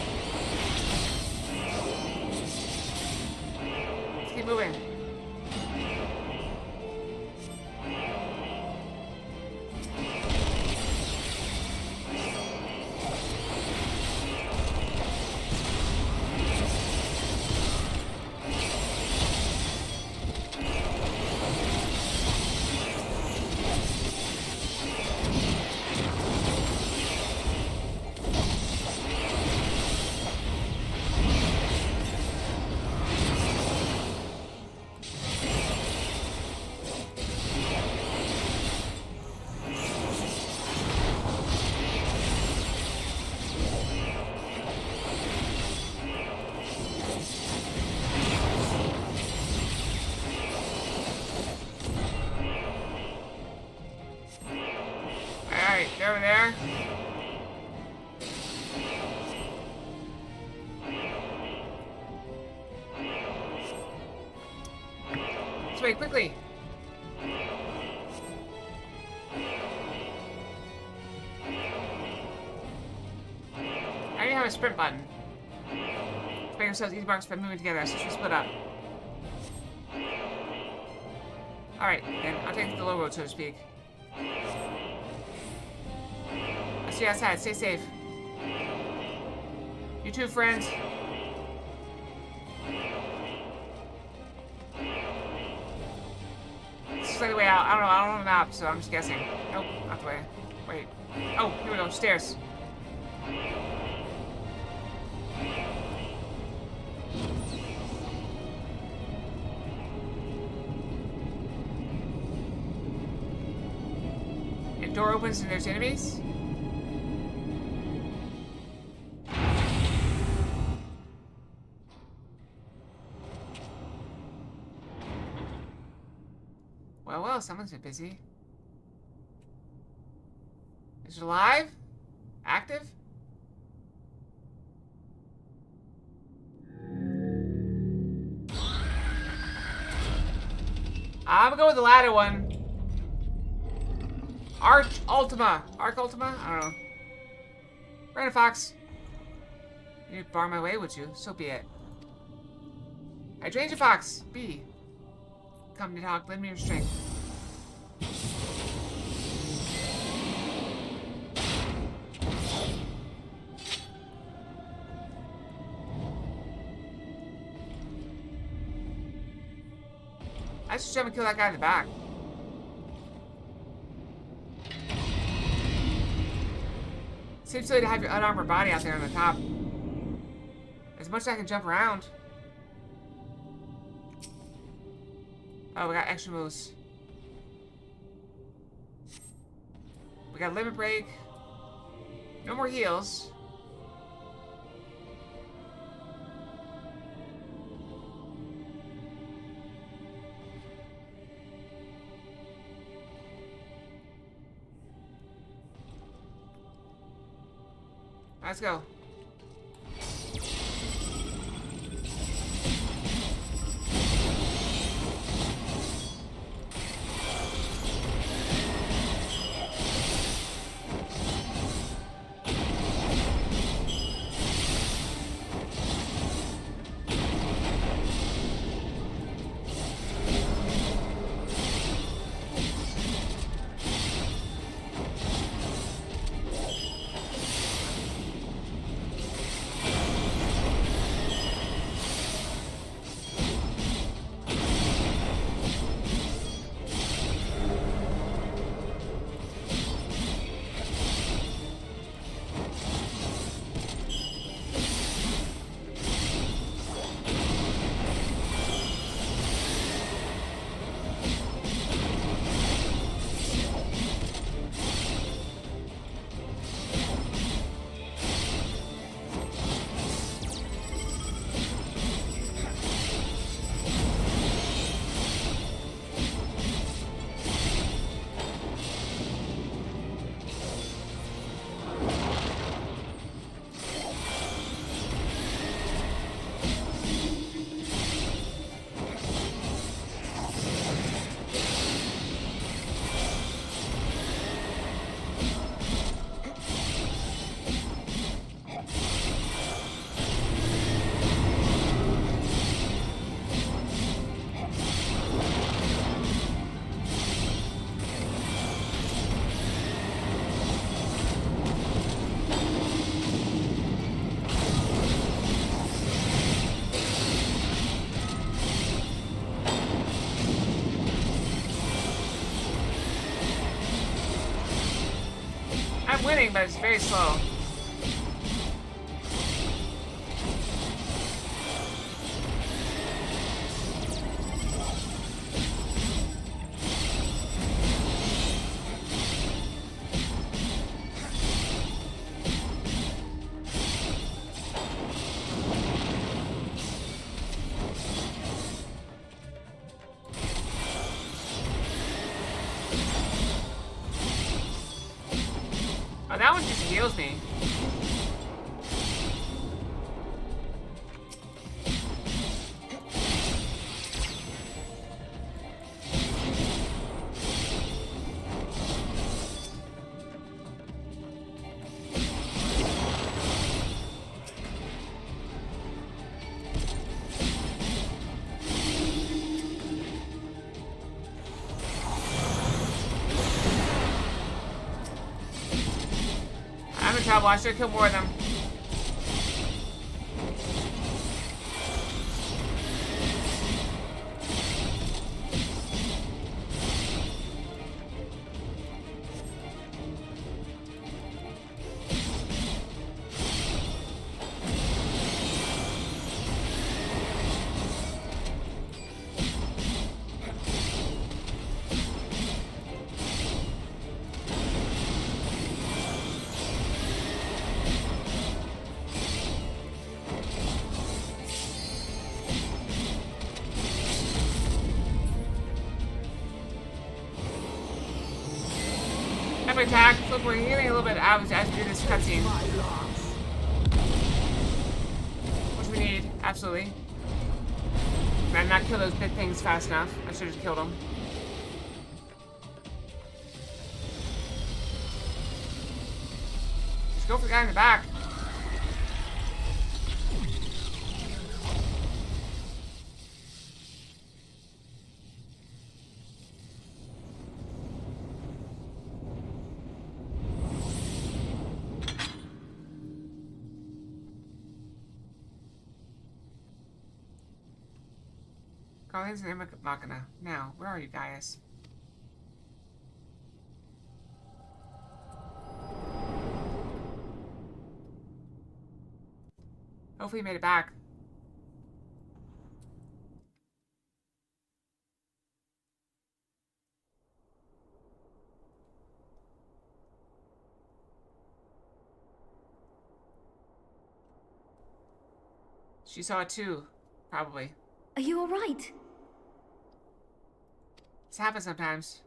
S1: Let's keep moving. are. Let's wait quickly. I already have a sprint button. Let's make ourselves easy marks by moving together, so we split up. Alright, then I'll take the low road, so to speak. I'll see you outside. Stay safe. You too, friends. This is like the way out. I don't know the map, so I'm just guessing. Nope, not the way. Wait. Oh, here we go. Stairs. And door opens and there's enemies. Well, someone's been busy. Is it alive? Active? I'm gonna go with the latter one. Arc Ultima. I don't know. Brandon Fox. You'd bar my way, would you? So be it. Hydrangea Fox. B. Come, Nidhogg, lend me your strength. I should jump and kill that guy in the back. Seems silly to have your unarmored body out there on the top. As much as I can jump around. Oh, we got extra moves. We got limit break. No more heals. Let's go. I'm winning, but it's very slow. heals me. I should kill more of them. Attack. Look, we're healing a little bit out as we do this cutscene. Which we need, absolutely. Man, not kill those big things fast enough. I should have killed them. Just go for the guy in the back. Guardians and Machina. Now, where are you guys? Hopefully you made it back. She saw it too, probably.
S8: Are you alright?
S1: This happens sometimes.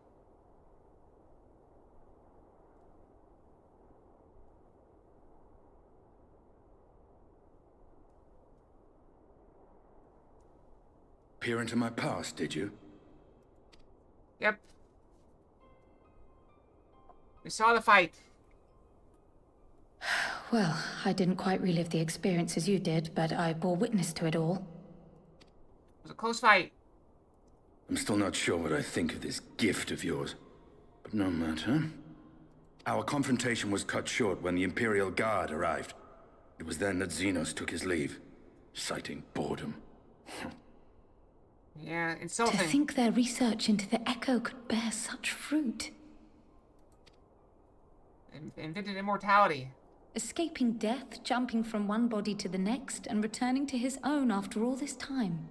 S9: Peer into my past, did you?
S1: Yep. We saw the fight.
S10: Well, I didn't quite relive the experience as you did, but I bore witness to it all.
S1: It was a close fight.
S9: I'm still not sure what I think of this gift of yours. But no matter. Our confrontation was cut short when the Imperial Guard arrived. It was then that Xenos took his leave, citing boredom.
S1: Yeah, insulting.
S10: To think their research into the Echo could bear such fruit.
S1: Invented immortality.
S10: Escaping death, jumping from one body to the next, and returning to his own after all this time.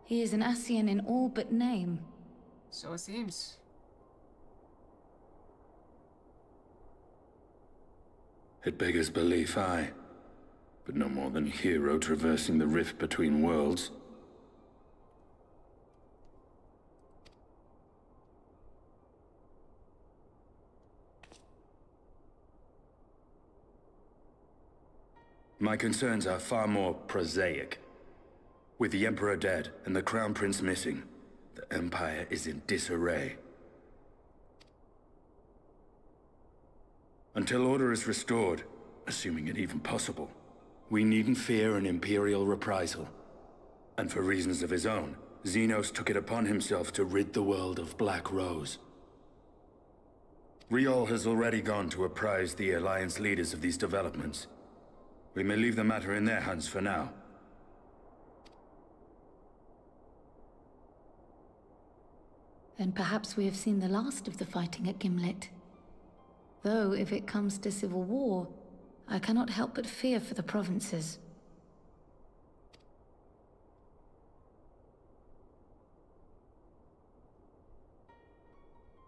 S10: He is an Ascian in all but name.
S1: So it seems.
S9: It beggars belief, aye. But no more than a hero traversing the rift between worlds. My concerns are far more prosaic. With the Emperor dead and the Crown Prince missing, the Empire is in disarray. Until order is restored, assuming it even possible, we needn't fear an Imperial reprisal. And for reasons of his own, Xenos took it upon himself to rid the world of Black Rose. Riol has already gone to apprise the Alliance leaders of these developments. We may leave the matter in their hands for now.
S10: Then perhaps we have seen the last of the fighting at Gimlet. Though, if it comes to civil war, I cannot help but fear for the provinces.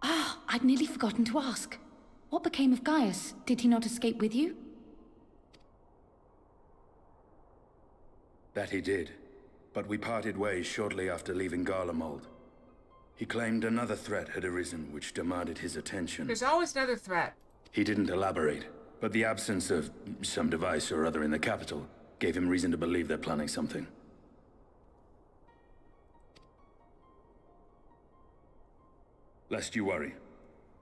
S10: Ah, I'd nearly forgotten to ask. What became of Gaius? Did he not escape with you?
S9: That he did, but we parted ways shortly after leaving Garlemald. He claimed another threat had arisen which demanded his attention.
S1: There's always another threat.
S9: He didn't elaborate, But the absence of some device or other in the capital gave him reason to believe they're planning something. Lest you worry.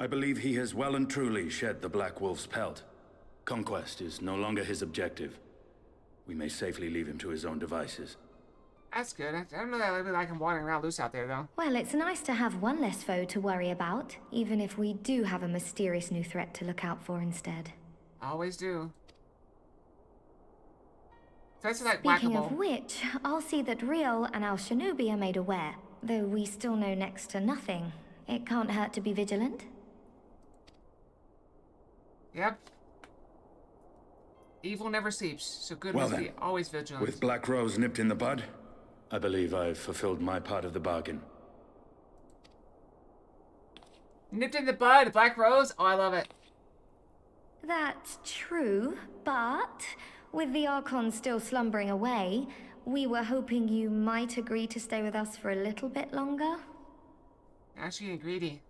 S9: I believe he has well and truly shed the Black Wolf's pelt. Conquest is no longer his objective. We may safely leave him to his own devices.
S1: That's good. I don't know that I really like him wandering around loose out there, though.
S8: Well, it's nice to have one less foe to worry about, even if we do have a mysterious new threat to look out for instead.
S1: Always do. That's like
S8: Speaking
S1: whack-a-mole.
S8: of which, I'll see that Riel and Al Shanobi are made aware. Though we still know next to nothing. It can't hurt to be vigilant.
S1: Yep. Evil never sleeps, so good
S9: Well
S1: must
S9: then,
S1: be always vigilant.
S9: With Black Rose nipped in the bud, I believe I've fulfilled my part of the bargain.
S1: Nipped in the bud, Black Rose? Oh, I love it.
S8: That's true, but with the Archon still slumbering away, we were hoping you might agree to stay with us for a little bit longer.
S1: Actually getting greedy.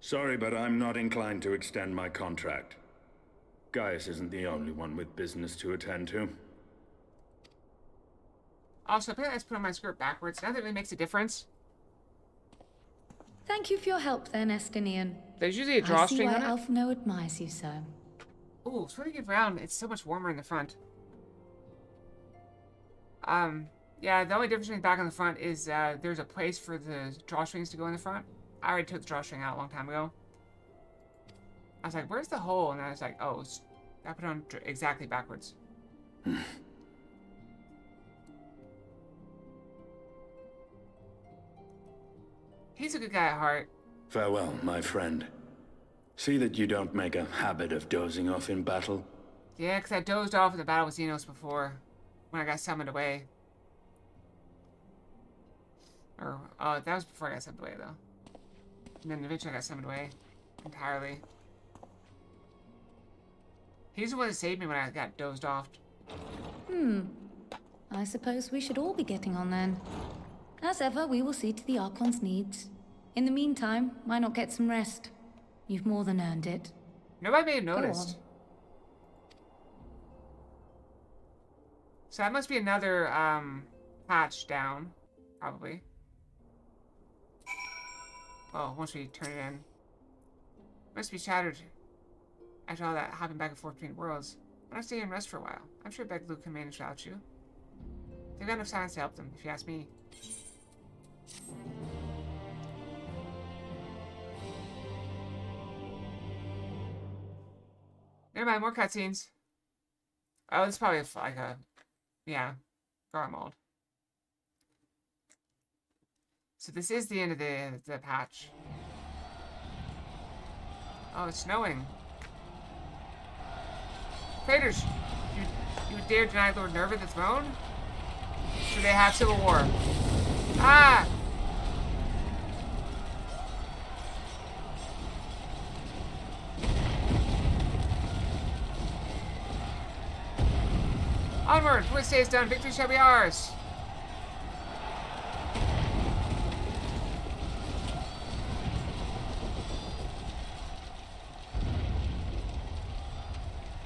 S9: Sorry, but I'm not inclined to extend my contract. Gaius isn't the only one with business to attend to.
S1: Also, apparently I just put on my skirt backwards. Now that really makes a difference.
S10: Thank you for your help then, Estinian.
S1: There's usually a
S10: I see
S1: drawstring
S10: why
S1: on it.
S10: Elfno admires you so.
S1: Ooh, it's really good round. It's so much warmer in the front. Yeah, the only difference between the back and the front is there's a place for the drawstrings to go in the front. I already took the drawstring out a long time ago. I was like, where's the hole? And I was like, oh, I put it on exactly backwards. He's a good guy at heart.
S9: Farewell, my friend. See that you don't make a habit of dozing off in battle.
S1: Yeah, because I dozed off in the battle with Xenos before, when I got summoned away. Or, that was before I got summoned away, though. And then eventually I got summoned away entirely. He's the one that saved me when I got dozed off.
S10: I suppose we should all be getting on then. As ever, we will see to the Archon's needs. In the meantime, why not get some rest? You've more than earned it.
S1: Nobody may have
S10: Go
S1: noticed.
S10: on.
S1: So that must be another, patch down. Probably. Oh, once we turn it in. Must be shattered. After all that hopping back and forth between worlds. Why not stay here and rest for a while? I'm sure Beglu can manage without you. They've got enough science to help them, if you ask me. Never mind, more cutscenes. Oh, it's probably like a... Yeah, Garmold. So this is the end of the patch. Oh, it's snowing. Traitors! You would dare deny Lord Nerva the throne? Should they have civil war? Ah! Onward! When this day is done, victory shall be ours!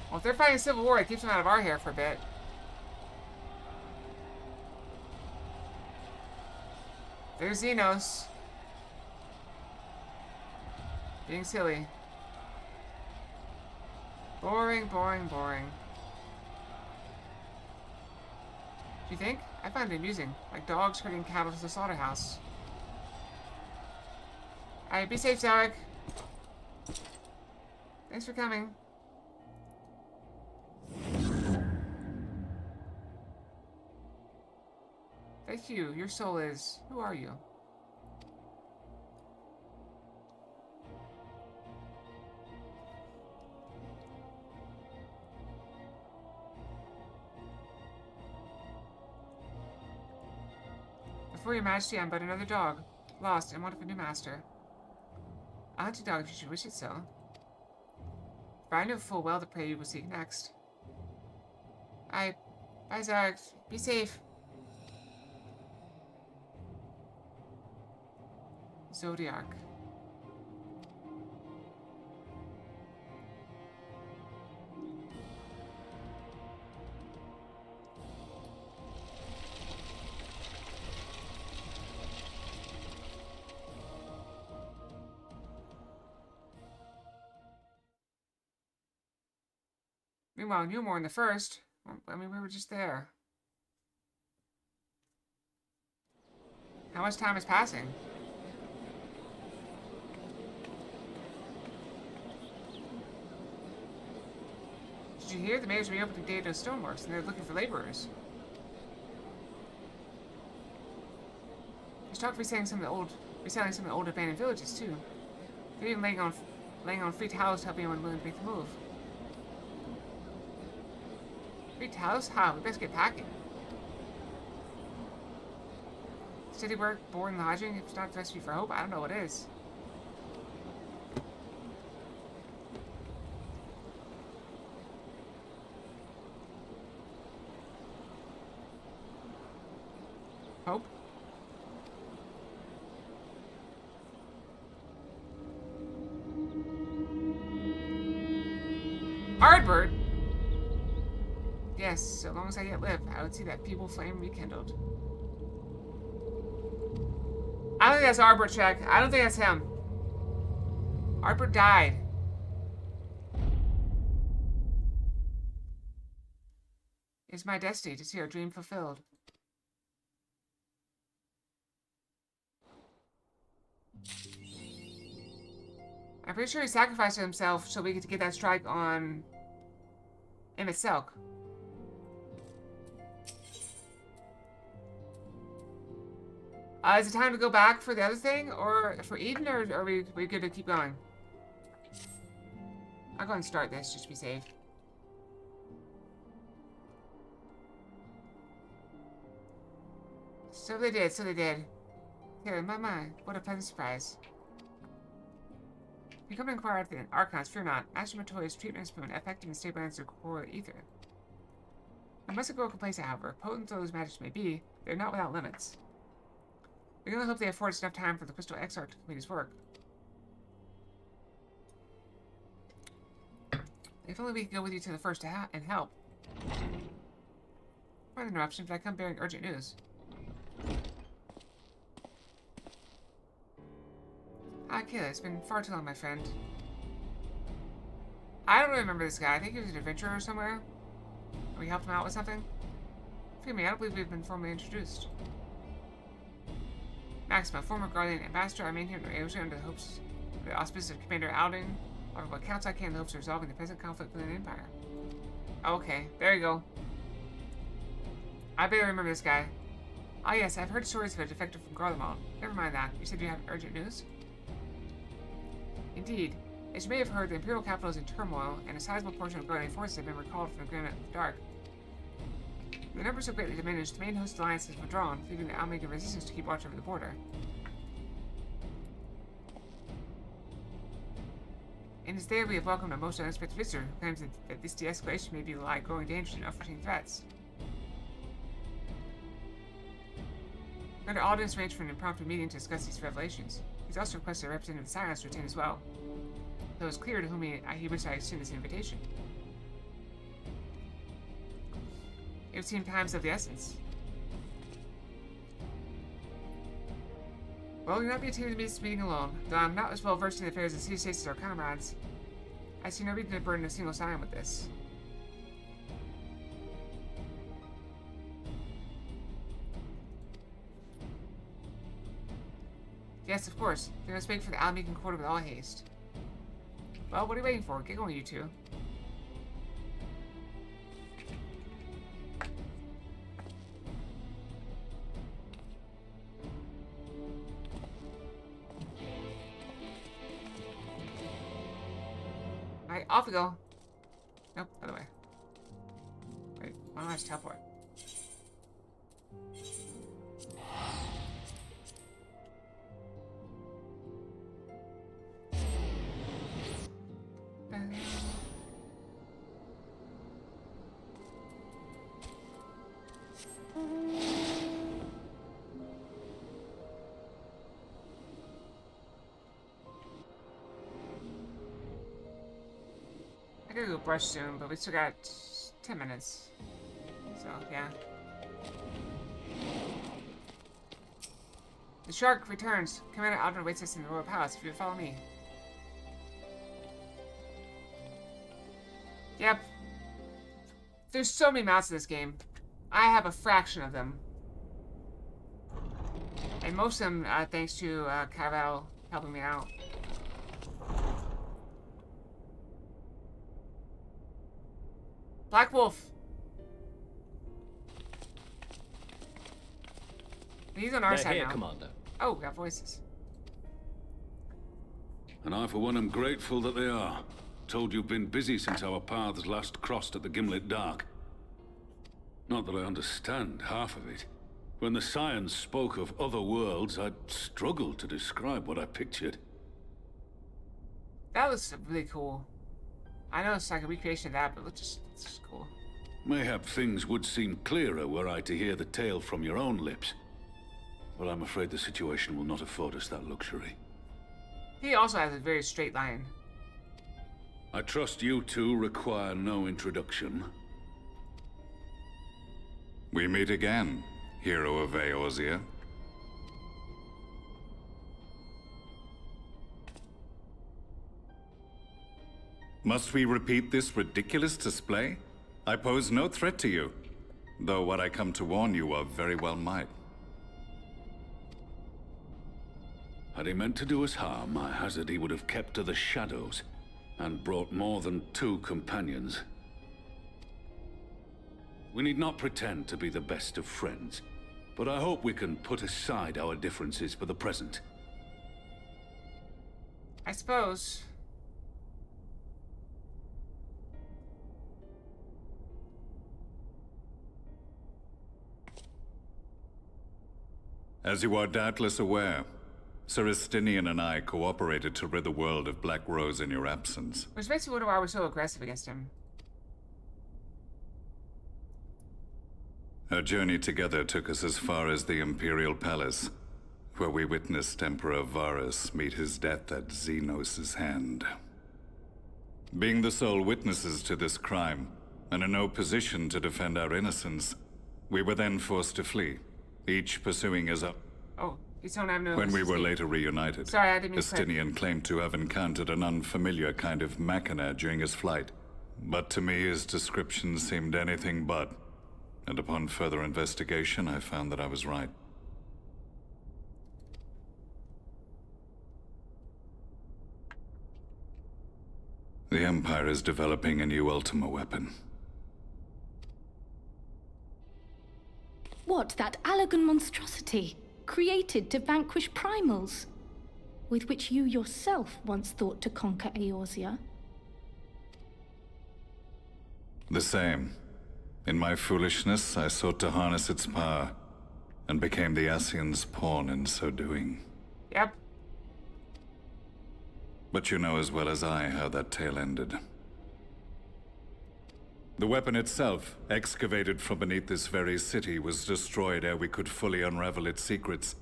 S1: Well, if they're fighting civil war, it keeps them out of our hair for a bit. There's Xenos. Being silly. Boring, boring, boring. Do you think? I find it amusing. Like dogs herding cattle to the slaughterhouse. Alright, be safe, Zarek. Thanks for coming. Thank you. Your soul is... Who are you? Before your majesty, I'm but another dog. Lost and want of a new master. A hunting dog if you should wish it so. For I know full well the prey you will seek next. Bye, Zarek. Be safe. Zodiac. Meanwhile, Newmore in the first. I mean, we were just there. How much time is passing? Did you hear? The mayor's reopening Data Stoneworks, and they're looking for laborers. There's talk of reselling some of the old abandoned villages too. They're even laying on free towers to help anyone willing to make the move. Free towers? How? We best get packing. Steady work, board and lodging. If it's not the recipe for hope, I don't know what is. Hope? Ardbert? Yes, so long as I yet live, I would see that feeble flame rekindled. I don't think that's Ardbert, check. I don't think that's him. Ardbert died. It's my destiny to see our dream fulfilled. I'm pretty sure he sacrificed himself so we could get that strike on Emmett Selk. Is it time to go back for the other thing, or for Eden, or are we good to keep going? I'll go and start this just to be safe. So they did, so they did. Here, my, what a pleasant surprise. You come to inquire at the Archons, fear not. Master Matoya's treatment spoon, effective and stabilizes the corporeal ether. You mustn't grow complacent, however. Potent though those magics may be, they're not without limits. We only hope they afford us enough time for the Crystal Exarch to complete his work. If only we could go with you to the first and help. Pardon the interruption, but I come bearing urgent news. Hi, Kayla. It's been far too long, my friend. I don't really remember this guy. I think he was an adventurer somewhere. We helped him out with something. Forgive me, I don't believe we've been formally introduced. Maxima, former Guardian Ambassador, I remain here in Asia under the hopes of the auspices of Commander Alding. Offer what counts I can in the hopes of resolving the present conflict within the Empire. Okay, there you go. I barely remember this guy. Ah yes, I've heard stories of a defector from Garlemald. Never mind that. You said you have urgent news? Indeed. As you may have heard, the Imperial capital is in turmoil, and a sizable portion of Guardian forces have been recalled from the Agreement of the Dark. The numbers have greatly diminished. The main host alliance has withdrawn, leaving the Almegan resistance to keep watch over the border. In this day, we have welcomed a most unexpected visitor who claims that this de-escalation may be the lie growing dangers and unforeseen threats. Commander Alden has arranged for an impromptu meeting to discuss these revelations. He's also requested a representative of the Silence to attend as well, though it's clear to whom he wishes I extend this invitation. It would seem time's of the essence. Well, you'll not be attending this meeting alone. Though I'm not as well versed in the affairs of city states as our comrades, I see no reason to burden a single sign with this. Yes, of course. They must make for the Almegan Quarter with all haste. Well, what are you waiting for? Get going, you two. Alright, off we go. Nope, other way. Wait, why don't I just teleport? I gotta go brush soon, but we still got 10 minutes. So, yeah. The shark returns. Commander Alden awaits us in the Royal Palace if you would follow me. Yep. There's so many mounts in this game. I have a fraction of them. And most of them, thanks to Cavell helping me out. Black Wolf. He's on our side now.
S11: Commander.
S1: Oh, we got voices.
S6: And I, for one, am grateful that they are. Told you've been busy since our paths last crossed at the Gimlet Dark. Not that I understand half of it. When the Scions spoke of other worlds, I'd struggled to describe what I pictured.
S1: That was really cool. I know it's like a recreation of that, but it's just cool.
S6: Mayhap things would seem clearer were I to hear the tale from your own lips. But I'm afraid the situation will not afford us that luxury.
S1: He also has a very straight line.
S6: I trust you two require no introduction.
S12: We meet again, hero of Eorzea. Must we repeat this ridiculous display? I pose no threat to you, though what I come to warn you of very well might.
S6: Had he meant to do us harm, I hazard he would have kept to the shadows, and brought more than 2 companions. We need not pretend to be the best of friends, but I hope we can put aside our differences for the present.
S1: I suppose.
S12: As you are doubtless aware, Sir Estinian and I cooperated to rid the world of Black Rose in your absence.
S1: Which makes me wonder why we're so aggressive against him.
S12: Our journey together took us as far as the Imperial Palace, where we witnessed Emperor Varus meet his death at Xenos' hand. Being the sole witnesses to this crime, and in no position to defend our innocence, we were then forced to flee, each pursuing his own.
S1: Oh, you don't have no.
S12: When we were later reunited,
S1: Sorry, I didn't mean to
S12: Estinian claimed to have encountered an unfamiliar kind of machina during his flight. But to me, his description seemed anything but. And upon further investigation, I found that I was right. The Empire is developing a new Ultima weapon.
S10: What, that Allagan monstrosity, created to vanquish primals, with which you yourself once thought to conquer Eorzea?
S12: The same. In my foolishness, I sought to harness its power, and became the Ascian's pawn in so doing.
S1: Yep.
S12: But you know as well as I how that tale ended. The weapon itself, excavated from beneath this very city, was destroyed ere we could fully unravel its secrets,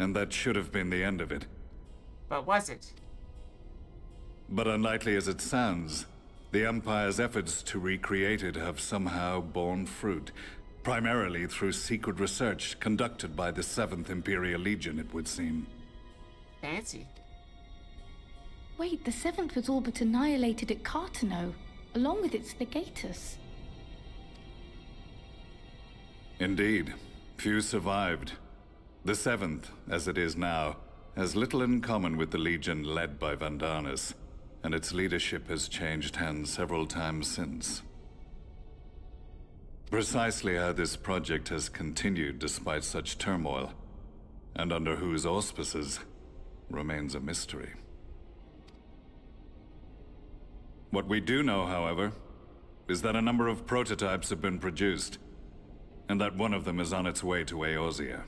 S12: and that should have been the end of it.
S1: But was it?
S12: But unlikely as it sounds, the Empire's efforts to recreate it have somehow borne fruit, primarily through secret research conducted by the 7th Imperial Legion, it would seem.
S1: Fancy.
S10: Wait, the 7th was all but annihilated at Cartano, along with its legatus.
S12: Indeed. Few survived. The 7th, as it is now, has little in common with the Legion led by Vandarnus, and its leadership has changed hands several times since. Precisely how this project has continued despite such turmoil, and under whose auspices, remains a mystery. What we do know, however, is that a number of prototypes have been produced, and that one of them is on its way to Eorzea.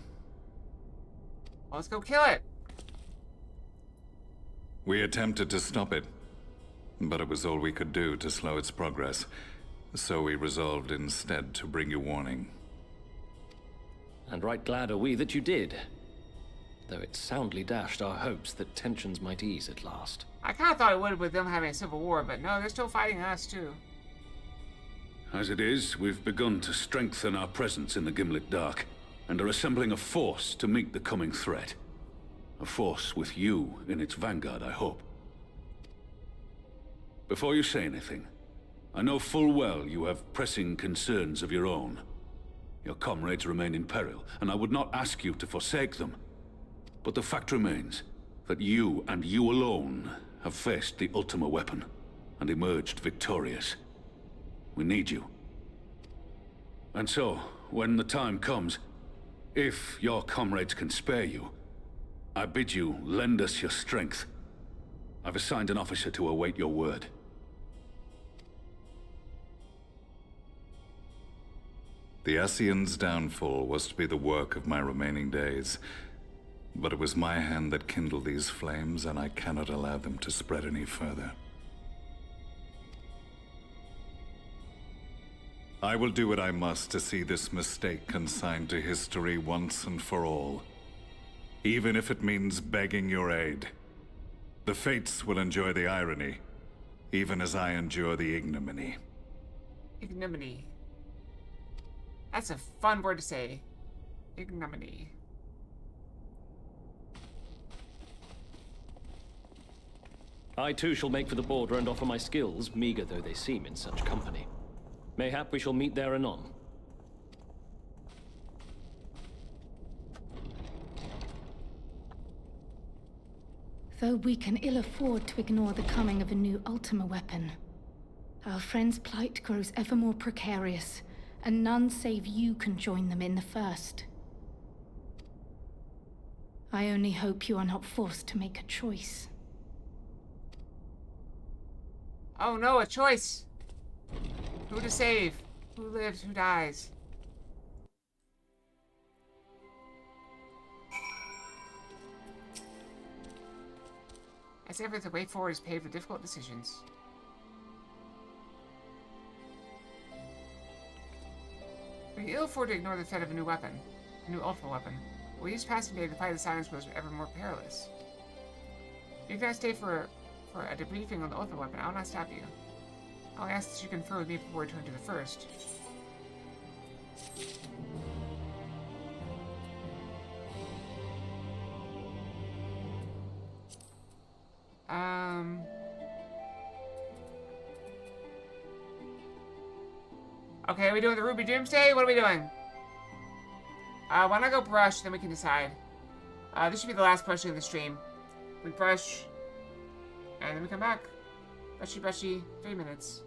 S1: Well, let's go kill it.
S12: We attempted to stop it, but it was all we could do to slow its progress, so we resolved instead to bring you warning.
S11: And right glad are we that you did, though it soundly dashed our hopes that tensions might ease at last.
S1: I kind of thought it would with them having a civil war, but no, they're still fighting us too.
S6: As it is, we've begun to strengthen our presence in the Gimlet Dark, and are assembling a force to meet the coming threat. A force with you in its vanguard, I hope. Before you say anything,
S13: I know full well you have pressing concerns of your own. Your comrades remain in peril, and I would not ask you to forsake them. But the fact remains that you, and you alone, have faced the Ultima weapon, and emerged victorious. We need you. And so, when the time comes, if your comrades can spare you, I bid you lend us your strength. I've assigned an officer to await your word.
S12: The Ascian's downfall was to be the work of my remaining days. But it was my hand that kindled these flames, and I cannot allow them to spread any further. I will do what I must to see this mistake consigned to history once and for all. Even if it means begging your aid. The Fates will enjoy the irony, even as I endure the ignominy.
S1: Ignominy. That's a fun word to say. Ignominy.
S11: I too shall make for the border and offer my skills, meager though they seem in such company. Mayhap we shall meet there anon.
S10: Though we can ill afford to ignore the coming of a new Ultima weapon, our friend's plight grows ever more precarious, and none save you can join them in the first. I only hope you are not forced to make a choice.
S1: Oh no, a choice! Who to save? Who lives? Who dies? As ever, the way forward is paved with difficult decisions. We can ill afford to ignore the threat of a new weapon, a new Ultima weapon. We use passing day to fight the silence grows ever more perilous. You can stay for a debriefing on the Ultima weapon. I will not stop you. I'll ask that you confer with me before we return to the first. Okay, are we doing the Ruby Doomsday? What are we doing? Why don't I go brush, then we can decide. This should be the last brushing of the stream. We brush, and then we come back. Brushy, brushy, 3 minutes.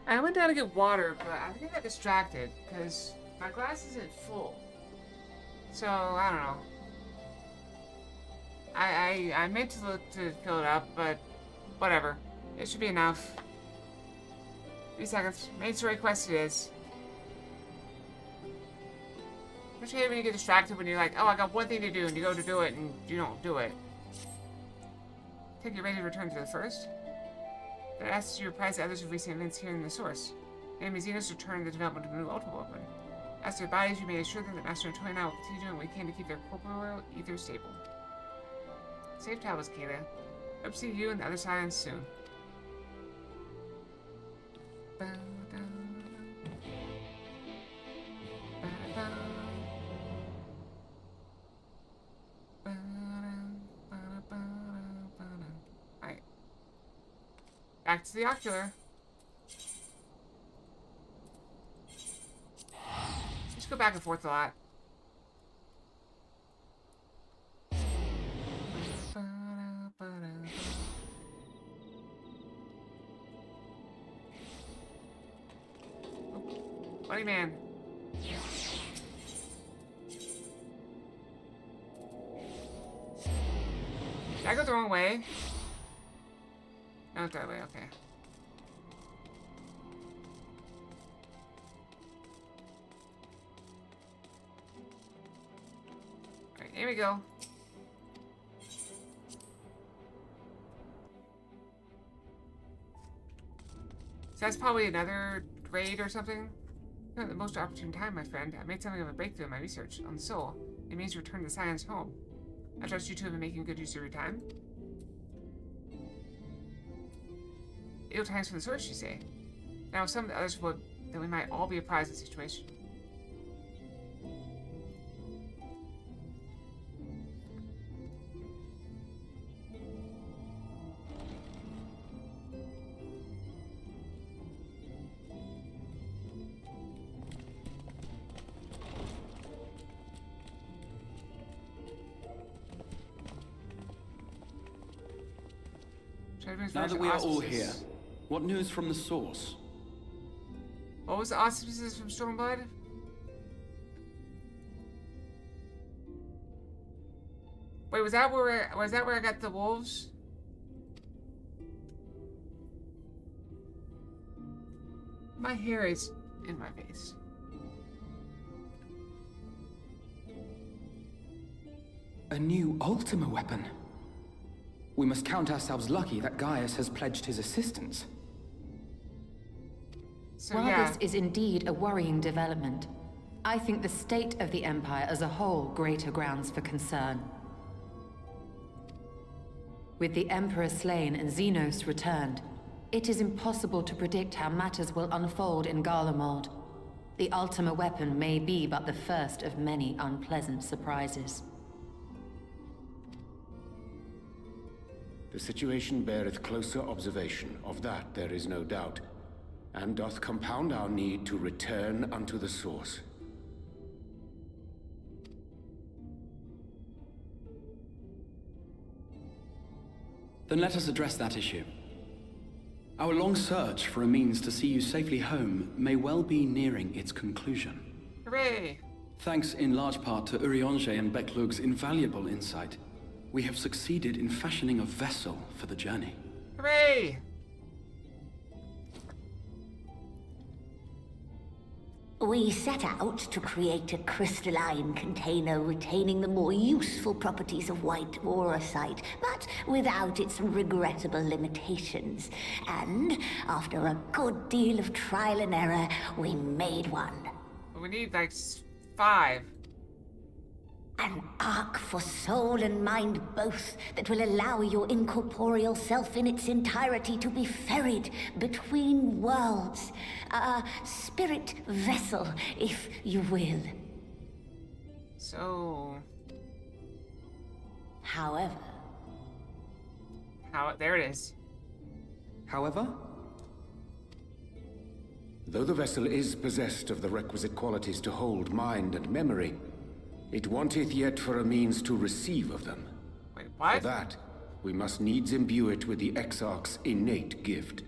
S1: I went down to get water, but I think I got distracted because my glass isn't full. So, I don't know. I meant to fill it up, but whatever. It should be enough. 3 seconds. Main story quest it is. Don't you hate when you get distracted when you're like, oh, I got one thing to do, and you go to do it, and you don't do it. Think you're ready to return to the first? That asks you to reprise the others of recent events here in the source. Enemy Xenos return the development of a new ultimate weapon. As to their bodies, you may assure them that Master Antoine and I will continue doing what we can to keep their corporeal ether stable. Safe travels, Kayla. Hope to see you and the other Scions soon. Alright. Back to the ocular. Just go back and forth a lot. Funny man. Did I go the wrong way? No, that way, okay. Alright, here we go. So that's probably another raid or something? No, the most opportune time, my friend. I made something of a breakthrough in my research on the soul. It means to return the Scions home. I trust you two have been making good use of your time. Ill times for the source, you say. Now, some of the others would that we might all be apprised of the situation.
S14: Now that we are all here, what news from the source?
S1: What was the auspices from Stormblood? Wait, was that where I got the wolves? My hair is in my face.
S4: A new Ultima weapon. We must count ourselves lucky that Gaius has pledged his assistance.
S1: So,
S15: While
S1: yeah.
S15: this is indeed a worrying development, I think the state of the Empire as a whole greater grounds for concern. With the Emperor slain and Xenos returned, it is impossible to predict how matters will unfold in Garlemald. The Ultima weapon may be but the first of many unpleasant surprises.
S6: The situation beareth closer observation, of that there is no doubt, and doth compound our need to return unto the source.
S14: Then let us address that issue. Our long search for a means to see you safely home may well be nearing its conclusion.
S1: Hooray!
S14: Thanks in large part to Urianger and Becklug's invaluable insight, we have succeeded in fashioning a vessel for the journey.
S1: Hooray!
S2: We set out to create a crystalline container retaining the more useful properties of white auracite, but without its regrettable limitations. And after a good deal of trial and error, we made one.
S1: We need like 5.
S2: An ark for soul and mind both that will allow your incorporeal self in its entirety to be ferried between worlds. A spirit vessel, if you will.
S1: So...
S2: However...
S1: There it is.
S14: However?
S6: Though the vessel is possessed of the requisite qualities to hold mind and memory, it wanteth yet for a means to receive of them.
S1: Wait, what?
S6: For that, we must needs imbue it with the Exarch's innate gift.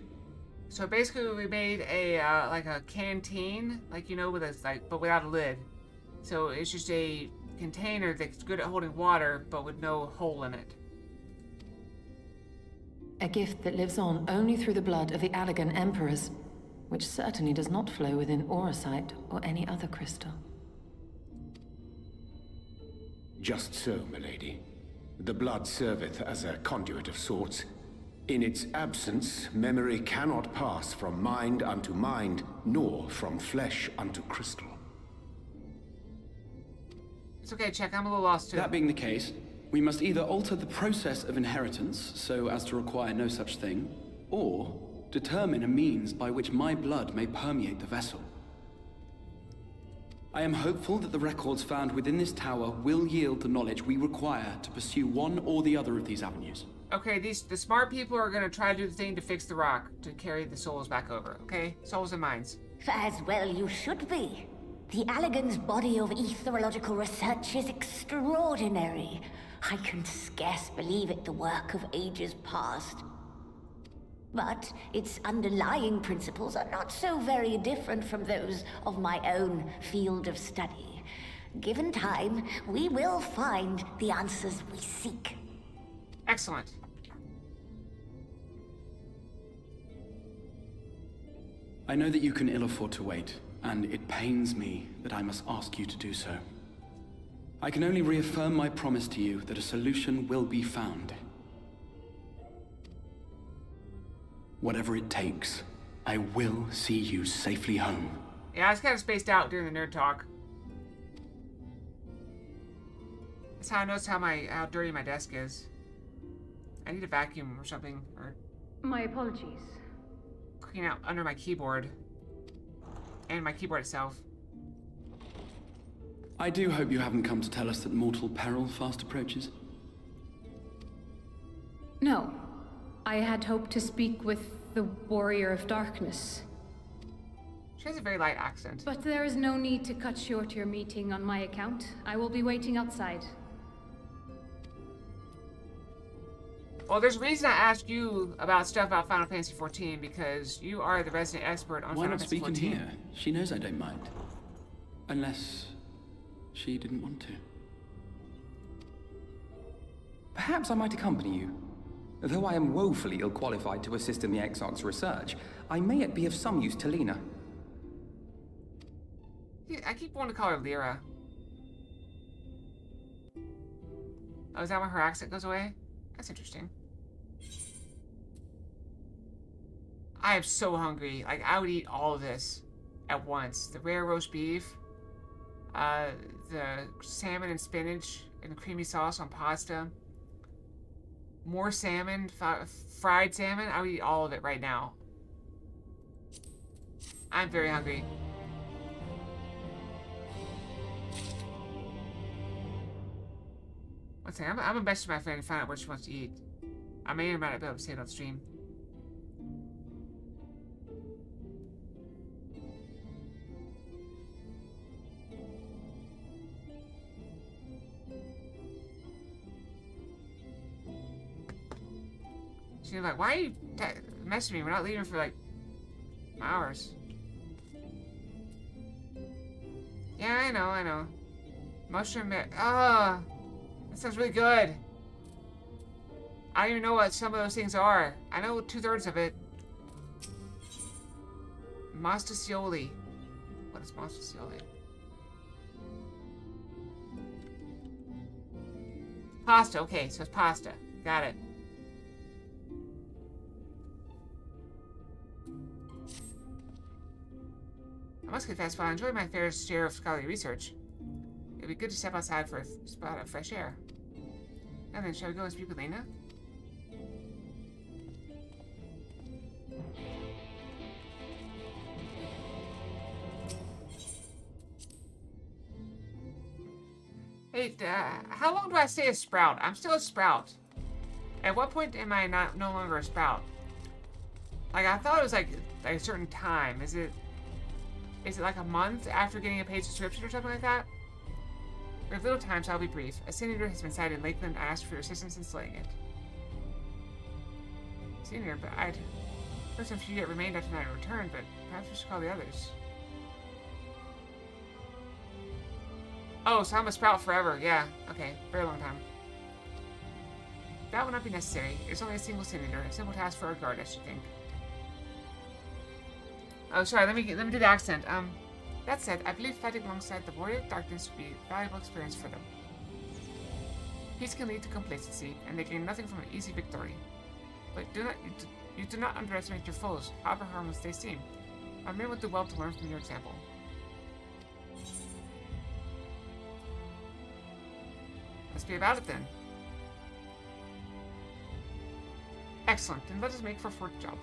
S1: So basically, we made a like a canteen, like, you know, with a but without a lid. So it's just a container that's good at holding water, but with no hole in it.
S15: A gift that lives on only through the blood of the Allegan Emperors, which certainly does not flow within auracite or any other crystal.
S6: Just so, milady. The blood serveth as a conduit of sorts. In its absence, memory cannot pass from mind unto mind, nor from flesh unto crystal.
S1: It's okay, Check. I'm a little lost too.
S14: That being the case, we must either alter the process of inheritance so as to require no such thing, or determine a means by which my blood may permeate the vessel. I am hopeful that the records found within this tower will yield the knowledge we require to pursue one or the other of these avenues.
S1: Okay, the smart people are gonna try to do the thing to fix the rock, to carry the souls back over, okay? Souls and minds.
S2: As well you should be. The Allegan's body of etherological research is extraordinary. I can scarce believe it the work of ages past. But its underlying principles are not so very different from those of my own field of study. Given time, we will find the answers we seek.
S1: Excellent.
S14: I know that you can ill afford to wait, and it pains me that I must ask you to do so. I can only reaffirm my promise to you that a solution will be found. Whatever it takes, I will see you safely home.
S1: Yeah, I was kind of spaced out during the nerd talk. That's how I noticed how dirty my desk is. I need a vacuum or something, or
S3: My apologies.
S1: clean out under my keyboard. And my keyboard itself.
S14: I do hope you haven't come to tell us that mortal peril fast approaches.
S3: No. I had hoped to speak with the Warrior of Darkness.
S1: She has a very light accent.
S3: But there is no need to cut short your meeting on my account. I will be waiting outside.
S1: Well, there's a reason I asked you about stuff about Final Fantasy XIV, because you are the resident expert on
S14: Why
S1: Final
S14: not
S1: Fantasy
S14: speak in
S1: XIV.
S14: here? She knows I don't mind. Unless she didn't want to.
S4: Perhaps I might accompany you. Though I am woefully ill-qualified to assist in the Exarch's research, I may yet be of some use to Lena.
S1: Yeah, I keep wanting to call her Lyra. Oh, is that when her accent goes away? That's interesting. I am so hungry. Like, I would eat all of this at once. The rare roast beef, the salmon and spinach and creamy sauce on pasta, more salmon, fried salmon. I would eat all of it right now. I'm very hungry. One second, I'm gonna message my friend and find out what she wants to eat. I may or may not be able to say it on stream. She's like, why are you messaging me? We're not leaving for like hours. Yeah, I know. Mushroom, that sounds really good. I don't even know what some of those things are. I know 2/3 of it. Mostaccioli. What is mostaccioli? Pasta, okay, so it's pasta. Got it. I must confess, while I enjoy my fair share of scholarly research, it'd be good to step outside for a spot of fresh air. Now then, shall we go and speak with Lena? Hey, how long do I stay a sprout? I'm still a sprout. At what point am I no longer a sprout? Like, I thought it was like a certain time. Is it like a month after getting a paid subscription or something like that? We have little time, so I'll be brief. A senator has been sighted in Lakeland. I asked for your assistance in slaying it. Senator, but First, a few yet remained after my return, but perhaps we should call the others. Oh, so I'm a sprout forever. Yeah, okay. Very long time. That would not be necessary. It's only a single senator. A simple task for our guard, I should think. Oh, sorry. Let me do the accent. That said, I believe fighting alongside the Warrior of Darkness would be a valuable experience for them. Peace can lead to complacency, and they gain nothing from an easy victory. But you do not underestimate your foes, however harmless they seem. Our men would do well to learn from your example. Let's be about it then. Excellent, then let us make for Fort Job.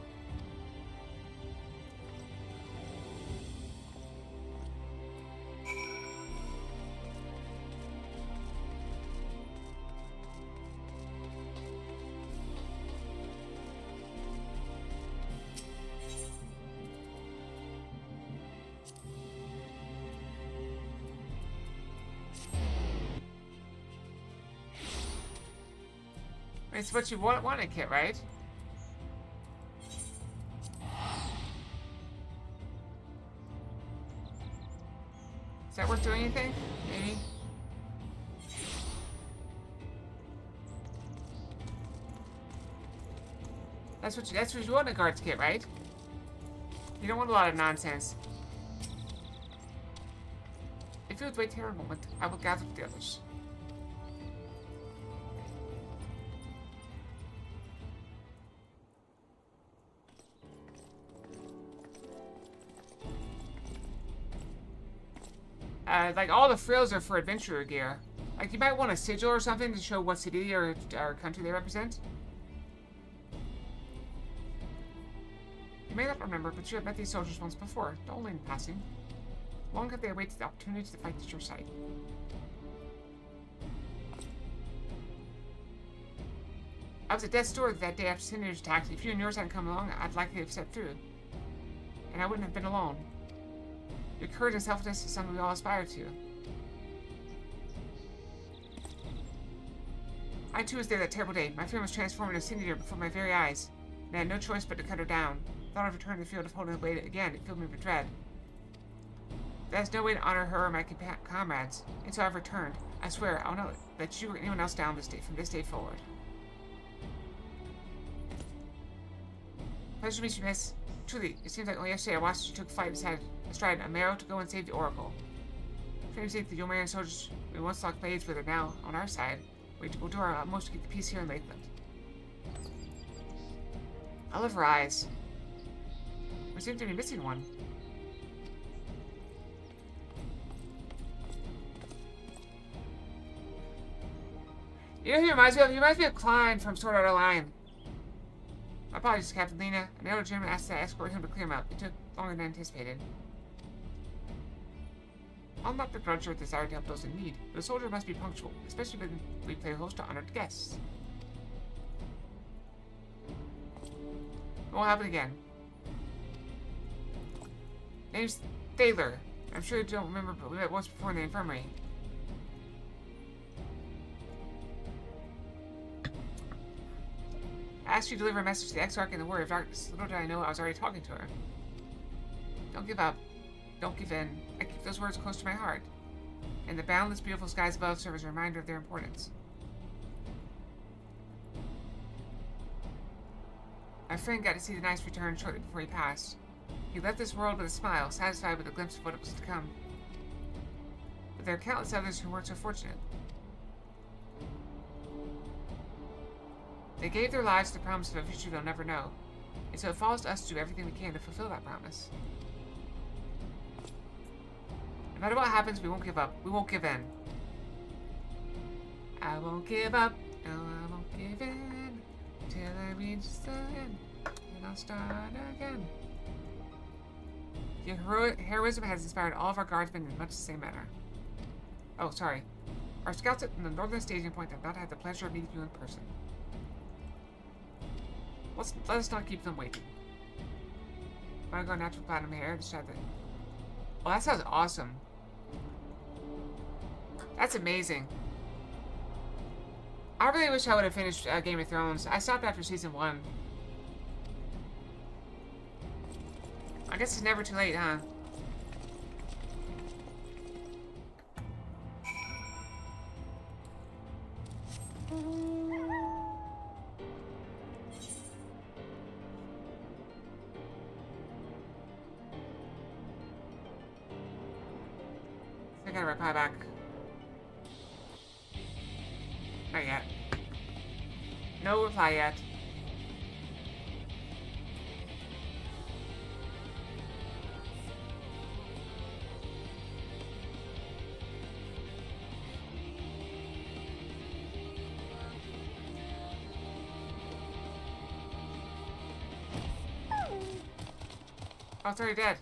S1: It's what you wanted, Kit, right? Is that worth doing anything? Maybe? That's what you want in a guards kit, right? You don't want a lot of nonsense. If you would wait here a moment, I will gather the others. Like, all the frills are for adventurer gear. Like, you might want a sigil or something to show what city or country they represent. You may not remember, but you have met these soldiers once before, only in passing. Long have they awaited the opportunity to fight at your side. I was at death's door that day after Senator's attack. If you and yours hadn't come along, I'd likely have stepped through. And I wouldn't have been alone. Your courage and selflessness is something we all aspire to. I too was there that terrible day. My friend was transformed into a senator before my very eyes, and I had no choice but to cut her down. The thought of returning to the field of holding the blade again, it filled me with dread. There's no way to honor her or my comrades, and so I've returned. I swear, I'll not let you or anyone else down from this day forward. Pleasure to meet you, miss. Truly, it seems like only yesterday I watched you took flight astride a marrow to go and save the Oracle. For your sake, the Yomarian soldiers we once locked blades with are now on our side. We'll do our utmost to keep the peace here in Lakeland. I love her eyes. We seem to be missing one. You know who he reminds me of? He reminds me of Klein from Sword Art Online. My apologies, Captain Lena. An elder gentleman asked that I escort him to clear him out. It took longer than anticipated. I'll not begrudge your desire to help those in need, but a soldier must be punctual, especially when we play host to honored guests. It won't happen again. Name's Thaler. I'm sure you don't remember, but we met once before in the infirmary. I asked you to deliver a message to the Exarch and the Warrior of Darkness. Little did I know I was already talking to her. Don't give up. Don't give in. I keep those words close to my heart. And the boundless, beautiful skies above serve as a reminder of their importance. My friend got to see the knight's return shortly before he passed. He left this world with a smile, satisfied with a glimpse of what was to come. But there are countless others who weren't so fortunate. They gave their lives to the promise of a future they'll never know, and so it falls to us to do everything we can to fulfill that promise. No matter what happens, we won't give up. We won't give in. I won't give up. No, I won't give in. Till I reach the end. And I'll start again. Your heroism has inspired all of our guardsmen in much the same manner. Oh, sorry. Our scouts at the northern staging point have not had the pleasure of meeting you in person. Let us not keep them waiting. Want to go natural platinum hair? Just try the... Oh, that sounds awesome. That's amazing. I really wish I would have finished Game of Thrones. I stopped after season 1. I guess it's never too late, huh? I gotta reply back. Not yet. No reply yet. Oh, it's already dead.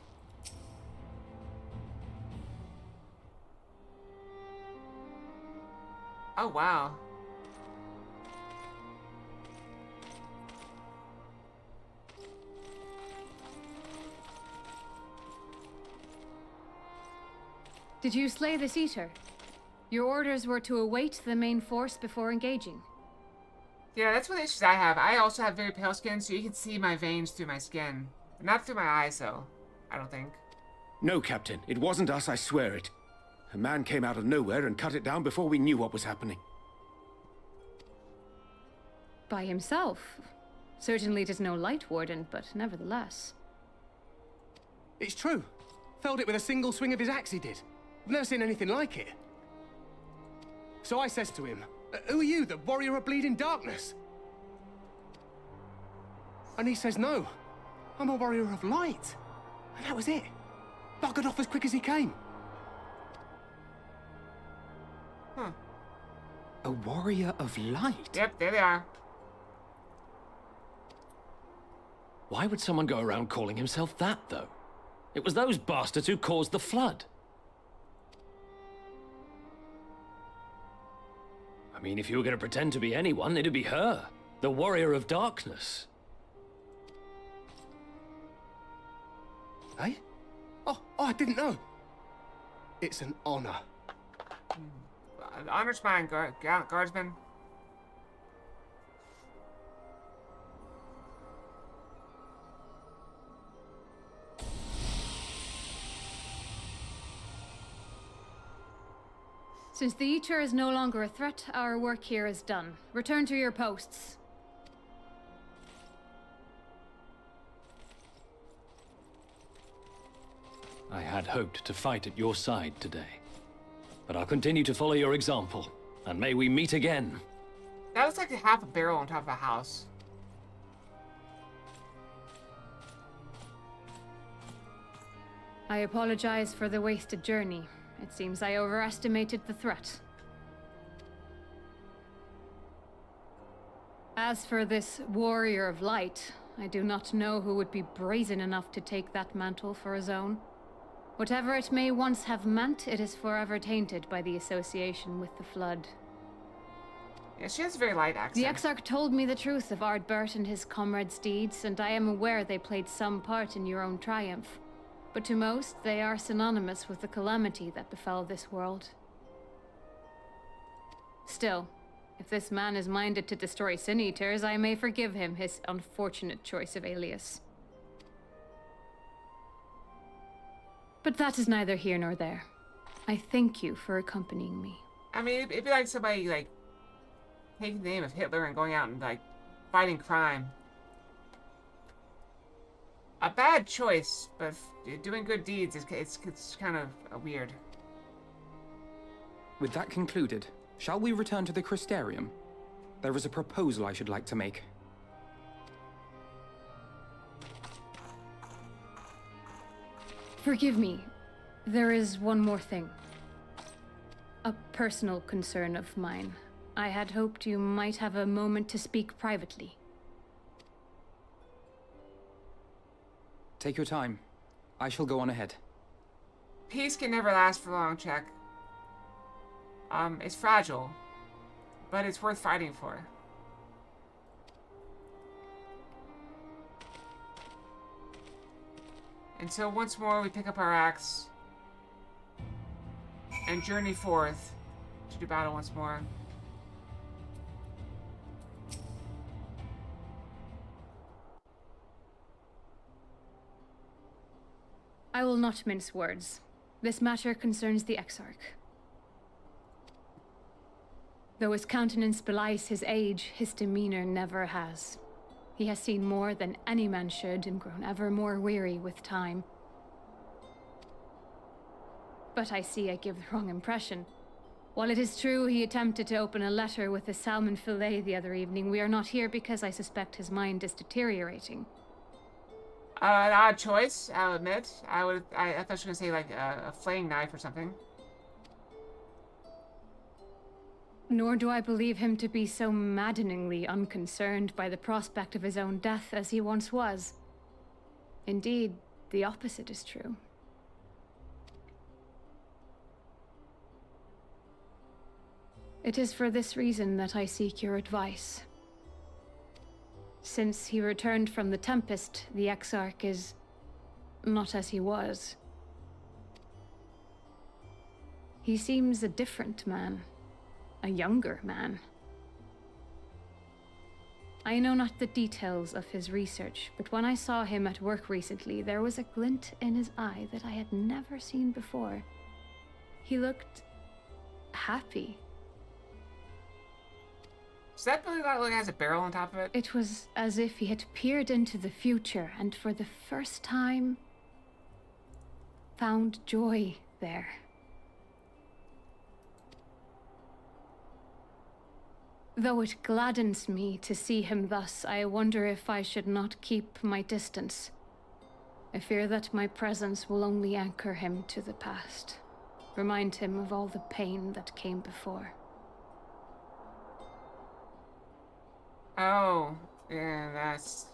S1: Oh, wow.
S3: Did you slay this eater? Your orders were to await the main force before engaging.
S1: Yeah, that's one of the issues I have. I also have very pale skin, so you can see my veins through my skin. Not through my eyes, though. I don't think.
S6: No, Captain. It wasn't us, I swear it. A man came out of nowhere and cut it down before we knew what was happening.
S3: By himself. Certainly it is no light warden, but nevertheless.
S16: It's true. Felled it with a single swing of his axe, he did. I've never seen anything like it. So I says to him, "Who are you, the warrior of bleeding darkness?" And he says, "No, I'm a warrior of light." And that was it. Buggered off as quick as he came.
S1: Huh.
S4: A warrior of light?
S1: Yep, there they are.
S11: Why would someone go around calling himself that, though? It was those bastards who caused the flood. I mean, if you were going to pretend to be anyone, it'd be her. The warrior of darkness.
S16: Eh? Oh, I didn't know. It's an honor.
S1: Honor's mine, guardsman.
S3: Since the Eater is no longer a threat, our work here is done. Return to your posts.
S11: I had hoped to fight at your side today. But I'll continue to follow your example, and may we meet again.
S1: That looks like half a barrel on top of a house.
S3: I apologize for the wasted journey. It seems I overestimated the threat. As for this warrior of light, I do not know who would be brazen enough to take that mantle for his own. Whatever it may once have meant, it is forever tainted by the association with the Flood.
S1: Yeah, she has a very light accent.
S3: The Exarch told me the truth of Ardbert and his comrades' deeds, and I am aware they played some part in your own triumph. But to most, they are synonymous with the calamity that befell this world. Still, if this man is minded to destroy Sin Eaters, I may forgive him his unfortunate choice of alias. But that is neither here nor there. I thank you for accompanying me.
S1: I mean, it'd be like somebody, like, taking the name of Hitler and going out and, like, fighting crime. A bad choice, but doing good deeds, it's kind of weird.
S4: With that concluded, shall we return to the Crystarium? There is a proposal I should like to make.
S3: Forgive me. There is one more thing. A personal concern of mine. I had hoped you might have a moment to speak privately.
S4: Take your time. I shall go on ahead.
S1: Peace can never last for long, Check. It's fragile, but it's worth fighting for. And so once more we pick up our axe and journey forth to do battle once more.
S3: I will not mince words. This matter concerns the Exarch. Though his countenance belies his age, his demeanor never has. He has seen more than any man should and grown ever more weary with time. But I see I give the wrong impression. While it is true he attempted to open a letter with a salmon fillet the other evening, we are not here because I suspect his mind is deteriorating.
S1: An odd choice, I'll admit. I thought you were gonna say like a flaying knife or something.
S3: Nor do I believe him to be so maddeningly unconcerned by the prospect of his own death as he once was. Indeed, the opposite is true. It is for this reason that I seek your advice. Since he returned from the Tempest, the Exarch is not as he was. He seems a different man, a younger man. I know not the details of his research, but when I saw him at work recently, there was a glint in his eye that I had never seen before. He looked happy.
S1: Does that building look like it has a barrel on top of it?
S3: It was as if he had peered into the future and for the first time found joy there. Though it gladdens me to see him thus, I wonder if I should not keep my distance. I fear that my presence will only anchor him to the past, remind him of all the pain that came before.
S1: Oh, yeah, that's...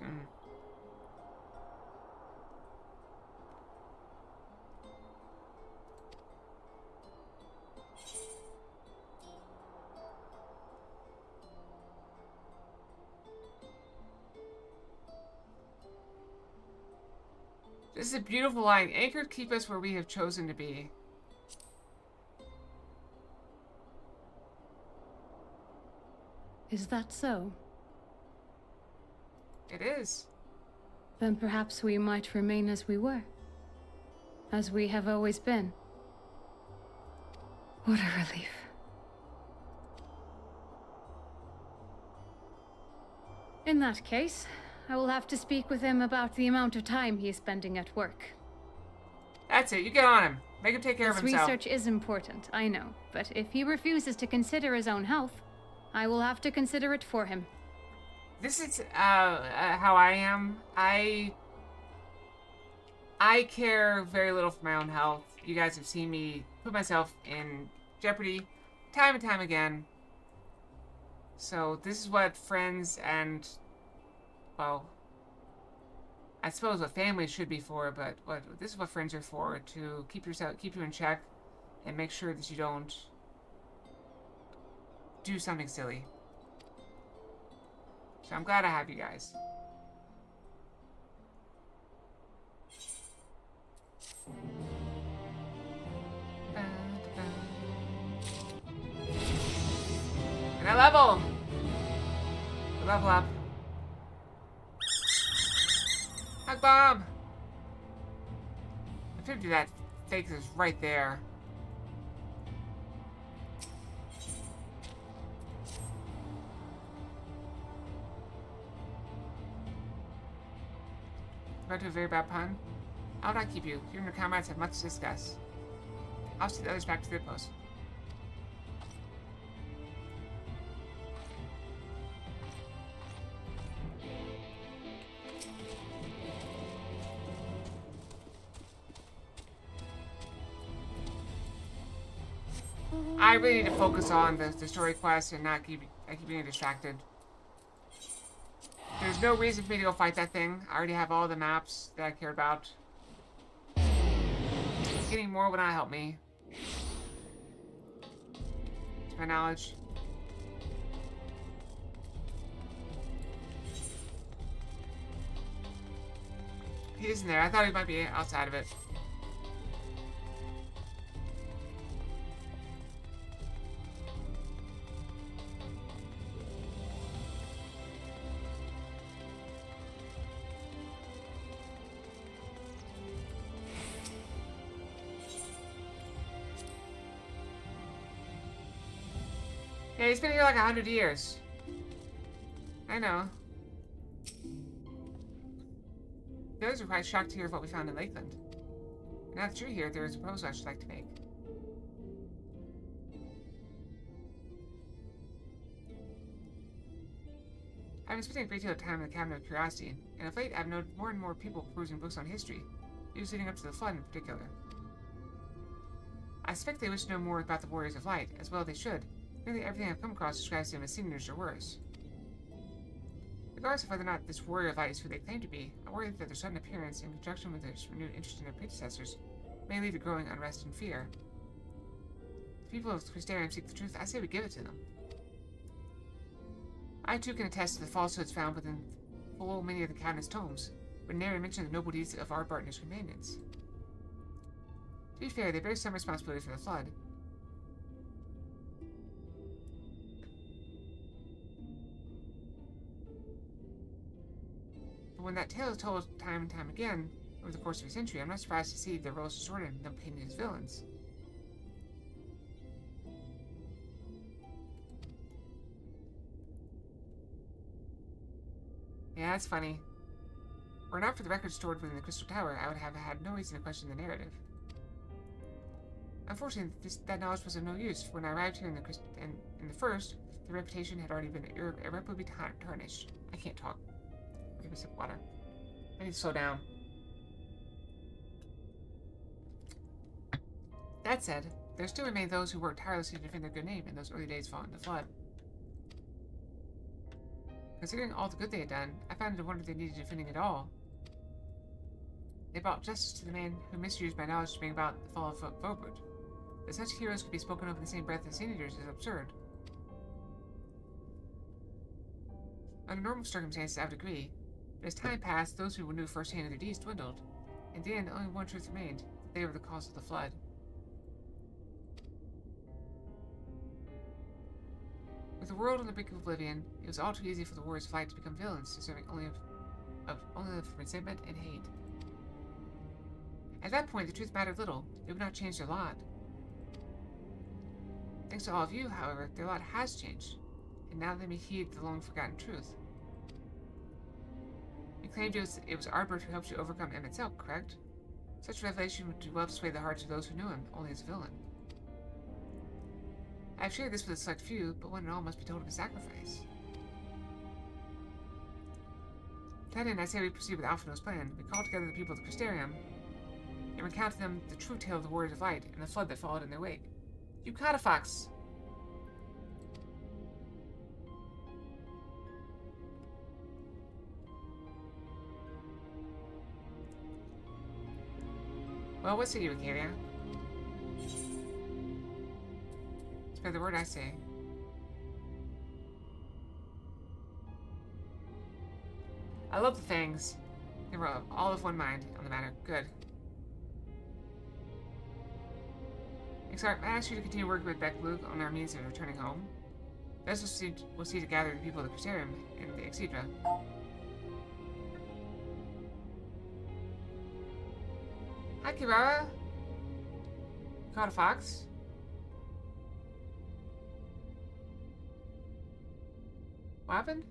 S1: This is a beautiful line. Anchored keep us where we have chosen to be.
S3: Is that so?
S1: It is.
S3: Then perhaps we might remain as we were. As we have always been. What a relief. In that case, I will have to speak with him about the amount of time he is spending at work.
S1: That's it. You get on him. Make him take care of himself.
S3: Research is important, I know. But if he refuses to consider his own health, I will have to consider it for him.
S1: This is how I am. I care very little for my own health. You guys have seen me put myself in jeopardy time and time again. So this is what friends and, well, I suppose what family should be for, but this is what friends are for, to keep you in check and make sure that you don't do something silly. So I'm glad I have you guys. And I level! Level up. Hug bomb! I figured that fake is right there. About to a very bad pun. I'll not keep you. You and your comrades have much to discuss. I'll see the others back to their post. I really need to focus on the story quest and not keep getting distracted. There's no reason for me to go fight that thing. I already have all the maps that I care about. Getting more would not help me. To my knowledge. He isn't there. I thought he might be outside of it. Yeah, he's been here like 100 years. I know. The others are quite shocked to hear of what we found in Lakeland. And now that you're here, there is a proposal I should like to make. I've been spending a great deal of time in the Cabinet of Curiosity, and of late I've noted more and more people perusing books on history, news leading up to the Flood in particular. I suspect they wish to know more about the Warriors of Light, as well they should. Nearly everything I've come across describes them as seniors or worse. Regardless of whether or not this Warrior of Light is who they claim to be, I worry that their sudden appearance, in conjunction with their renewed interest in their predecessors, may lead to growing unrest and fear. If people of Crystarium seek the truth, I say we give it to them. I too can attest to the falsehoods found within full many of the Cabinet's tomes, but nary mention the noble deeds of Ardbart and his companions. To be fair, they bear some responsibility for the Flood. But when that tale is told time and time again, over the course of a century, I'm not surprised to see their roles distorted and them painted as villains. Yeah, that's funny. Were it not for the records stored within the Crystal Tower, I would have had no reason to question the narrative. Unfortunately, that knowledge was of no use, for when I arrived here in the first, the reputation had already been irreparably tarnished. I can't talk. Give me some water. I need to slow down. That said, there still remain those who worked tirelessly to defend their good name in those early days following the Flood. Considering all the good they had done, I found it a wonder they needed defending at all. They brought justice to the man who misused my knowledge to bring about the fall of Vobud. That such heroes could be spoken of in the same breath as senators is absurd. Under normal circumstances, I would agree, but as time passed, those who knew firsthand of their deeds dwindled. In the end, only one truth remained: they were the cause of the Flood. With the world on the brink of oblivion, it was all too easy for the Warriors of Light to become villains, deserving only of resentment and hate. At that point, the truth mattered little. It would not change their lot. Thanks to all of you, however, their lot has changed, and now they may heed the long-forgotten truth. You claimed it was Ardbert who helped you overcome Emmet Selk, correct? Such revelation would do well to sway the hearts of those who knew him only as a villain. I have shared this with a select few, but one and all must be told of a sacrifice. To that end, I say we proceed with Alphino's plan. We call together the people of the Crystarium, and recount to them the true tale of the Warriors of Light and the Flood that followed in their wake. You Catafox! Well, what say you, Acaria? Spare the word, I say. I love the Fangs. They were all of one mind on the matter. Good. Exarch, I ask you to continue working with Beck Luke on our means of returning home. Thus we'll see to gather the people of the Crystarium in the Exedra. Hi, Kirara. You caught a fox? What happened?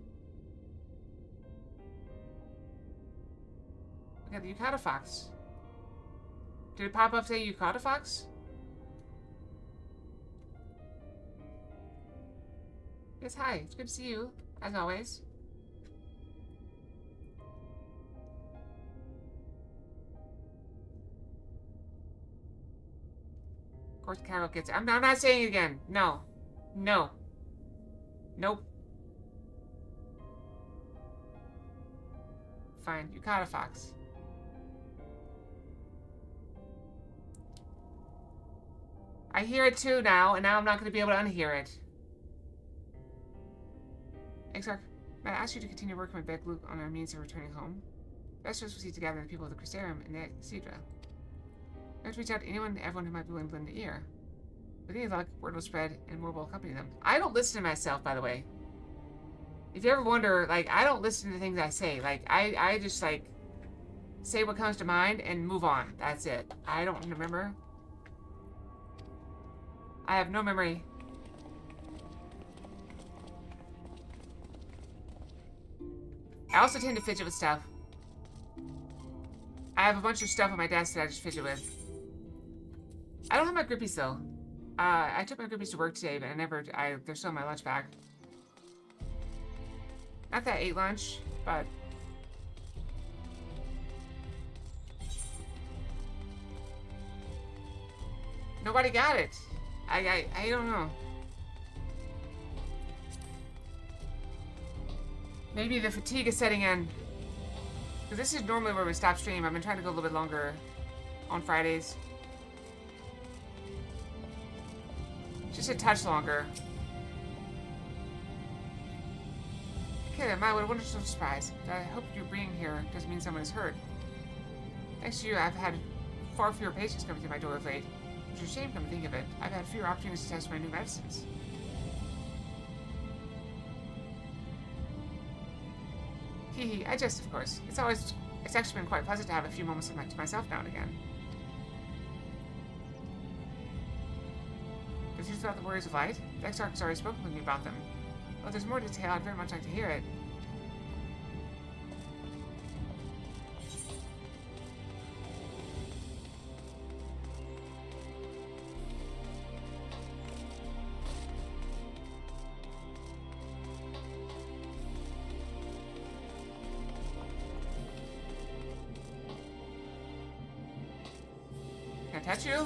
S1: Okay, you caught a fox. Did it pop up say you caught a fox? Yes, hi. It's good to see you, as always. Of course, Carol gets it. I'm not saying it again. No. No. Nope. Fine. You caught a fox. I hear it too now, and now I'm not going to be able to unhear it. Exarch, may I ask you to continue working with Beck Luke on our means of returning home? Best will see together the people of the Crystarium and the Exedra. We have to reach out to anyone and everyone who might be willing to lend an ear. With any luck, word will spread and more will accompany them. I don't listen to myself, by the way. If you ever wonder, like, I don't listen to things I say. Like, I just, like, say what comes to mind and move on. That's it. I don't remember. I have no memory. I also tend to fidget with stuff. I have a bunch of stuff on my desk that I just fidget with. I don't have my grippies though. I took my grippies to work today, but they're still in my lunch bag. Not that I ate lunch, but... Nobody got it. I don't know. Maybe the fatigue is setting in. Because this is normally where we stop stream. I've been trying to go a little bit longer on Fridays. Just a touch longer. Okay, what a wonderful surprise. I hope you being here doesn't mean someone is hurt. Thanks to you, I've had far fewer patients coming through my door of late. Which is a shame, come to think of it. I've had fewer opportunities to test my new medicines. Hee, I jest, of course. It's actually been quite pleasant to have a few moments to myself now and again. The truth about the Warriors of Light? The Exarch has already spoken with me about them. Well, there's more detail. I'd very much like to hear it. Can I touch you?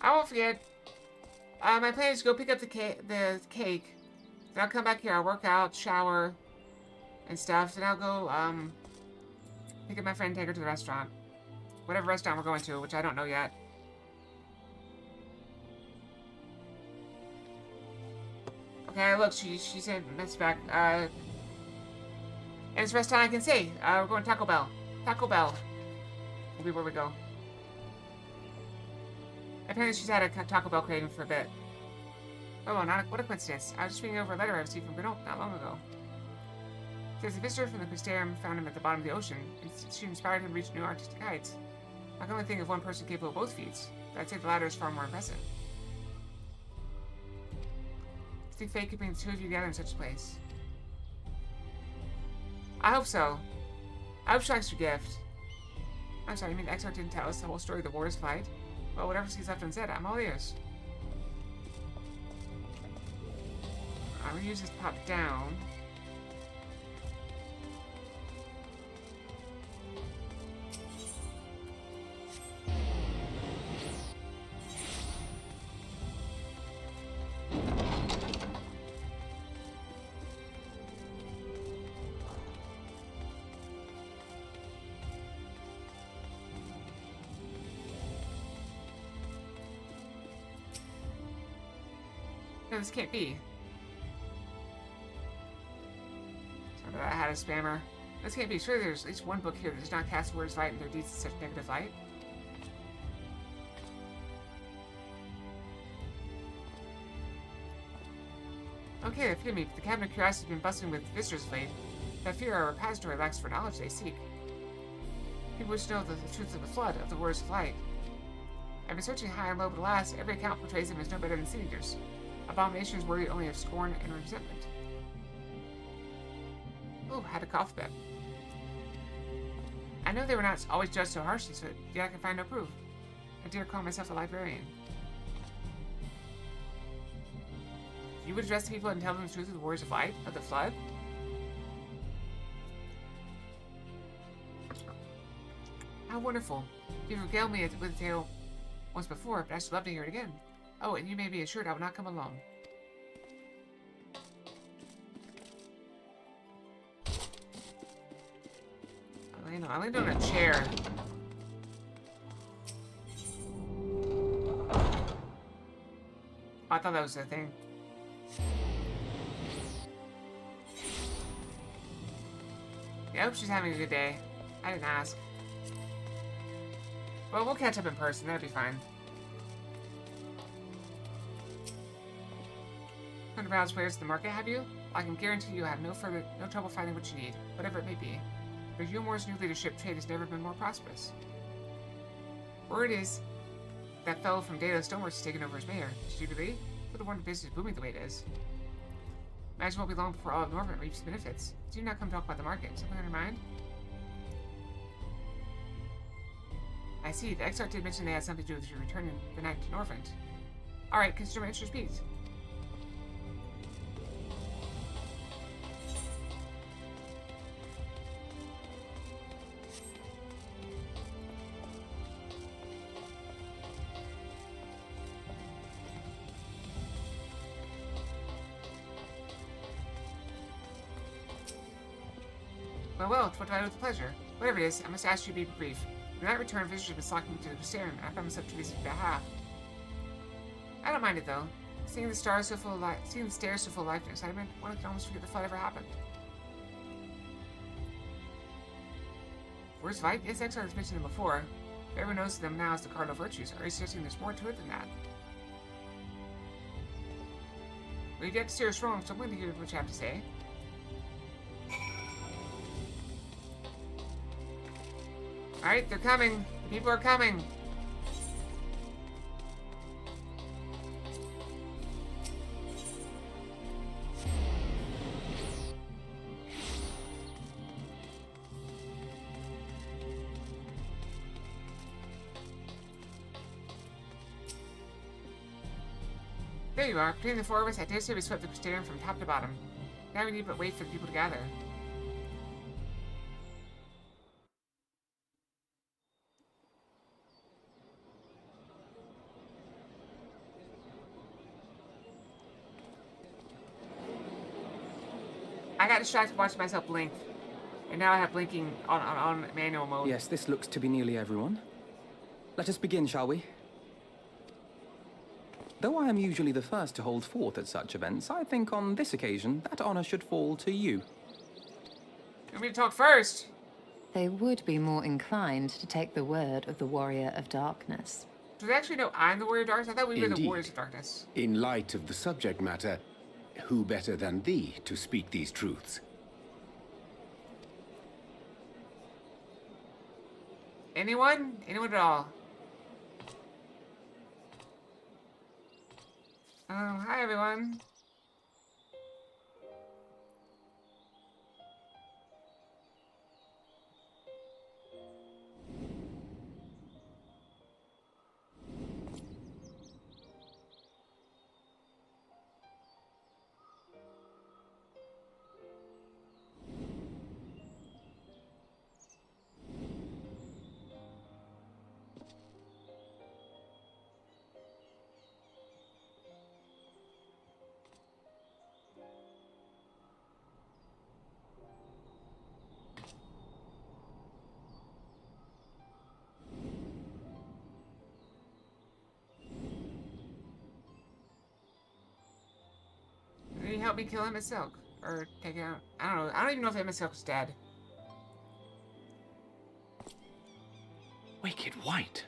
S1: I won't forget. My plan is to go pick up the cake. Then I'll come back here. I'll work out, shower, and stuff. Then I'll go pick up my friend, take her to the restaurant. Whatever restaurant we're going to, which I don't know yet. Okay, look, she sent a message back. And it's the restaurant I can say. We're going to Taco Bell. Taco Bell will be where we go. Apparently she's had a Taco Bell craving for a bit. Oh, what a coincidence. I was just reading over a letter I received from Grenouille not long ago. It says a visitor from the Crystarium found him at the bottom of the ocean, and she inspired him to reach new artistic heights. I can only think of one person capable of both feats, but I'd say the latter is far more impressive. I think fate could bring the two of you together in such a place. I hope so. I hope she likes your gift. I'm sorry, you mean the Exarch didn't tell us the whole story of the Warriors' fight? Well, whatever she's left unsaid, I'm all ears. I'm gonna use this to pop down. No, this can't be. Sorry that I had a spammer. This can't be. Surely there's at least one book here that does not cast words light and their deeds in such negative light. Okay, forgive me, but the Cabinet of Curiosity has been bustling with visitors of late. I fear our repository lacks for knowledge they seek. People wish to know the truth of the flood, of the words of light. I've been searching high and low, but alas, every account portrays them as no better than sin eaters. Abominations worthy only of scorn and resentment. Ooh, had a cough bit. I know they were not always judged so harshly, so yet I can find no proof. I dare call myself a librarian. You would address the people and tell them the truth of the words of light, of the flood? How wonderful. You've regaled me with a tale once before, but I should love to hear it again. Oh, and you may be assured I will not come alone. I landed on a chair. Oh, I thought that was the thing. Yeah, I hope she's having a good day. I didn't ask. Well, we'll catch up in person. That'll be fine. rounds players in the market, have you? I can guarantee you have no trouble finding what you need, whatever it may be. Under Yulmor's new leadership, trade has never been more prosperous. Word is that fellow from Data Stoneworks has taken over as mayor. Did you really? Would have wondered business booming the way it is. Imagine it won't be long before all of Norvent reaps the benefits. Do not come talk about the market. Something on your mind? I see. The Exarch did mention they had something to do with your returning the night to Norvent. Alright, consider my interest piqued. Well, what do I do with pleasure? Whatever it is, I must ask you to be brief. When I return, visitors have been flocking to the Crusarium, and I found myself to be on behalf. I don't mind it, though. Seeing the stars so full of life, seeing the stairs so full of life and excitement, one can almost forget the flood ever happened. Where's Vite? Yes, Exar has mentioned them before. But everyone knows them now as the cardinal virtues. Are you suggesting there's more to it than that? Well, you've yet to steer us wrong, so I'm willing to hear what you have to say. Alright, they're coming. The people are coming. There you are. Between the four of us, I dare say we swept the Crusarium from top to bottom. Now we need but wait for the people to gather. I got distracted watching myself blink, and now I have blinking on manual mode.
S4: Yes, this looks to be nearly everyone. Let us begin, shall we? Though I am usually the first to hold forth at such events, I think on this occasion that honor should fall to you.
S1: You want me to talk first?
S15: They would be more inclined to take the word of the Warrior of Darkness.
S1: Do they actually know I'm the Warrior of Darkness? I thought we were the
S6: Indeed.
S1: Warriors of Darkness.
S6: In light of the subject matter, who better than thee to speak these truths?
S1: Anyone? Anyone at all? Oh, hi everyone. Can you help me kill him at Silk? Or take it out? I don't know. I don't even know if Emma Silk's dead.
S11: Wicked White.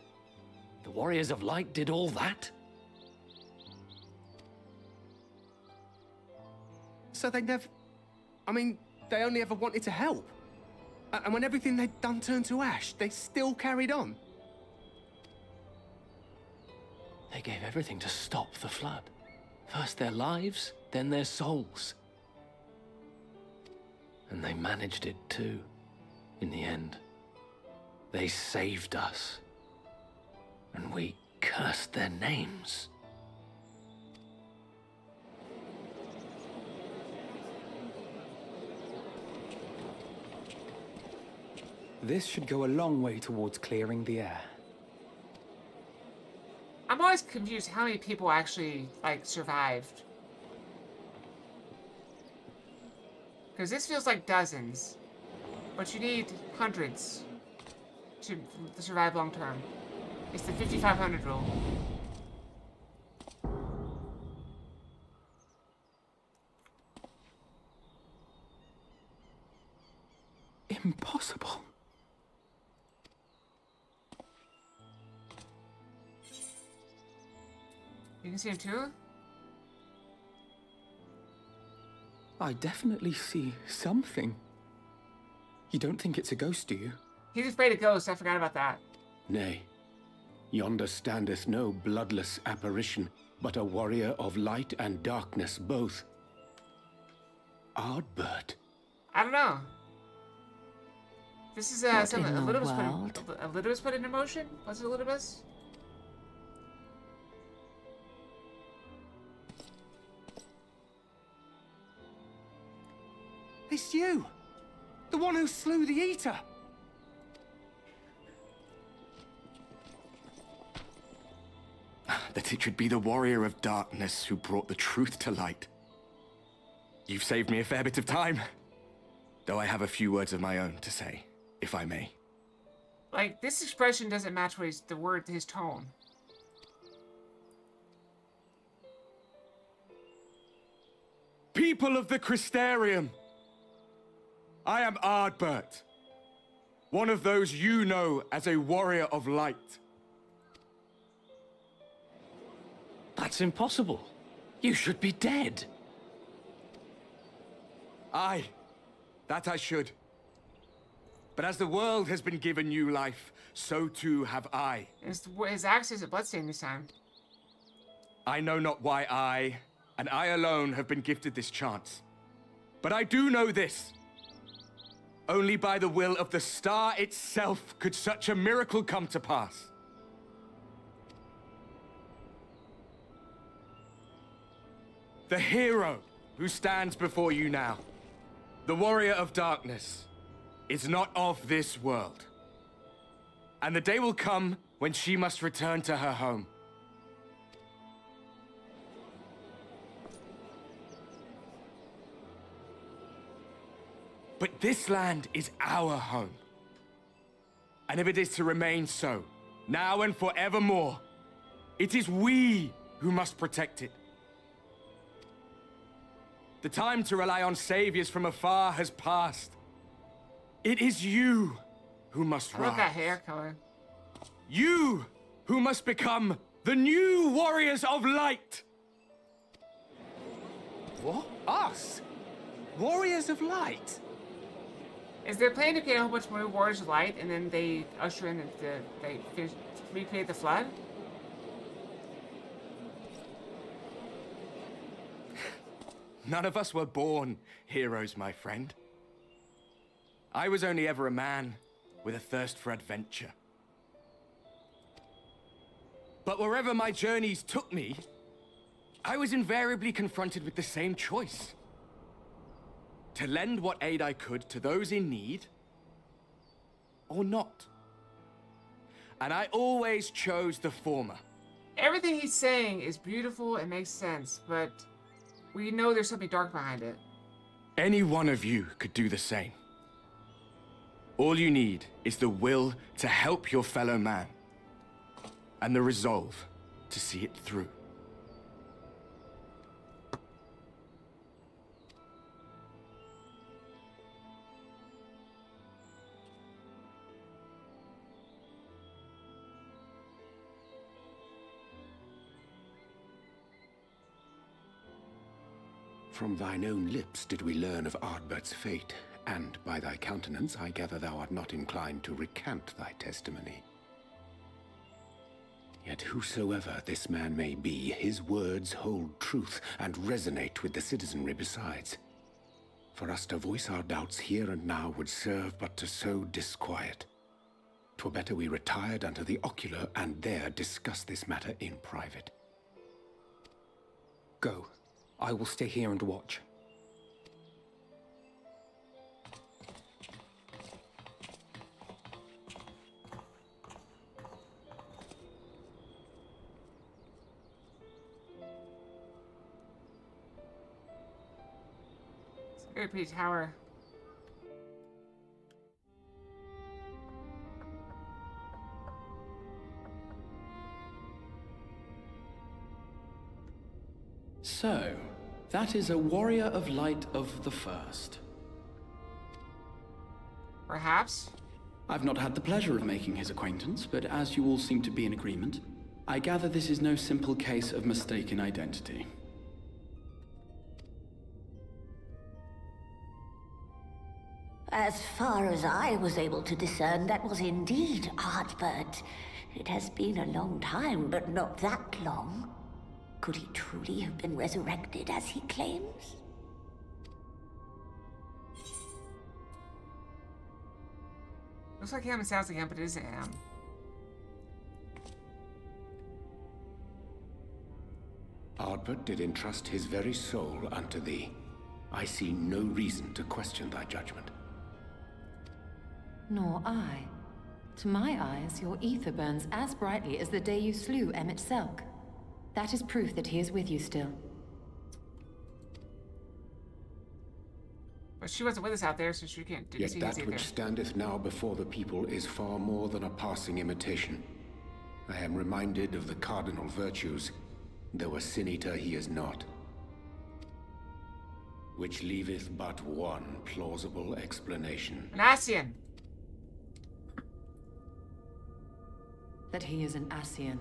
S11: The Warriors of Light did all that?
S16: So they never... I mean, they only ever wanted to help. And when everything they'd done turned to ash, they still carried on.
S11: They gave everything to stop the flood. First their lives, then their souls. And they managed it too, in the end. They saved us. And we cursed their names.
S4: This should go a long way towards clearing the air.
S1: I'm always confused how many people actually, like, survived. Because this feels like dozens. But you need hundreds to survive long term. It's the 5,500 rule.
S4: Impossible.
S1: You can see him too?
S4: I definitely see something. You don't think it's a ghost, do you?
S1: He's afraid of ghosts. I forgot about that.
S6: Nay, yonder standeth no bloodless apparition, but a warrior of light and darkness both. Ardbert.
S1: I don't know. This is something
S15: world?
S1: Elidibus put into motion? Was it Elidibus?
S16: It's you! The one who slew the Eater!
S17: That it should be the warrior of darkness who brought the truth to light. You've saved me a fair bit of time. Though I have a few words of my own to say, if I may.
S1: Like, this expression doesn't match what his tone.
S17: People of the Crystarium! I am Ardbert. One of those you know as a warrior of light.
S11: That's impossible. You should be dead.
S17: Aye, that I should. But as the world has been given new life, so too have I.
S1: His axe is a bloodstain this time.
S17: I know not why I, and I alone, have been gifted this chance. But I do know this. Only by the will of the star itself could such a miracle come to pass. The hero who stands before you now, the warrior of darkness, is not of this world. And the day will come when she must return to her home. But this land is our home. And if it is to remain so, now and forevermore, it is we who must protect it. The time to rely on saviors from afar has passed. It is you who must rise.
S1: I love that hair color.
S17: You who must become the new warriors of light.
S16: What? Us? Warriors of light?
S1: Is there a plan to create a whole bunch more Warriors of Light and then they usher in they recreate the flood?
S17: None of us were born heroes, my friend. I was only ever a man with a thirst for adventure. But wherever my journeys took me, I was invariably confronted with the same choice. To lend what aid I could to those in need, or not. And I always chose the former.
S1: Everything he's saying is beautiful and makes sense, but we know there's something dark behind it.
S17: Any one of you could do the same. All you need is the will to help your fellow man, and the resolve to see it through.
S6: From thine own lips did we learn of Ardbert's fate, and by thy countenance I gather thou art not inclined to recant thy testimony. Yet whosoever this man may be, his words hold truth and resonate with the citizenry besides. For us to voice our doubts here and now would serve but to sow disquiet. 'Twere better we retired unto the ocular and there discuss this matter in private.
S4: Go. I will stay here and watch.
S1: It's a very pretty tower.
S14: So, that is a warrior of light of the first.
S1: Perhaps.
S14: I've not had the pleasure of making his acquaintance, but as you all seem to be in agreement, I gather this is no simple case of mistaken identity.
S2: As far as I was able to discern, that was indeed Ardbert. It has been a long time, but not that long. Could he truly have been resurrected as he claims?
S1: Looks like him and sounds like him, but it isn't him.
S6: Ardbert did entrust his very soul unto thee. I see no reason to question thy judgment.
S15: Nor I. To my eyes, your ether burns as brightly as the day you slew Emmett Selk. That is proof that he is with you still.
S1: But she wasn't with us out there, so she didn't
S6: Yet
S1: see his
S6: that
S1: either.
S6: which standeth now before the people is far more than a passing imitation. I am reminded of the cardinal virtues, though a sin-eater he is not. Which leaveth but one plausible explanation.
S1: An Ascian!
S15: That he is an Ascian.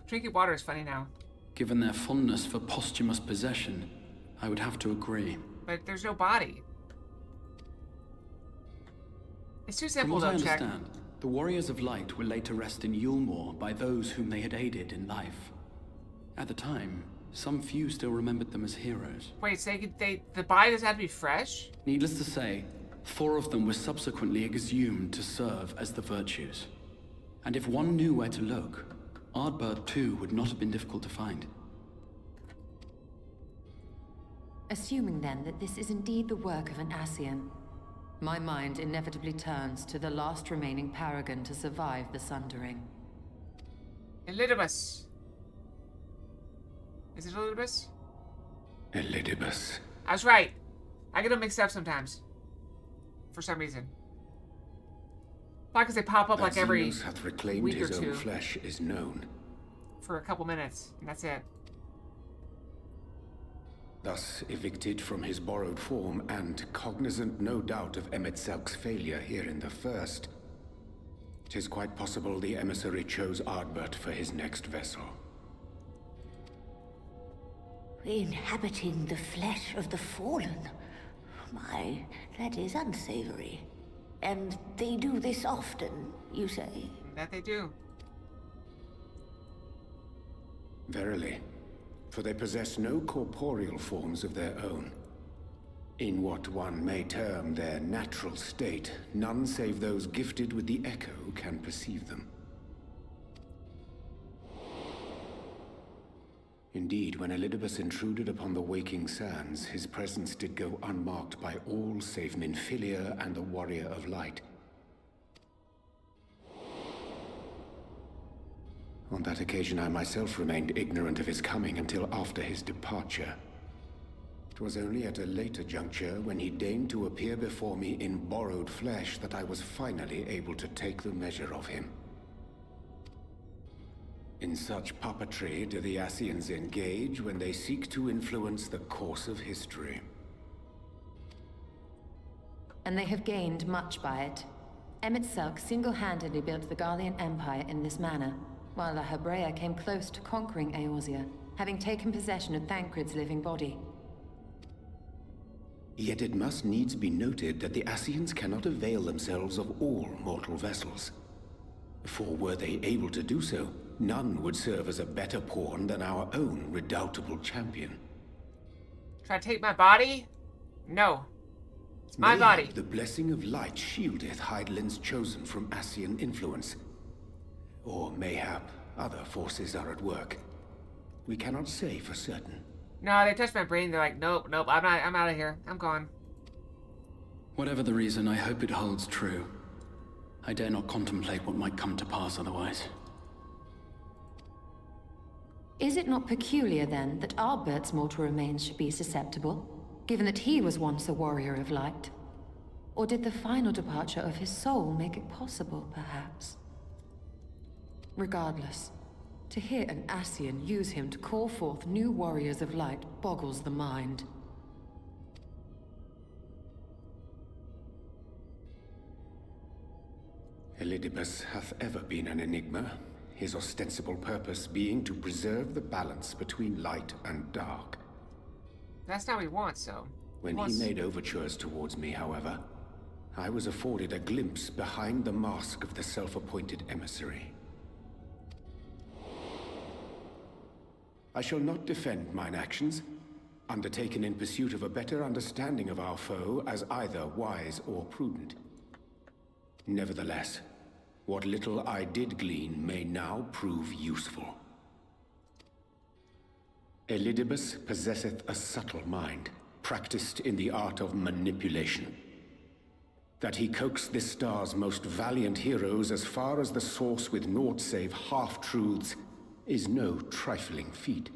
S1: Drinking water is funny now.
S14: Given their fondness for posthumous possession, I would have to agree.
S1: But there's no body. It's too
S14: From
S1: simple,
S14: what I
S1: though, check.
S14: understand, the Warriors of Light were laid to rest in Yulmore by those whom they had aided in life. At the time, some few still remembered them as heroes.
S1: Wait, so the body doesn't have to be fresh?
S14: Needless to say, 4 of them were subsequently exhumed to serve as the virtues. And if one knew where to look, Ardbert too would not have been difficult to find.
S15: Assuming then that this is indeed the work of an Ascian, my mind inevitably turns to the last remaining paragon to survive the Sundering.
S1: Elidibus. Is it Elidibus?
S6: Elidibus.
S1: I was right. I get them mixed up sometimes. For some reason. Probably because they pop up like every
S6: Xenos hath reclaimed
S1: week or
S6: his
S1: two.
S6: own flesh is known.
S1: For a couple minutes, and that's it.
S6: Thus evicted from his borrowed form and cognizant no doubt of Emmett Selk's failure here in the first, 'tis quite possible the emissary chose Ardbert for his next vessel.
S2: Inhabiting the flesh of the fallen. My, that is unsavory. And they do this often, you say?
S1: That they do.
S6: Verily, for they possess no corporeal forms of their own. In what one may term their natural state, none save those gifted with the echo can perceive them. Indeed, when Elidibus intruded upon the waking sands, his presence did go unmarked by all save Minfilia and the Warrior of Light. On that occasion, I myself remained ignorant of his coming until after his departure. It was only at a later juncture, when he deigned to appear before me in borrowed flesh, that I was finally able to take the measure of him. In such puppetry do the Ascians engage when they seek to influence the course of history.
S15: And they have gained much by it. Emmett Selk single-handedly built the Garlean Empire in this manner, while La Hebrea came close to conquering Eorzea, having taken possession of Thancred's living body.
S6: Yet it must needs be noted that the Ascians cannot avail themselves of all mortal vessels. For were they able to do so, none would serve as a better pawn than our own redoubtable champion.
S1: Try to take my body? No. It's my
S6: Mayhap
S1: body.
S6: the blessing of light shieldeth Hydaelyn's chosen from Ascian influence. Or mayhap other forces are at work. We cannot say for certain.
S1: No, they touched my brain. They're like, nope, I'm out of here. I'm gone.
S14: Whatever the reason, I hope it holds true. I dare not contemplate what might come to pass otherwise.
S15: Is it not peculiar, then, that Ardbert's mortal remains should be susceptible, given that he was once a warrior of light? Or did the final departure of his soul make it possible, perhaps? Regardless, to hear an Ascian use him to call forth new warriors of light boggles the mind.
S6: Elidibus hath ever been an enigma, his ostensible purpose being to preserve the balance between light and dark.
S1: That's not what he wants, so...
S6: When he made overtures towards me, however, I was afforded a glimpse behind the mask of the self-appointed emissary. I shall not defend mine actions, undertaken in pursuit of a better understanding of our foe as either wise or prudent. Nevertheless, what little I did glean may now prove useful. Elidibus possesseth a subtle mind, practiced in the art of manipulation. That he coaxed this star's most valiant heroes as far as the source with naught save half-truths is no trifling feat.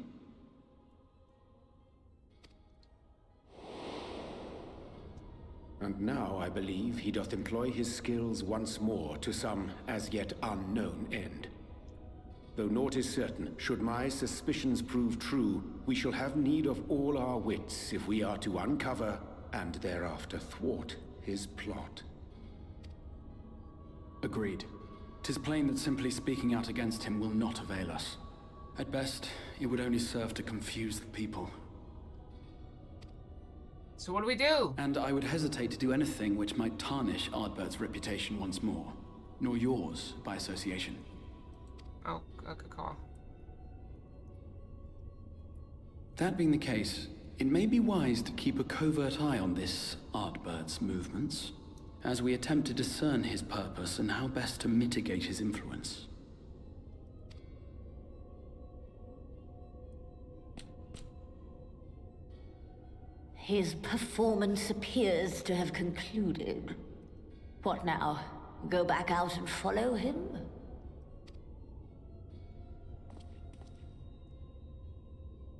S6: And now I believe he doth employ his skills once more to some as yet unknown end. Though naught is certain, should my suspicions prove true, we shall have need of all our wits if we are to uncover and thereafter thwart his plot.
S14: Agreed. 'Tis plain that simply speaking out against him will not avail us. At best, it would only serve to confuse the people.
S1: So what do we do?
S14: And I would hesitate to do anything which might tarnish Ardbert's reputation once more, nor yours by association.
S1: Oh, good call.
S14: That being the case, it may be wise to keep a covert eye on this Ardbert's movements, as we attempt to discern his purpose and how best to mitigate his influence.
S2: His performance appears to have concluded. What now? Go back out and follow him?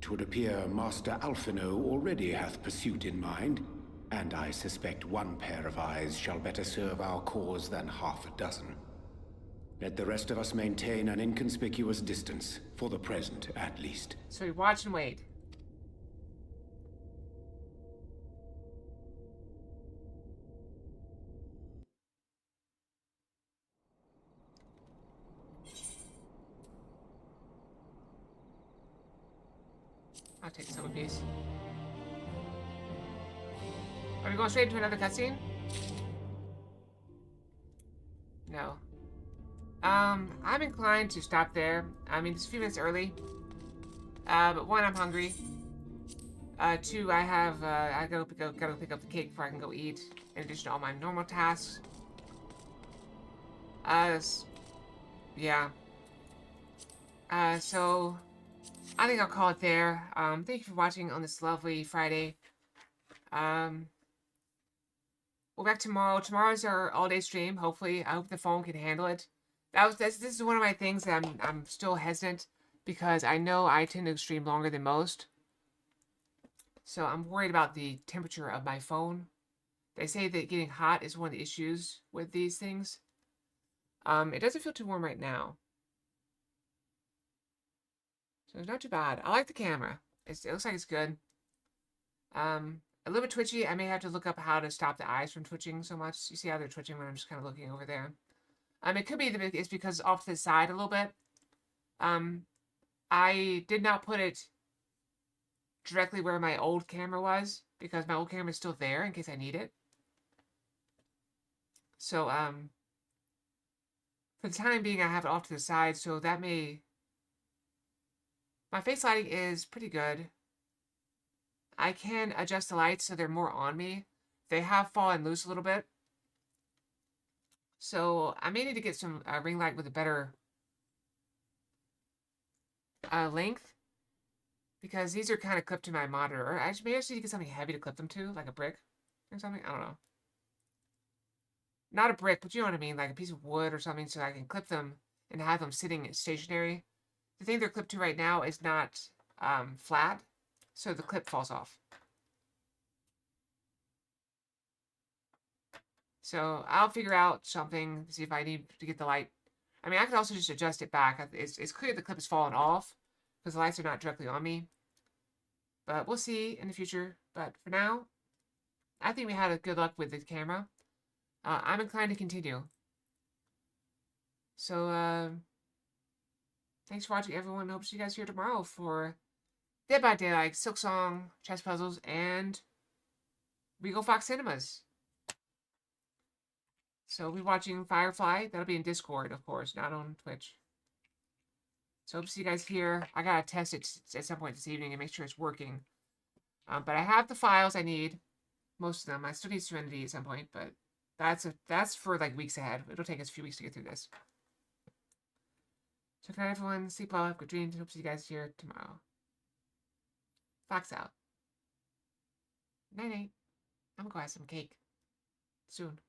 S6: Twould appear Master Alphino already hath pursuit in mind, and I suspect one pair of eyes shall better serve our cause than half a dozen. Let the rest of us maintain an inconspicuous distance, for the present at least.
S1: So we watch and wait. I'll take some piece. Are we going straight into another cutscene? No. I'm inclined to stop there. I mean, it's a few minutes early. But one, I'm hungry. Two, I gotta pick up the cake before I can go eat, in addition to all my normal tasks. Yeah. So, I think I'll call it there. Thank you for watching on this lovely Friday. We'll be back tomorrow. Tomorrow's our all-day stream. Hopefully, I hope the phone can handle it. This is one of my things that I'm still hesitant, because I know I tend to stream longer than most. So I'm worried about the temperature of my phone. They say that getting hot is one of the issues with these things. It doesn't feel too warm right now. So it's not too bad. I like the camera. It looks like it's good. A little bit twitchy. I may have to look up how to stop the eyes from twitching so much. You see how they're twitching when I'm just kind of looking over there. It could be that it's because off to the side a little bit. I did not put it directly where my old camera was, because my old camera is still there in case I need it. So, for the time being, I have it off to the side, so that may... My face lighting is pretty good. I can adjust the lights so they're more on me. They have fallen loose a little bit. So I may need to get some ring light with a better length, because these are kind of clipped to my monitor. Or I may actually need to get something heavy to clip them to, like a brick or something. I don't know. Not a brick, but you know what I mean, like a piece of wood or something, so I can clip them and have them sitting stationary. The thing they're clipped to right now is not flat, so the clip falls off. So I'll figure out something, see if I need to get the light. I mean, I could also just adjust it back. It's clear the clip has fallen off, because the lights are not directly on me. But we'll see in the future. But for now, I think we had a good luck with the camera. I'm inclined to continue. So, thanks for watching, everyone. Hope to see you guys here tomorrow for Dead by Daylight, Silk Song, Chess Puzzles, and Regal Fox Cinemas. So we'll be watching Firefly. That'll be in Discord, of course, not on Twitch. So hope to see you guys here. I gotta test it at some point this evening and make sure it's working. But I have the files I need. Most of them. I still need Serenity at some point, but that's for like weeks ahead. It'll take us a few weeks to get through this. So good night, everyone. Sleep well. Have good dreams. Hope to see you guys here tomorrow. Fox out. Night night. I'm gonna go have some cake soon.